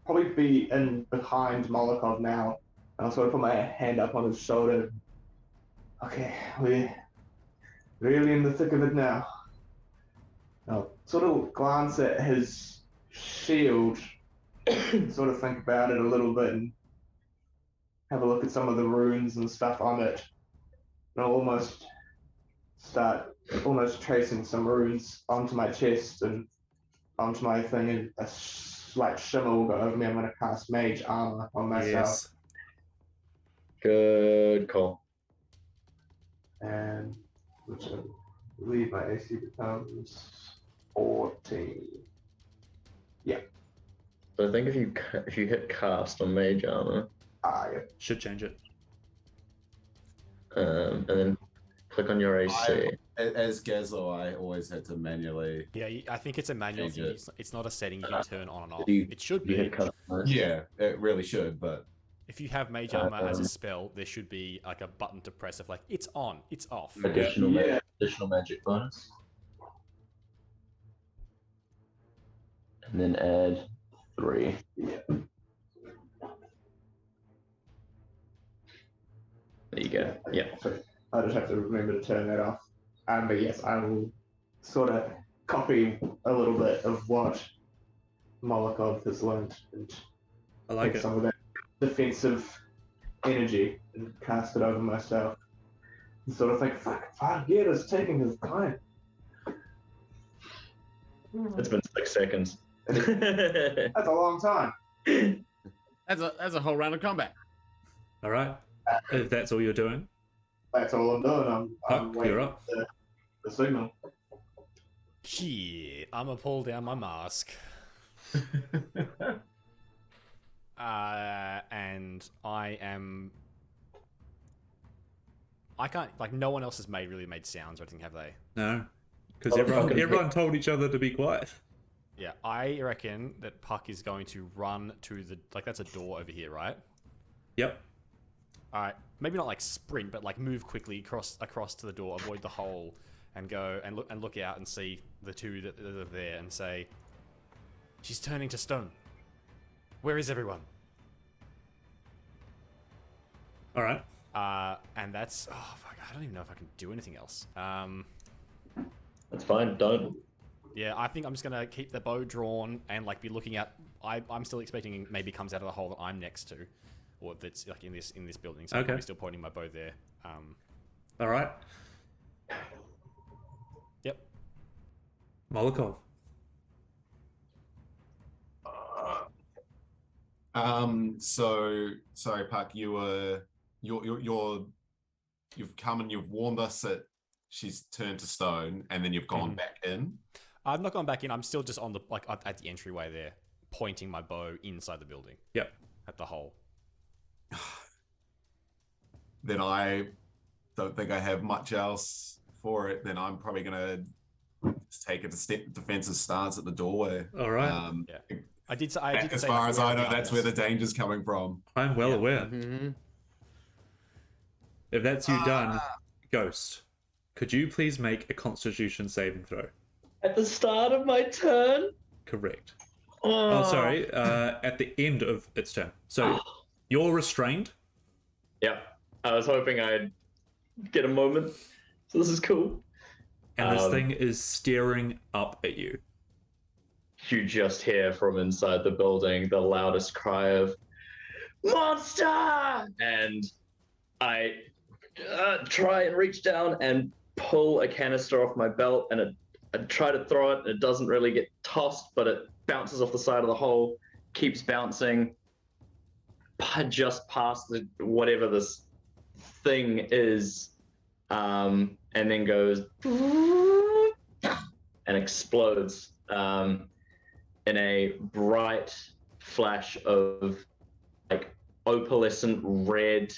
probably be in behind Molokov now, and I'll sort of put my hand up on his shoulder. Okay, we're really in the thick of it now. I'll sort of glance at his shield, sort of think about it a little bit, and have a look at some of the runes and stuff on it. And I'll almost start almost tracing some runes onto my chest and onto my thing, and a slight shimmer will go over me. I'm going to cast Mage Armor on myself. Yes. Good call. And which I believe my AC becomes 14. So I think if you hit cast on Mage Armor, Yeah. Should change it. and then click on your AC. As Gazlo, I always had to manually. Yeah, I think it's a manual Change thing. it. It's not a setting you can turn on and off. You- It should You be. hit customize. Yeah, it really should, but If you have Mage Armor as a spell, there should be like a button to press of like, it's on, it's off. Additional, Yeah. additional magic bonus. And then add 3. Yeah. There you go. Yeah. So I just have to remember to turn that off. But yes, I will sort of copy a little bit of what Molokov has learned and I like take it. some of that defensive energy and cast it over myself. And sort of think, fuck, 5 years taking his time. It's been 6 seconds. That's a long time. That's a whole round of combat. All right. If that's all you're doing, That's all I'm doing. I'm Puck, waiting you're up. for the signal. Shit, I'ma pull down my mask. And I can't, like, no one else has really made sounds or anything, have they? No, because Oh, everyone fucking everyone told each other to be quiet. Yeah, I reckon that Puck is going to run to the, like, that's a door over here, right? Yep. All right, maybe not like sprint, but like move quickly across to the door, avoid the hole, and go and look out and see the two that are there, and say, "She's turning to stone. Where is everyone?" All right. And that's, oh fuck, I don't even know if I can do anything else. That's fine. Don't. Yeah, I think I'm just gonna keep the bow drawn and like be looking at. I'm still expecting maybe comes out of the hole that I'm next to, or that's like in this building. So Okay. I'm still pointing my bow there. All right. Yep. Molokov. So sorry, Puck. You've come and you've warned us that she's turned to stone, and then you've gone back in. I've not gone back in. I'm still just on the at the entryway there, pointing my bow inside the building. Yep. At the hole. Then I don't think I have much else for it. Then I'm probably gonna take a defensive stance at the doorway. All right. Yeah. I did say As say, far like, as I know, behind that's us. where the danger's coming from. I'm well Yeah. aware. Mm-hmm. If that's you done, Ghost, could you please make a Constitution saving throw? At the start of my turn. Correct. Oh, sorry. At the end of its turn. So you're restrained. Yeah. I was hoping I'd get a moment. So this is cool. And this thing is staring up at you. You just hear from inside the building the loudest cry of "Monster!" And I try and reach down and pull a canister off my belt, and I try to throw it, and it doesn't really get tossed, but it bounces off the side of the hole, keeps bouncing, just past whatever this thing is, and then goes and explodes in a bright flash of like opalescent red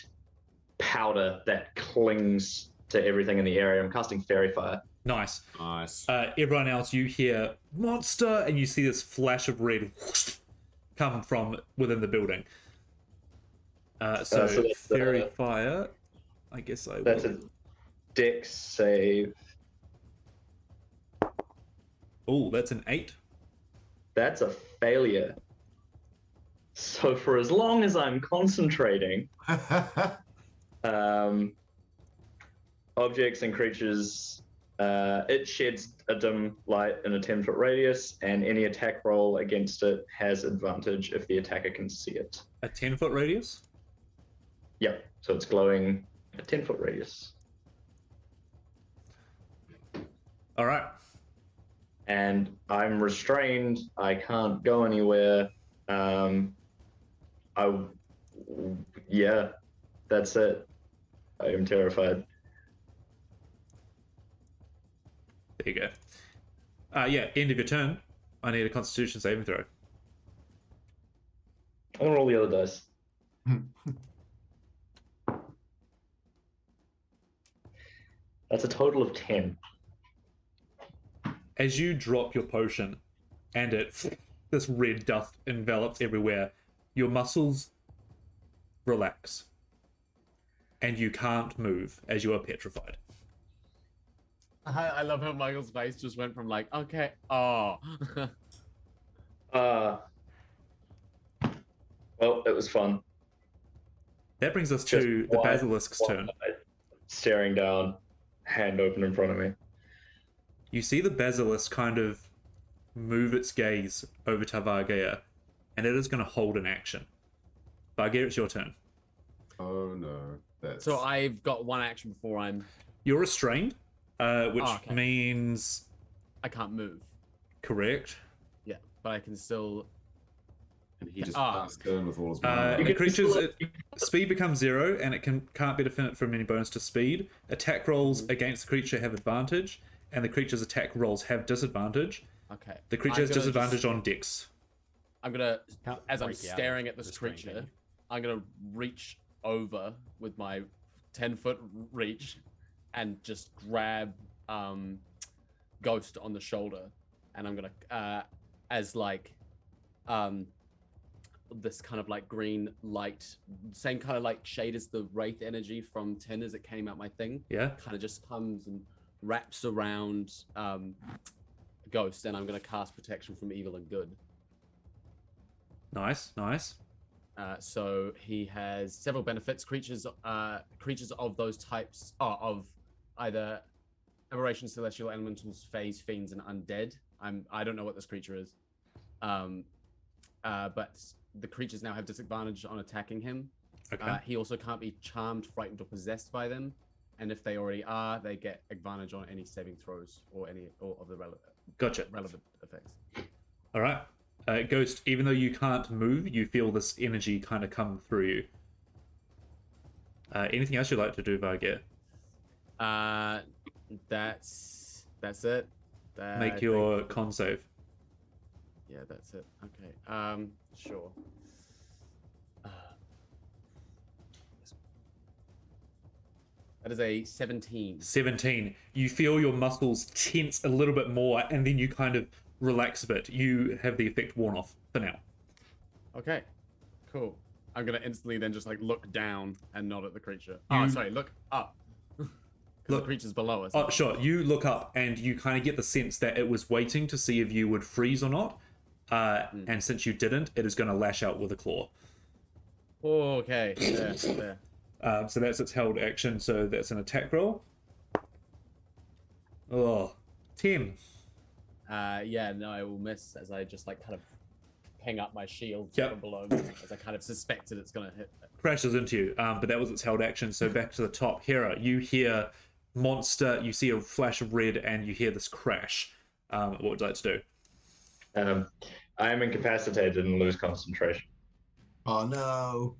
powder that clings to everything in the area. I'm casting Fairy Fire. Nice. Nice. Everyone else, you hear monster, and you see this flash of red whoosh, come from within the building. So so that's, fairy fire. I guess I That's will. a Dex save. Oh, that's an 8. That's a failure. So for as long as I'm concentrating, objects and creatures, it sheds a dim light in a 10-foot radius, and any attack roll against it has advantage if the attacker can see it. A 10-foot radius? Yep, so it's glowing a 10-foot radius. All right. And I'm restrained. I can't go anywhere. I, yeah, that's it. I am terrified. There you go. Yeah, end of your turn. I need a Constitution saving throw. I'm gonna roll the other dice. That's a total of 10. As you drop your potion, and this red dust envelops everywhere, your muscles relax, and you can't move as you are petrified. I love how Michael's face just went from like, okay, oh. Well, it was fun. That brings us Just to the one- basilisk's one turn. eye, staring down, hand open in front of me. You see the basilisk kind of move its gaze over to Vargea, and it is going to hold an action. Vargea, it's your turn. Oh no. That's So I've got one action before You're restrained, which Oh, okay. means I can't move. correct. Yeah, but I can still. and he just Ah. passed in with all his The mana. creature's speed becomes 0, and it can't be defended from any bonus to speed. Attack rolls against the creature have advantage, and the creature's attack rolls have disadvantage. Okay. The creature I'm has gonna disadvantage just- on Dex. I'm gonna, Can't as I'm break out staring of at this restraint, can creature, you? I'm gonna reach over with my 10-foot reach and just grab Ghost on the shoulder, and I'm gonna as like this kind of like green light, same kind of like shade as the wraith energy from 10 as it came out my thing, Yeah? kind of just comes and wraps around Ghost, and I'm gonna cast protection from evil and good. Nice, nice. So he has several benefits. Creatures of those types of either aberration, celestial elementals, phase, fiends, and undead. I don't know what this creature is, but the creatures now have disadvantage on attacking him. Okay. He also can't be charmed, frightened, or possessed by them. And if they already are, they get advantage on any saving throws or any of the Gotcha. relevant effects. All right. Ghost, even though you can't move, you feel this energy kind of come through you. Anything else you'd like to do, Vargea? That's it. I Make think- your con save. Yeah, that's it. Okay. Sure. That is a 17. 17. You feel your muscles tense a little bit more, and then you kind of relax a bit. You have the effect worn off for now. Okay. Cool. I'm gonna instantly then just like look down and nod at the creature. You- Oh, sorry. Look up. Because the Look- creature's below us. Oh, sure. You look up, and you kind of get the sense that it was waiting to see if you would freeze or not. And since you didn't, it is going to lash out with a claw. Oh, okay. There. So that's its held action, so that's an attack roll. Oh, 10. Yeah, no, I will miss as I just like kind of hang up my shield Yep. from below me as I kind of suspected it's gonna hit. Crashes into you, but that was its held action. So back to the top. Hera, you hear monster, you see a flash of red, and you hear this crash. What would you like to do? I am incapacitated and lose concentration. Oh no.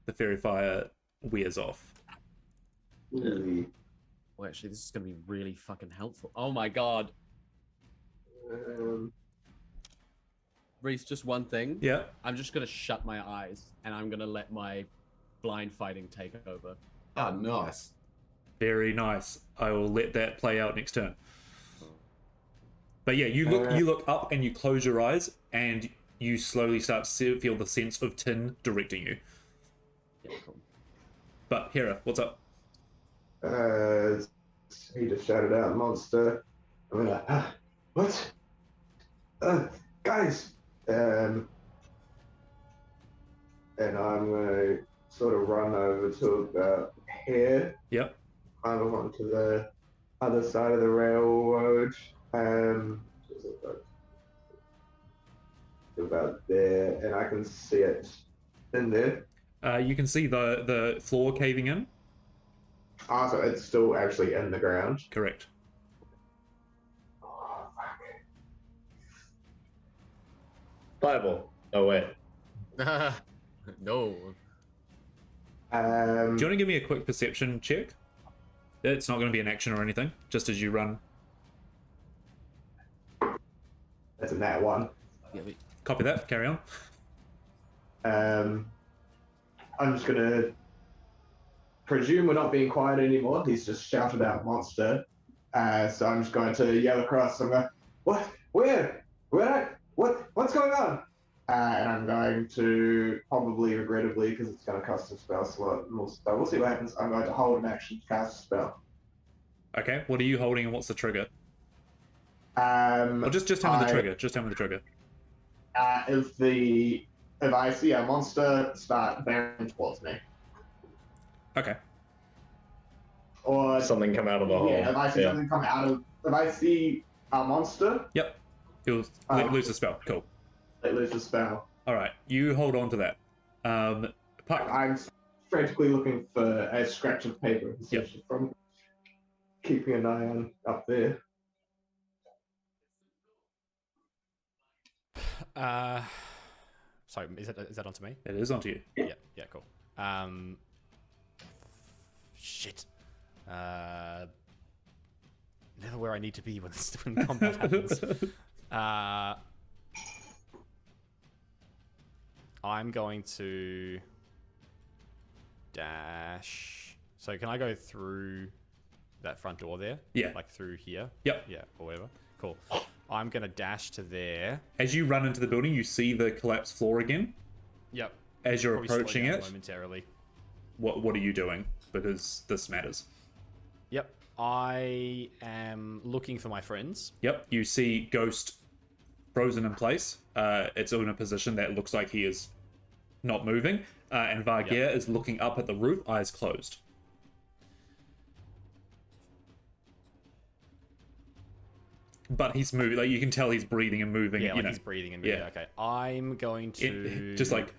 The fairy fire wears off. Ooh. Well, actually, this is gonna be really fucking helpful. Oh my god, Reese, just one thing. Yeah. I'm just gonna shut my eyes and I'm gonna let my blind fighting take over. Oh, nice. Very nice. I will let that play out next turn. But yeah, you look up and you close your eyes, and you slowly start to feel the sense of tin directing you. Yeah, cool. But Hera, what's up? He just shouted out, "Monster!" I'm gonna, what? Guys! And I'm gonna sort of run over to about here, Yep. kind of onto the other side of the railroad. About there, and I can see it in there. You can see the floor caving in. Ah, so it's still actually in the ground. Correct. Fireball. Oh wait. No. Do you want to give me a quick perception check? It's not going to be an action or anything, just as you run. That's a nat one. Copy that, carry on. I'm just gonna presume we're not being quiet anymore. He's just shouted out monster. So I'm just going to yell across. I'm going, what? Where? What's going on? And I'm going to, probably regrettably, because it's going to cost a spell slot, but we'll see what happens. I'm going to hold an action to cast a spell. Okay, what are you holding and what's the trigger? Well, just tell me the trigger. Just tell me the trigger. If I see a monster start bearing towards me. Okay. Or Something come out of the hole. Yeah, if I see something come out of, if I see a monster. Yep. You'll lose the spell. Cool. It loses the spell. All right, you hold on to that. Puck. I'm frantically looking for a scratch of paper from keeping an eye on up there. Sorry, is that onto me? It is onto you. Yeah, cool. Shit. Never where I need to be when combat happens. I'm going to dash. So can I go through that front door there? Yeah. Like through here? Yep. Yeah, or whatever. Cool. I'm going to dash to there. As you run into the building, you see the collapsed floor again. Yep. As you're Probably approaching slow down it, momentarily. what are you doing? Because this matters. Yep. I am looking for my friends. Yep. You see Ghost frozen in place. It's in a position that looks like he is not moving. And Vargier is looking up at the roof, eyes closed. But he's moving. Like you can tell he's breathing and moving. Yeah, you he's breathing and moving. Yeah. Okay. I'm going to just like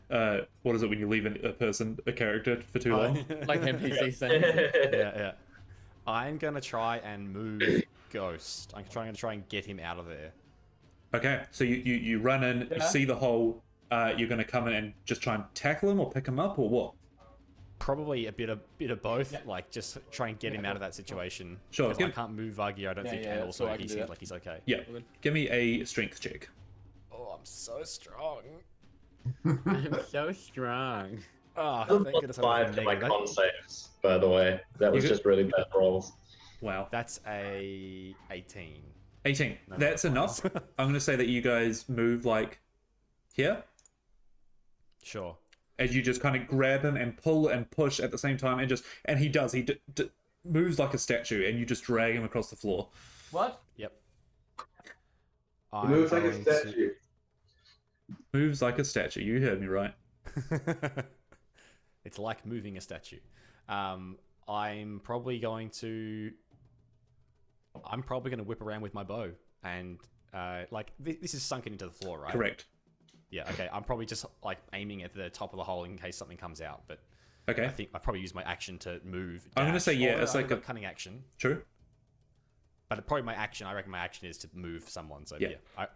what is it when you leave a character for too long? Like NPC thing. Yeah. I'm gonna try and move Ghost. I'm trying to try and get him out of there. Okay, so you run in, you see the hole. You're gonna come in and just try and tackle him or pick him up or what? Probably a bit of both. Like just try and get him out of that situation. Sure. Because I can't move Vargier, I don't think, and also he seems like he's okay. Yeah. Give me a strength check. Oh, I'm so strong. I'm so strong. Oh, thank goodness I +5 to my con saves, by the way. That was just really bad rolls. Wow. That's a 18. 18. That's enough. I'm gonna say that you guys move like here. Sure. As you just kind of grab him and pull and push at the same time, and he does. He moves like a statue, and you just drag him across the floor. What? Yep. He moves like a statue. Moves like a statue. You heard me right. It's like moving a statue. I'm probably going to whip around with my bow and this is sunken into the floor, right? Correct. Yeah. Okay. I'm probably just like aiming at the top of the hole in case something comes out. But okay, I think I probably use my action to move. I'm gonna say it's like a cunning action. True. But probably my action. I reckon my action is to move someone. So yeah. I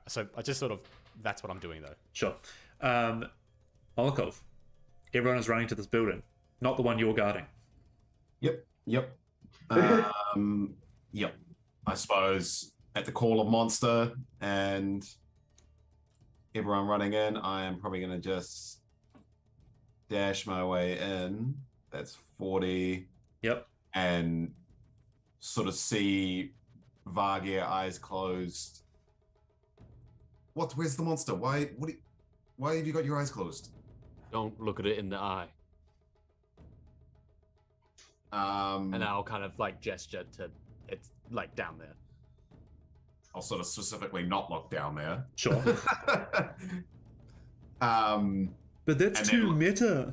just sort of that's what I'm doing though. Sure. Molokov. Everyone is running to this building, not the one you're guarding. Yep. Yep. I suppose at the call of monster and everyone running in, I am probably going to just dash my way in. That's 40. Yep. And sort of see Vargier eyes closed. Where's the monster? Why have you got your eyes closed? Don't look at it in the eye. And I'll kind of like gesture to it's like down there. I'll sort of specifically not look down there. Sure. But that's too meta.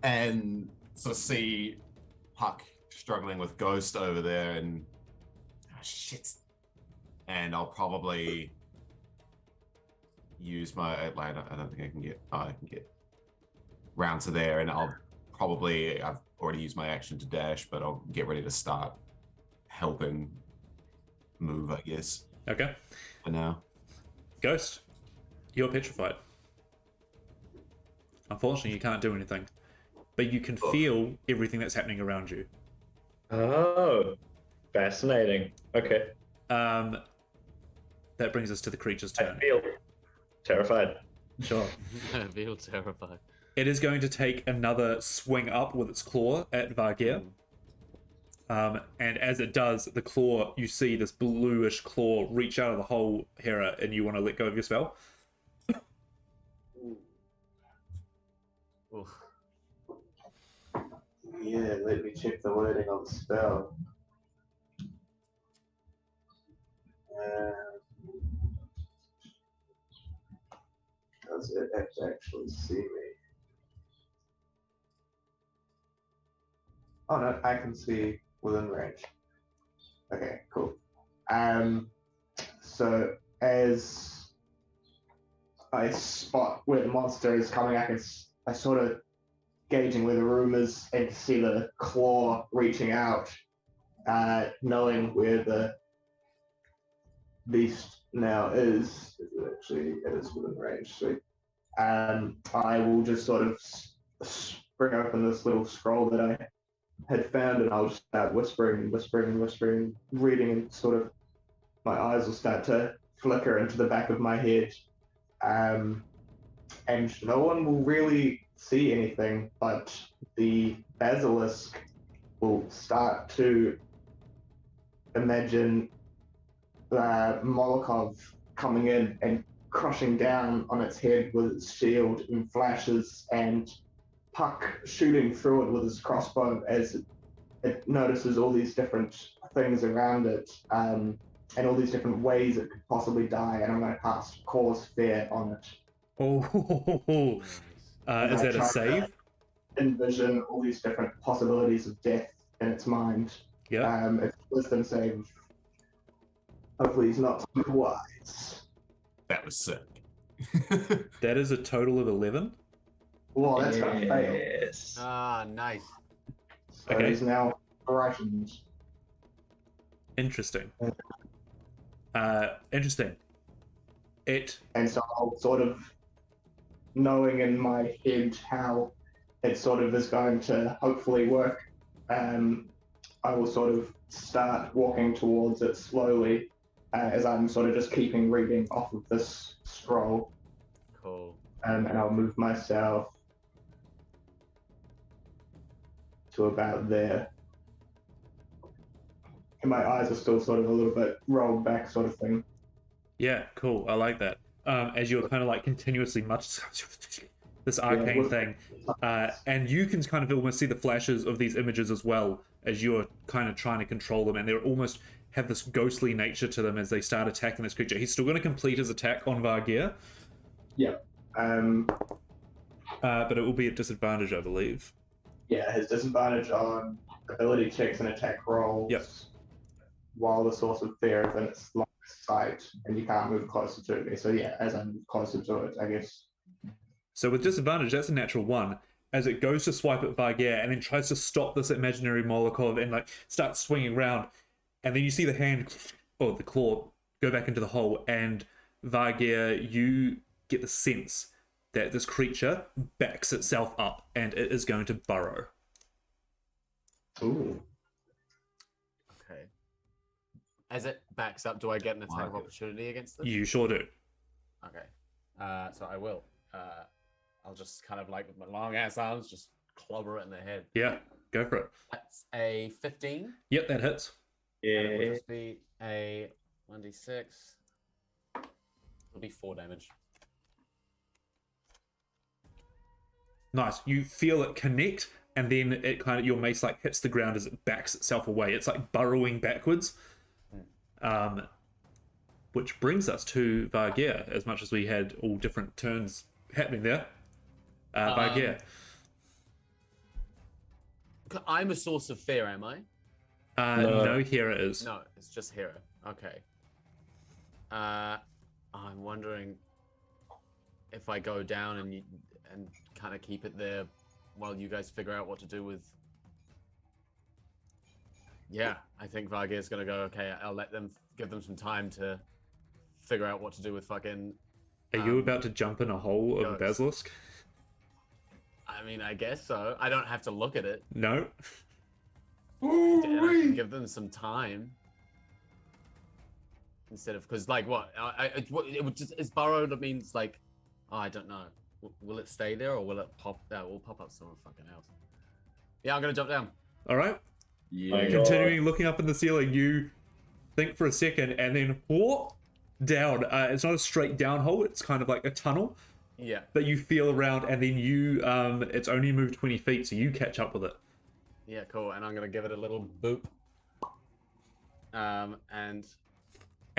And sort of see Puck struggling with Ghost over there and shit. And I'll probably use my I don't think I can get round to there, and I've already used my action to dash, but I'll get ready to start helping move, I guess. Okay. For now. Ghost, you're petrified. Unfortunately, you can't do anything, but you can feel everything that's happening around you. Oh, fascinating. Okay. That brings us to the creature's I turn. feel terrified. Sure. I feel terrified. It is going to take another swing up with its claw at Vargir. And as it does, the claw, you see this bluish claw reach out of the hole, Hera, and you want to let go of your spell? Oof. Yeah, let me check the wording of the spell. Does it have to actually see me? Oh no, I can see within range. Okay, cool. So as I spot where the monster is coming, I sort of gauging where the room is and see the claw reaching out, knowing where the beast now is. Actually, it is within range. Sweet. I will just sort of spring open this little scroll that I had found, and I'll just start whispering, reading, and sort of my eyes will start to flicker into the back of my head. And no one will really see anything, but the basilisk will start to imagine Molokov coming in and crushing down on its head with its shield in flashes, and Puck shooting through it with his crossbow as it notices all these different things around it, and all these different ways it could possibly die, and I'm going to cast Cause Fear on it. Oh, is that a save? Envision all these different possibilities of death in its mind. Yeah. It's a wisdom save. Hopefully he's not too wise. That was sick. That is a total of 11. Well, that's going to fail. Yes. Ah, nice. So Okay. he's now frightened. Interesting. Interesting. And so I'll sort of, knowing in my head how it sort of is going to hopefully work, I will sort of start walking towards it slowly, as I'm sort of just keeping reading off of this scroll. Cool. And I'll move myself to about there. And my eyes are still sort of a little bit rolled back, sort of thing. Yeah, cool. I like that. As you're kind of like continuously this arcane thing, and you can kind of almost see the flashes of these images as well as you're kind of trying to control them, and they almost have this ghostly nature to them as they start attacking this creature. He's still going to complete his attack on Vargir. Yeah. But it will be at disadvantage, I believe. Yeah, his disadvantage on ability checks and attack rolls. Yep. While the source of fear is in its line of sight, and you can't move closer to me. So yeah, as I move closer to it, I guess. So with disadvantage, that's a natural 1. As it goes to swipe at Vargir and then tries to stop this imaginary Molokov and like starts swinging around, and then you see the hand or the claw go back into the hole, and Vargir, you get the sense that this creature backs itself up and it is going to burrow. Ooh. Okay. As it backs up, do I get an attack of Like it. opportunity against this? You sure do. Okay. So I will. I'll just kind of like with my long ass arms, just clobber it in the head. Yeah, go for it. That's a 15. Yep, that hits. And it will Yeah. just be a 1d6. It'll be 4 damage. Nice. You feel it connect, and then it kind of, your mace like hits the ground as it backs itself away. It's like burrowing backwards. Which brings us to Vargir, as much as we had all different turns happening there. Vargir. I'm a source of fear, am I? No, Hera is. No, it's just Hera. Okay. I'm wondering if I go down and kind of keep it there while you guys figure out what to do with. Yeah, I think Vargir's gonna go. Okay, I'll let them give them some time to figure out what to do with fucking. Are you about to jump in a hole of a goats. basilisk? I mean, I guess so. I don't have to look at it. No. And I can give them some time. Instead of, because like what? It would just is burrow. That means like, oh, I don't know. Will it stay there or will it pop? That will pop up somewhere fucking else. Yeah, I'm gonna jump down. All right. Yeah. Continuing looking up in the ceiling, you think for a second and then whoop, down. It's not a straight down hole. It's kind of like a tunnel. Yeah. But you feel around and then you, it's only moved 20 feet, so you catch up with it. Yeah, cool. And I'm gonna give it a little boop. And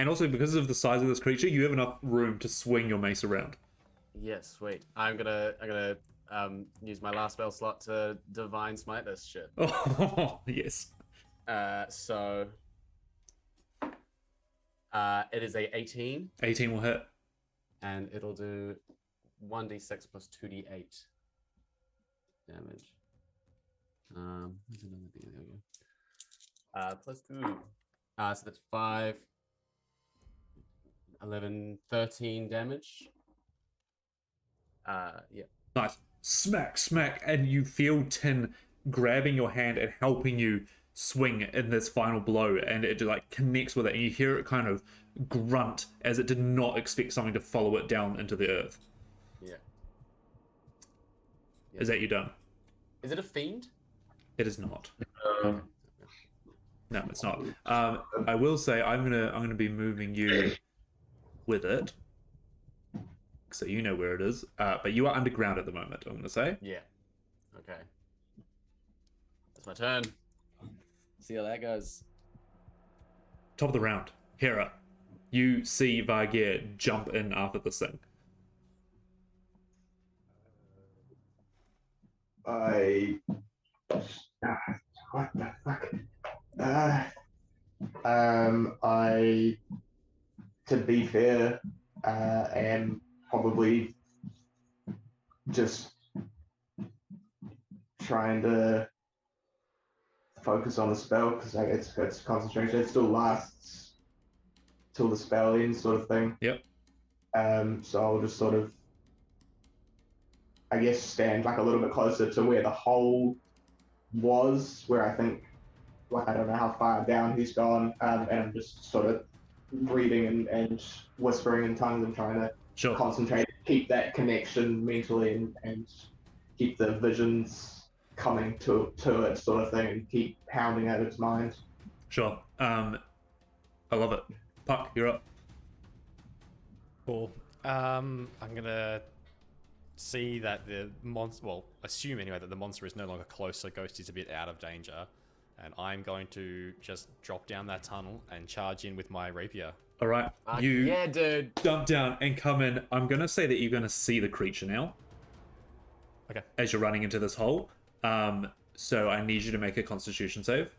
also because of the size of this creature, you have enough room to swing your mace around. yeah, sweet. I'm gonna use my last spell slot to divine smite this shit. Oh, yes. So it is a 18, 18 will hit. and it'll do 1d6 plus 2d8 damage. Where's another D? There we go. Plus 2. So that's 5, 11, 13 damage. Yeah. Nice. Smack, smack, and you feel Tin grabbing your hand and helping you swing in this final blow, and it like connects with it, and you hear it kind of grunt as it did not expect something to follow it down into the earth. Yeah. Is that you done? Is it a fiend? It is not. No, it's not. I will say I'm gonna be moving you with it, so you know where it is. But you are underground at the moment. I'm gonna say. Yeah. Okay. That's my turn. See how that goes. Top of the round, Hera. You see Vargir jump in after this thing. What the fuck? I, to be fair, am probably just trying to focus on the spell because it's concentration. It still lasts till the spell ends, sort of thing. Yep. So I'll just sort of, I guess, stand like a little bit closer to where the hole was, where I think, like, I don't know how far down he's gone, and I'm just sort of reading and whispering in tongues and trying to Sure. concentrate, keep that connection mentally, and keep the visions coming to it, sort of thing, and keep pounding at its mind. Sure. I love it. Puck, you're up. Cool. I'm gonna see that the monster, well, assume anyway that the monster is no longer close, so Ghost is a bit out of danger, and I'm going to just drop down that tunnel and charge in with my rapier. All right. You Yeah, dude. jump down and come in. I'm gonna say that you're gonna see the creature now. Okay. As you're running into this hole. So I need you to make a Constitution save.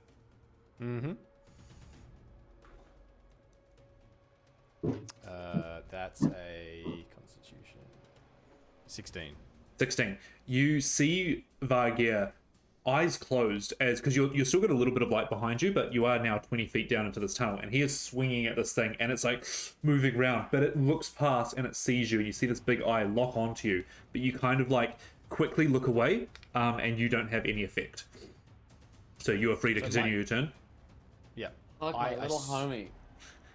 Mm-hmm. That's a Constitution 16. 16. You see Vargir, eyes closed, as because you're still got a little bit of light behind you, but you are now 20 feet down into this tunnel, and he is swinging at this thing, and it's like moving around, but it looks past and it sees you, and you see this big eye lock onto you, but you kind of like quickly look away, and you don't have any effect. So you are free to continue your turn. Yeah. Fuck my little homie.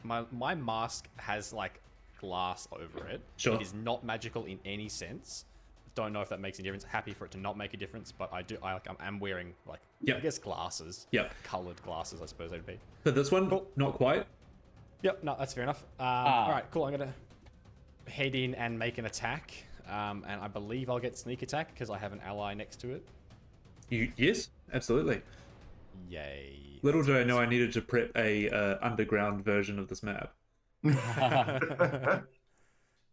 My mask has like glass over it. Sure. It is not magical in any sense. Don't know if that makes any difference. Happy for it to not make a difference, but I'm wearing like Yep. I guess glasses. Yep. Colored glasses, I suppose they'd be. For this one, not quite. Yep. No, that's fair enough. All right, cool. I'm gonna head in and make an attack, and I believe I'll get sneak attack because I have an ally next to it. Yes, absolutely. Yay. Little did I know I needed to prep a underground version of this map.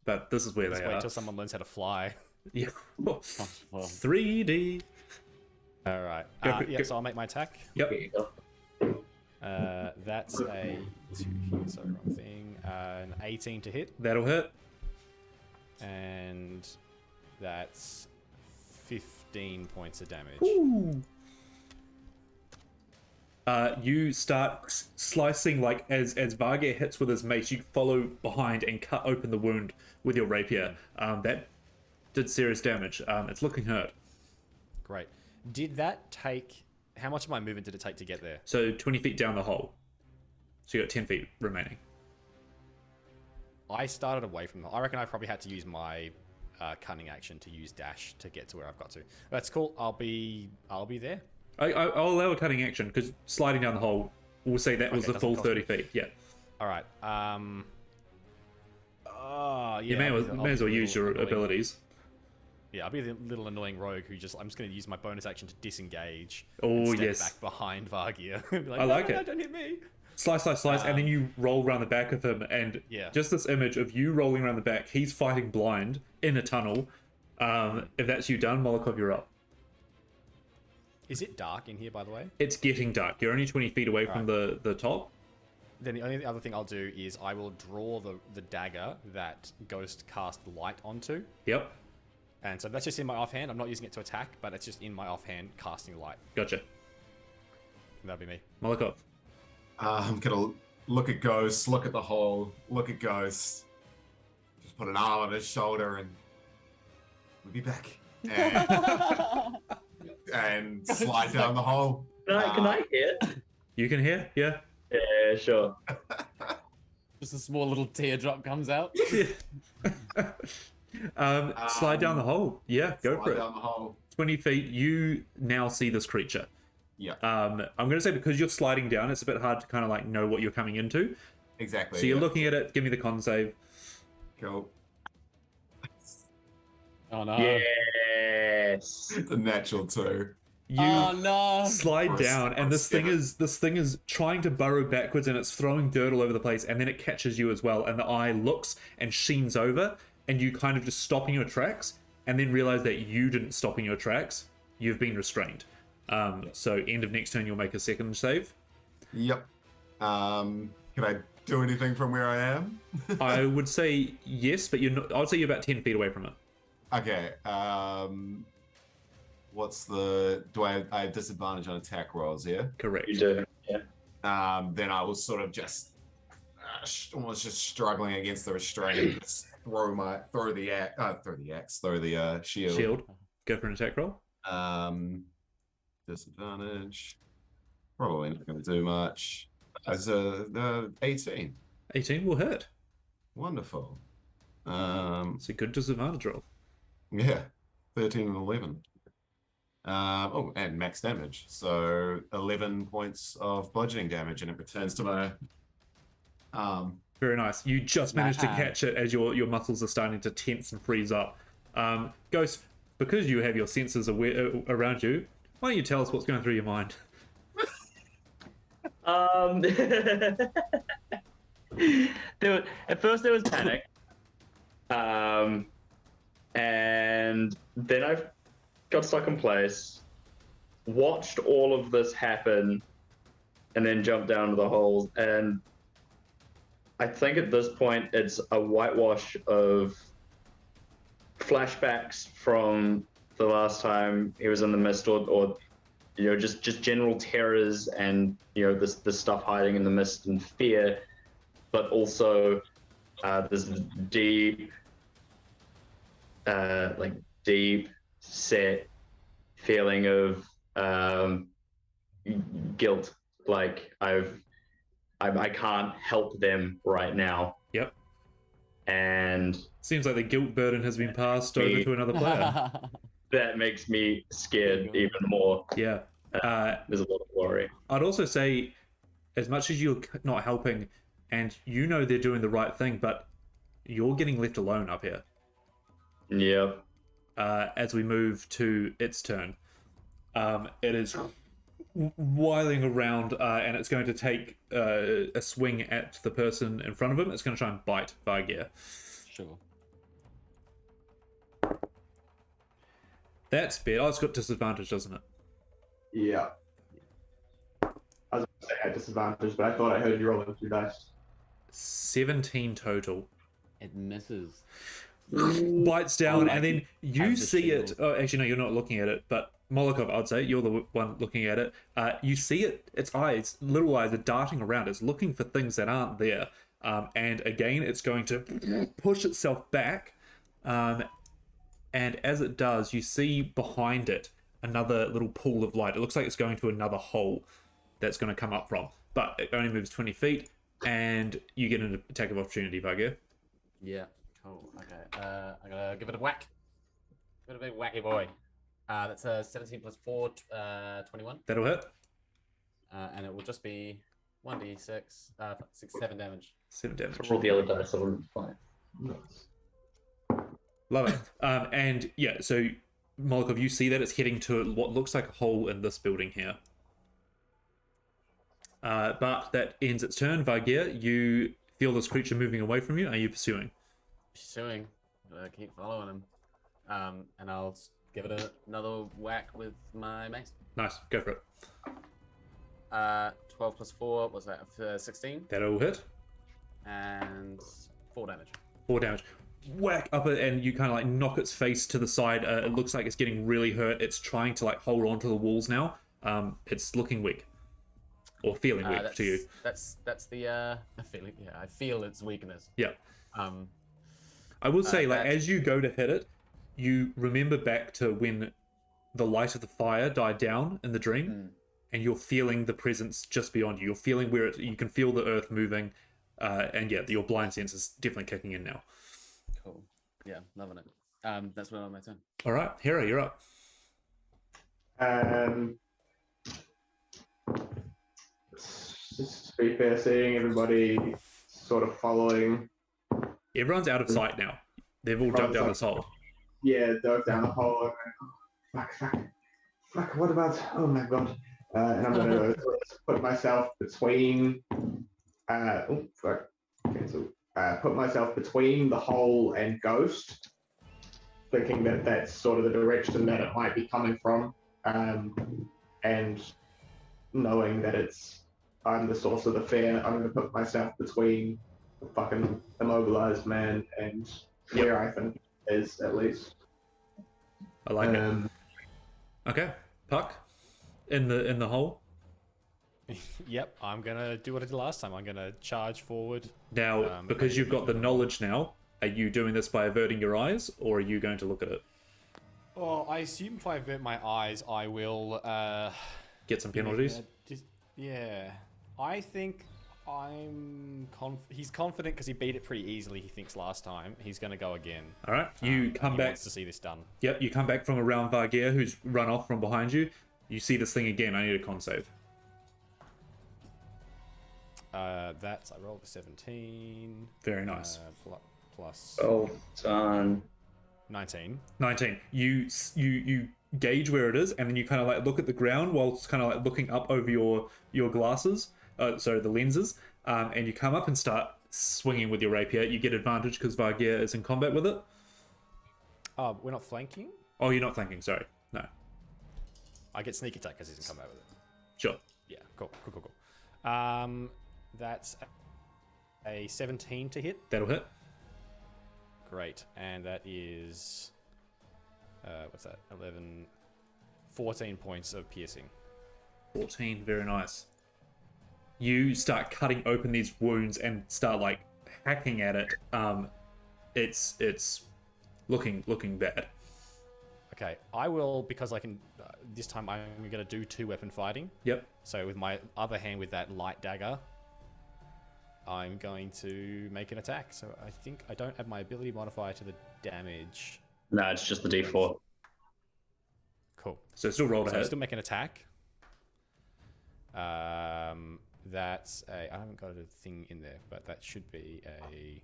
But this is where Just they wait are. till someone learns how to fly. Yeah. 3D. All right. Go for- Yeah. go- So I'll make my attack. Yep. That's a wrong thing. An 18 to hit, That'll hit. and that's 15 points of damage. Ooh. You start slicing, like, as Vargir hits with his mace, you follow behind and cut open the wound with your rapier. That did serious damage. It's looking hurt. Great. Did that take... How much of my movement did it take to get there? So 20 feet down the hole. So you got 10 feet remaining. I started away from the... I reckon I probably had to use my cunning action to use dash to get to where I've got to. That's cool. I'll be there. I'll allow a cutting action, because sliding down the hole, we'll say that was the full 30 feet. Yeah. All right. Yeah, You may as well use your abilities. Yeah, I'll be the little annoying rogue who just... I'm just going to use my bonus action to disengage. Oh, and step yes. back behind Vargir. I like it. No, don't hit me. Slice, and then you roll around the back of him, and just this image of you rolling around the back, he's fighting blind in a tunnel. If that's you done, Molokov, you're up. Is it dark in here, by the way? It's getting dark. You're only 20 feet away from the top. Then the only other thing I'll do is I will draw the dagger that Ghost cast light onto. Yep. And so that's just in my offhand. I'm not using it to attack, but it's just in my offhand casting light. Gotcha. That'll be me. Molokov. I'm gonna look at Ghost, look at the hole, look at Ghost, just put an arm on his shoulder, and we'll be back. And slide down the hole. Can I hear? You can hear? Yeah. Yeah, sure. Just a small little teardrop comes out. Slide down the hole. Yeah, go for Slide it. down the hole. 20 feet. You now see this creature. Yeah. I'm going to say because you're sliding down, it's a bit hard to kind of like know what you're coming into. Exactly. So you're looking at it. Give me the con save. Cool. Oh no. Yes. The natural 2. You no. slide down, and this thing is trying to burrow backwards, and it's throwing dirt all over the place, and then it catches you as well, and the eye looks and sheens over, and you kind of just stop in your tracks, and then realize that you didn't stop in your tracks. You've been restrained. So end of next turn, you'll make a second save. Yep. Can I do anything from where I am? I would say yes, but you're not. I would say you're about 10 feet away from it. Okay. What's the... Do I have disadvantage on attack rolls, yeah? Correct. You do. Yeah. Then I will sort of just... almost just struggling against the restraint and just throw the shield. Shield. Go for an attack roll. Disadvantage. Probably not going to do much. As the 18. 18 will hit. Wonderful. It's a good disadvantage roll. Yeah, 13 and 11. And max damage. So 11 points of bludgeoning damage, and it returns to my arm. Very nice. You just managed to catch it as your muscles are starting to tense and freeze up. Ghost, because you have your senses around you, why don't you tell us what's going through your mind? At first there was panic. And then I got stuck in place, watched all of this happen, and then jumped down to the holes. And I think at this point it's a whitewash of flashbacks from the last time he was in the mist, or you know, just general terrors and, you know, this stuff hiding in the mist and fear, but also this deep set feeling of guilt. Like I can't help them right now. Yep. And seems like the guilt burden has been passed over to another player. That makes me scared even more. Yeah. There's a lot of worry. I'd also say, as much as you're not helping, and you know they're doing the right thing, but you're getting left alone up here. Yeah. As we move to its turn, it is whiling around, and it's going to take a swing at the person in front of him. It's going to try and bite Vargir. Sure. That's bad. Oh, it's got disadvantage, doesn't it? Yeah. I was going to say I had disadvantage, but I thought I heard you rolling 2 dice. 17 total. It misses. Bites down, Oh, and then you have the see it. shield. Oh, actually, no, you're not looking at it, but Molokov, I'd say you're the one looking at it. You see its eyes, little eyes, are darting around. It's looking for things that aren't there. And again, it's going to push itself back. And as it does, you see behind it another little pool of light. It looks like it's going to another hole that's going to come up from. But it only moves 20 feet, and you get an attack of opportunity, Vargir. Yeah. Cool. Okay. I'm gonna give it a whack. Give it a big wacky boy. That's a 17 plus 4, 21. That'll hit. And it will just be 1d6, 7 damage. 7 damage. Roll the other dice. I wouldn't fine. Love it. And yeah, so Molokov, you see that it's heading to what looks like a hole in this building here. But that ends its turn. Vargir, you feel this creature moving away from you. Are you pursuing? Pursuing. Keep following him. And I'll give it another whack with my mace. Nice. Go for it. 12 plus 4, what's that? 16. That'll hit. And 4 damage. 4 damage. Whack up it, and you kind of like knock its face to the side. It looks like it's getting really hurt. It's trying to like hold on to the walls now. It's looking weak. Or feeling weak to you. That's the feeling. Yeah, I feel its weakness. Yeah. I will say, like, that- as you go to hit it, you remember back to when the light of the fire died down in the dream, and you're feeling the presence just beyond you. You're feeling where you can feel the earth moving, and yeah, your blind sense is definitely kicking in now. Cool. Yeah, loving it. That's when on my turn. All right, Hera, you're up. Just to be fair, seeing everybody sort of following. Everyone's out of sight now. They've all jumped down this hole. Yeah, dove down the hole. And fuck, what about? Oh my god. And I'm gonna put myself between. Put myself between the hole and Ghost, thinking that that's sort of the direction that it might be coming from, and knowing that I'm the source of the fear. I'm gonna put myself between the fucking immobilized man and where I think it is, at least. I like it. Okay, Puck, in the hole. Yep, I'm gonna do what I did last time. I'm gonna charge forward. Now, because you've got the knowledge now, are you doing this by averting your eyes, or are you going to look at it? Oh, I assume if I avert my eyes, I will Get some penalties? Yeah, I think he's confident because he beat it pretty easily. He thinks last time he's gonna go again. All right, you come he back. wants to see this done. Yep, you come back from around Vargir, who's run off from behind you. You see this thing again. I need a con save. I rolled a 17. Very nice. Plus Well done. 19. 19. You gauge where it is, and then you kind of like look at the ground while it's kind of like looking up over your glasses. The lenses. And you come up and start swinging with your rapier. You get advantage because Vargir is in combat with it. Oh, we're not flanking? Oh, you're not flanking. Sorry. No. I get sneak attack because he's in combat with it. Sure. Yeah, cool. That's a 17 to hit. That'll hit. Great. And that is... what's that? 11... 14 points of piercing. 14. Very nice. You start cutting open these wounds and start like hacking at it. It's looking bad. Okay, I will, because I can... this time I'm going to do 2-weapon fighting. Yep. So with my other hand, with that light dagger, I'm going to make an attack. So I think I don't add my ability modifier to the damage. No, it's just the D4. Cool. So still roll to So I hit. still make an attack. That's a... I haven't got a thing in there, but that should be a...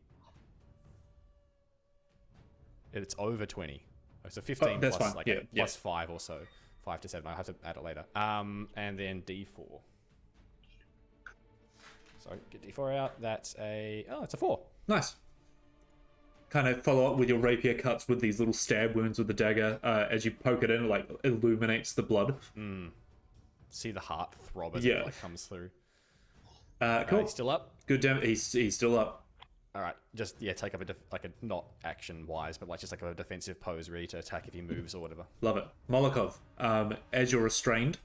It's over 20. So 15 that's plus fine. like Yeah, plus 5 or so. 5 to 7. I'll have to add it later. And then D4. So get D4 out. That's a... Oh, it's a 4. Nice. Kind of follow up with your rapier cuts with these little stab wounds with the dagger. As you poke it in, it like illuminates the blood. See the heart throb as Yeah. it like comes through. Cool. He's still up. Good damage. He's still up. All right, just take up like a not action wise, but like just like a defensive pose, ready to attack if he moves or whatever. Love it. Molokov, as you're restrained,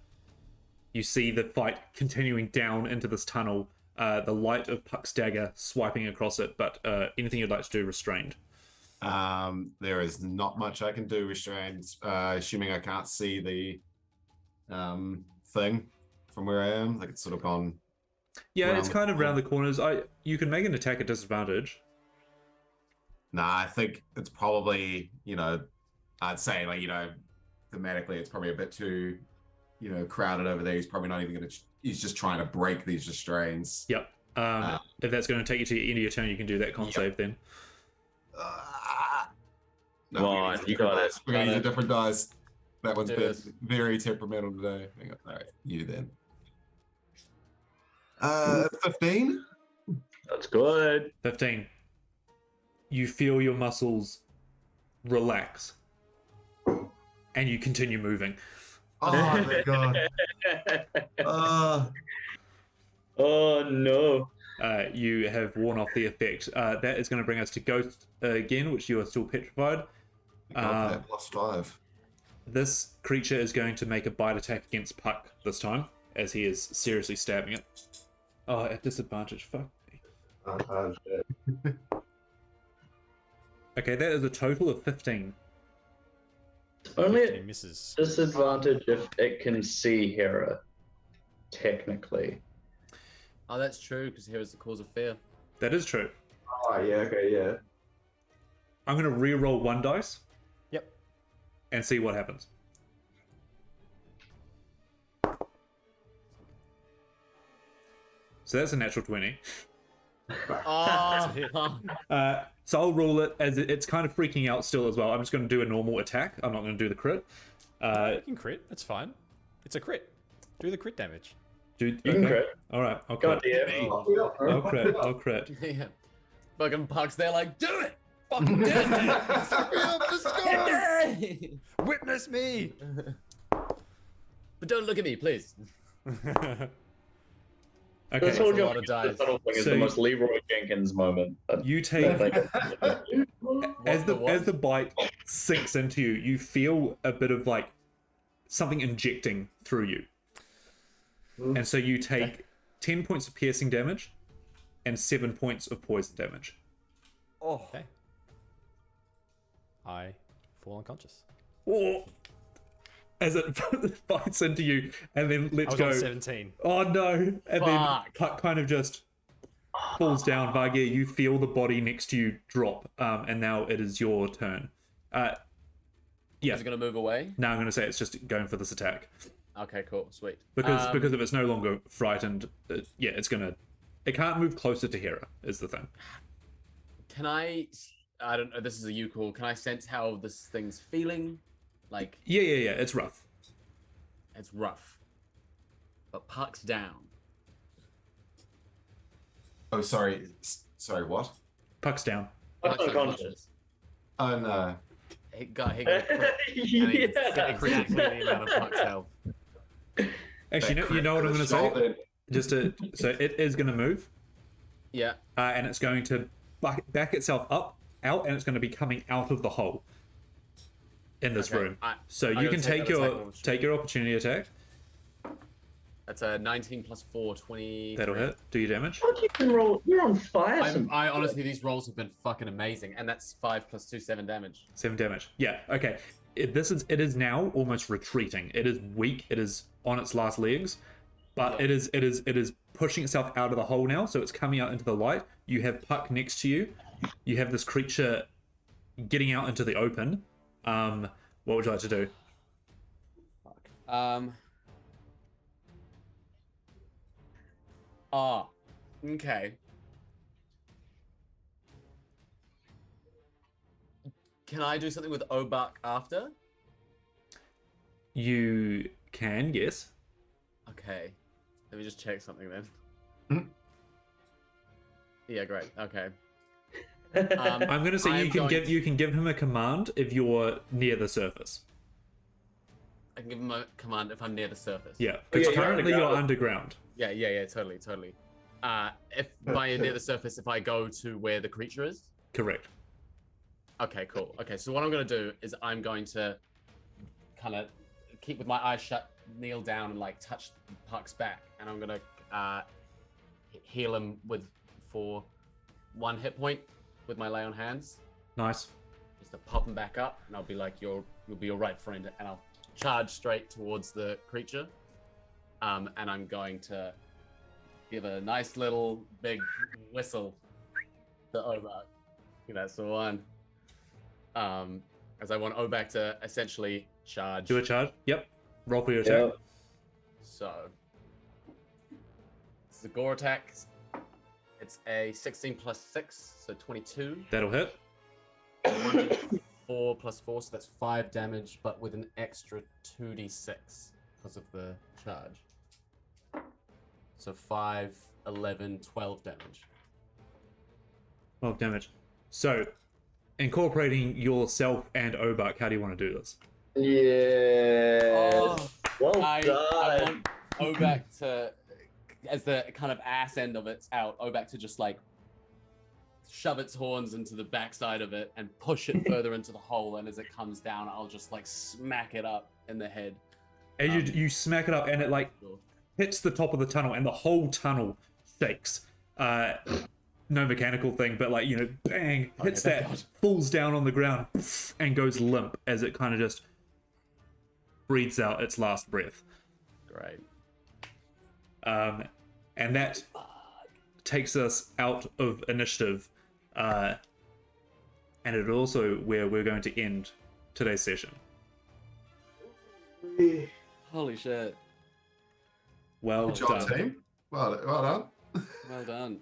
you see the fight continuing down into this tunnel. The light of Puck's dagger swiping across it, but anything you'd like to do restrained? There is not much I can do restrained, assuming I can't see the thing from where I am. Like it's sort of gone. Yeah, it's kind of around the corners. You can make an attack at disadvantage. Nah, I think it's probably, I'd say like, thematically it's probably a bit too, crowded over there. He's probably not even he's just trying to break these restraints. Yep. If that's going to take you to the end of your turn, you can do that con save then. Come on, you got it. We're going to use a different dice. That one's Do been this. very temperamental today. Hang on. All right, you then. 15? That's good. 15. You feel your muscles relax. And you continue moving. Oh my god. Oh no. You have worn off the effect. That is going to bring us to Ghost again, which you are still petrified. Got that +5. This creature is going to make a bite attack against Puck this time, as he is seriously stabbing it. Oh, at disadvantage. Fuck me. Okay, that is a total of 15. Only 15 at misses. disadvantage if it can see Hera, technically. Oh, that's true, because here is the cause of fear. That is true. Oh, yeah, okay, yeah. I'm going to re-roll one dice. Yep. And see what happens. So that's a natural 20. Oh, So I'll roll it as it's kind of freaking out still as well. I'm just going to do a normal attack. I'm not going to do the crit. You can crit. That's fine. It's a crit. Do the crit damage. Dude, You can crit. All right, I'll God crit. damn. I'll crit. I'll crit. yeah. Fucking Puck's there like, do it! Fucking do it! Suck me up, let's go! Witness me! But don't look at me, please. Okay. This whole a lot of jump dice. tunnel thing is So the most Leroy Jenkins moment. You take as the what? as the bite sinks into you, you feel a bit of like something injecting through you, and so you take 10 points of piercing damage and 7 points of poison damage. Oh. Okay. I fall unconscious. Oh. As it bites into you and then I lets was go. on 17. Oh no! And then Fuck. Puck kind of just falls down. Vargir, you feel the body next to you drop, and now it is your turn. Yeah. Is it going to move away? Now I'm going to say it's just going for this attack Okay, cool. Sweet. because if it's no longer frightened, it's gonna. It can't move closer to Hera. Is the thing. Can I don't know, this is a you call. Can I sense how this thing's feeling? Like, Yeah. It's rough. it's rough. But Puck's down. Oh, sorry. Sorry, what? Puck's down. I'm Puck's unconscious. Oh, no. He got crit. And he Yeah. critically the amount of Puck's health. Actually, you know what I'm going to say. So it is going to move, Yeah. and it's going to back itself out, and it's going to be coming out of the hole in this Okay, room. I'm So you gonna can take take that attack take your opportunity attack. That's a 19 plus 4, 20. That'll hit. Do your damage. Fuck, you can roll. You're on fire. I honestly, these rolls have been fucking amazing, and that's 5 plus 2, 7 damage. 7 damage. Yeah. Okay. It is now almost retreating. It is weak. It is on its last legs, but Yeah. it is pushing itself out of the hole now. So it's coming out into the light. You have Puck next to you. You have this creature getting out into the open. What would you like to do? Okay. Can I do something with Obak after? You can, yes. Okay. Let me just check something then. Hmm. Yeah, great. Okay. I'm going to say I'm you can going give him a command if you're near the surface. I can give him a command if I'm near the surface. Yeah, because yeah, you're currently you're underground. underground. Yeah, totally. if by near the surface, if I go to where the creature is. Correct. Okay, cool. Okay, so what I'm gonna do is I'm going to kind of keep with my eyes shut, kneel down, and like touch Puck's back, and I'm gonna heal him for 1 hit point with my lay on hands, Nice. just to pop him back up, and I'll be like, you'll be all right, friend, and I'll charge straight towards the creature, and I'm going to give a nice little big whistle to Obak. That's the one. As I want Obak to essentially charge. Do a charge. Yep. Roll for your attack. Yep. So, it's the gore attack. It's a 16 plus 6, so 22. That'll hit. 4 plus 4, so that's 5 damage, but with an extra 2d6 because of the charge. So 5, 11, 12 damage. 12 damage. So, incorporating yourself and Obak, how do you want to do this? Yeah. Well I done. want Obak to, as the kind of ass end of it's out, Obak to just like shove its horns into the backside of it and push it further into the hole, and as it comes down, I'll just like smack it up in the head. And you smack it up, and it like Sure. hits the top of the tunnel, and the whole tunnel shakes. No mechanical thing, but like, bang, hits thank that, God. falls down on the ground, and goes limp as it kind of just breathes out its last breath. Great. And that takes us out of initiative, and it also where we're going to end today's session. Holy shit. Well Good job, done. team. Well done. Well done.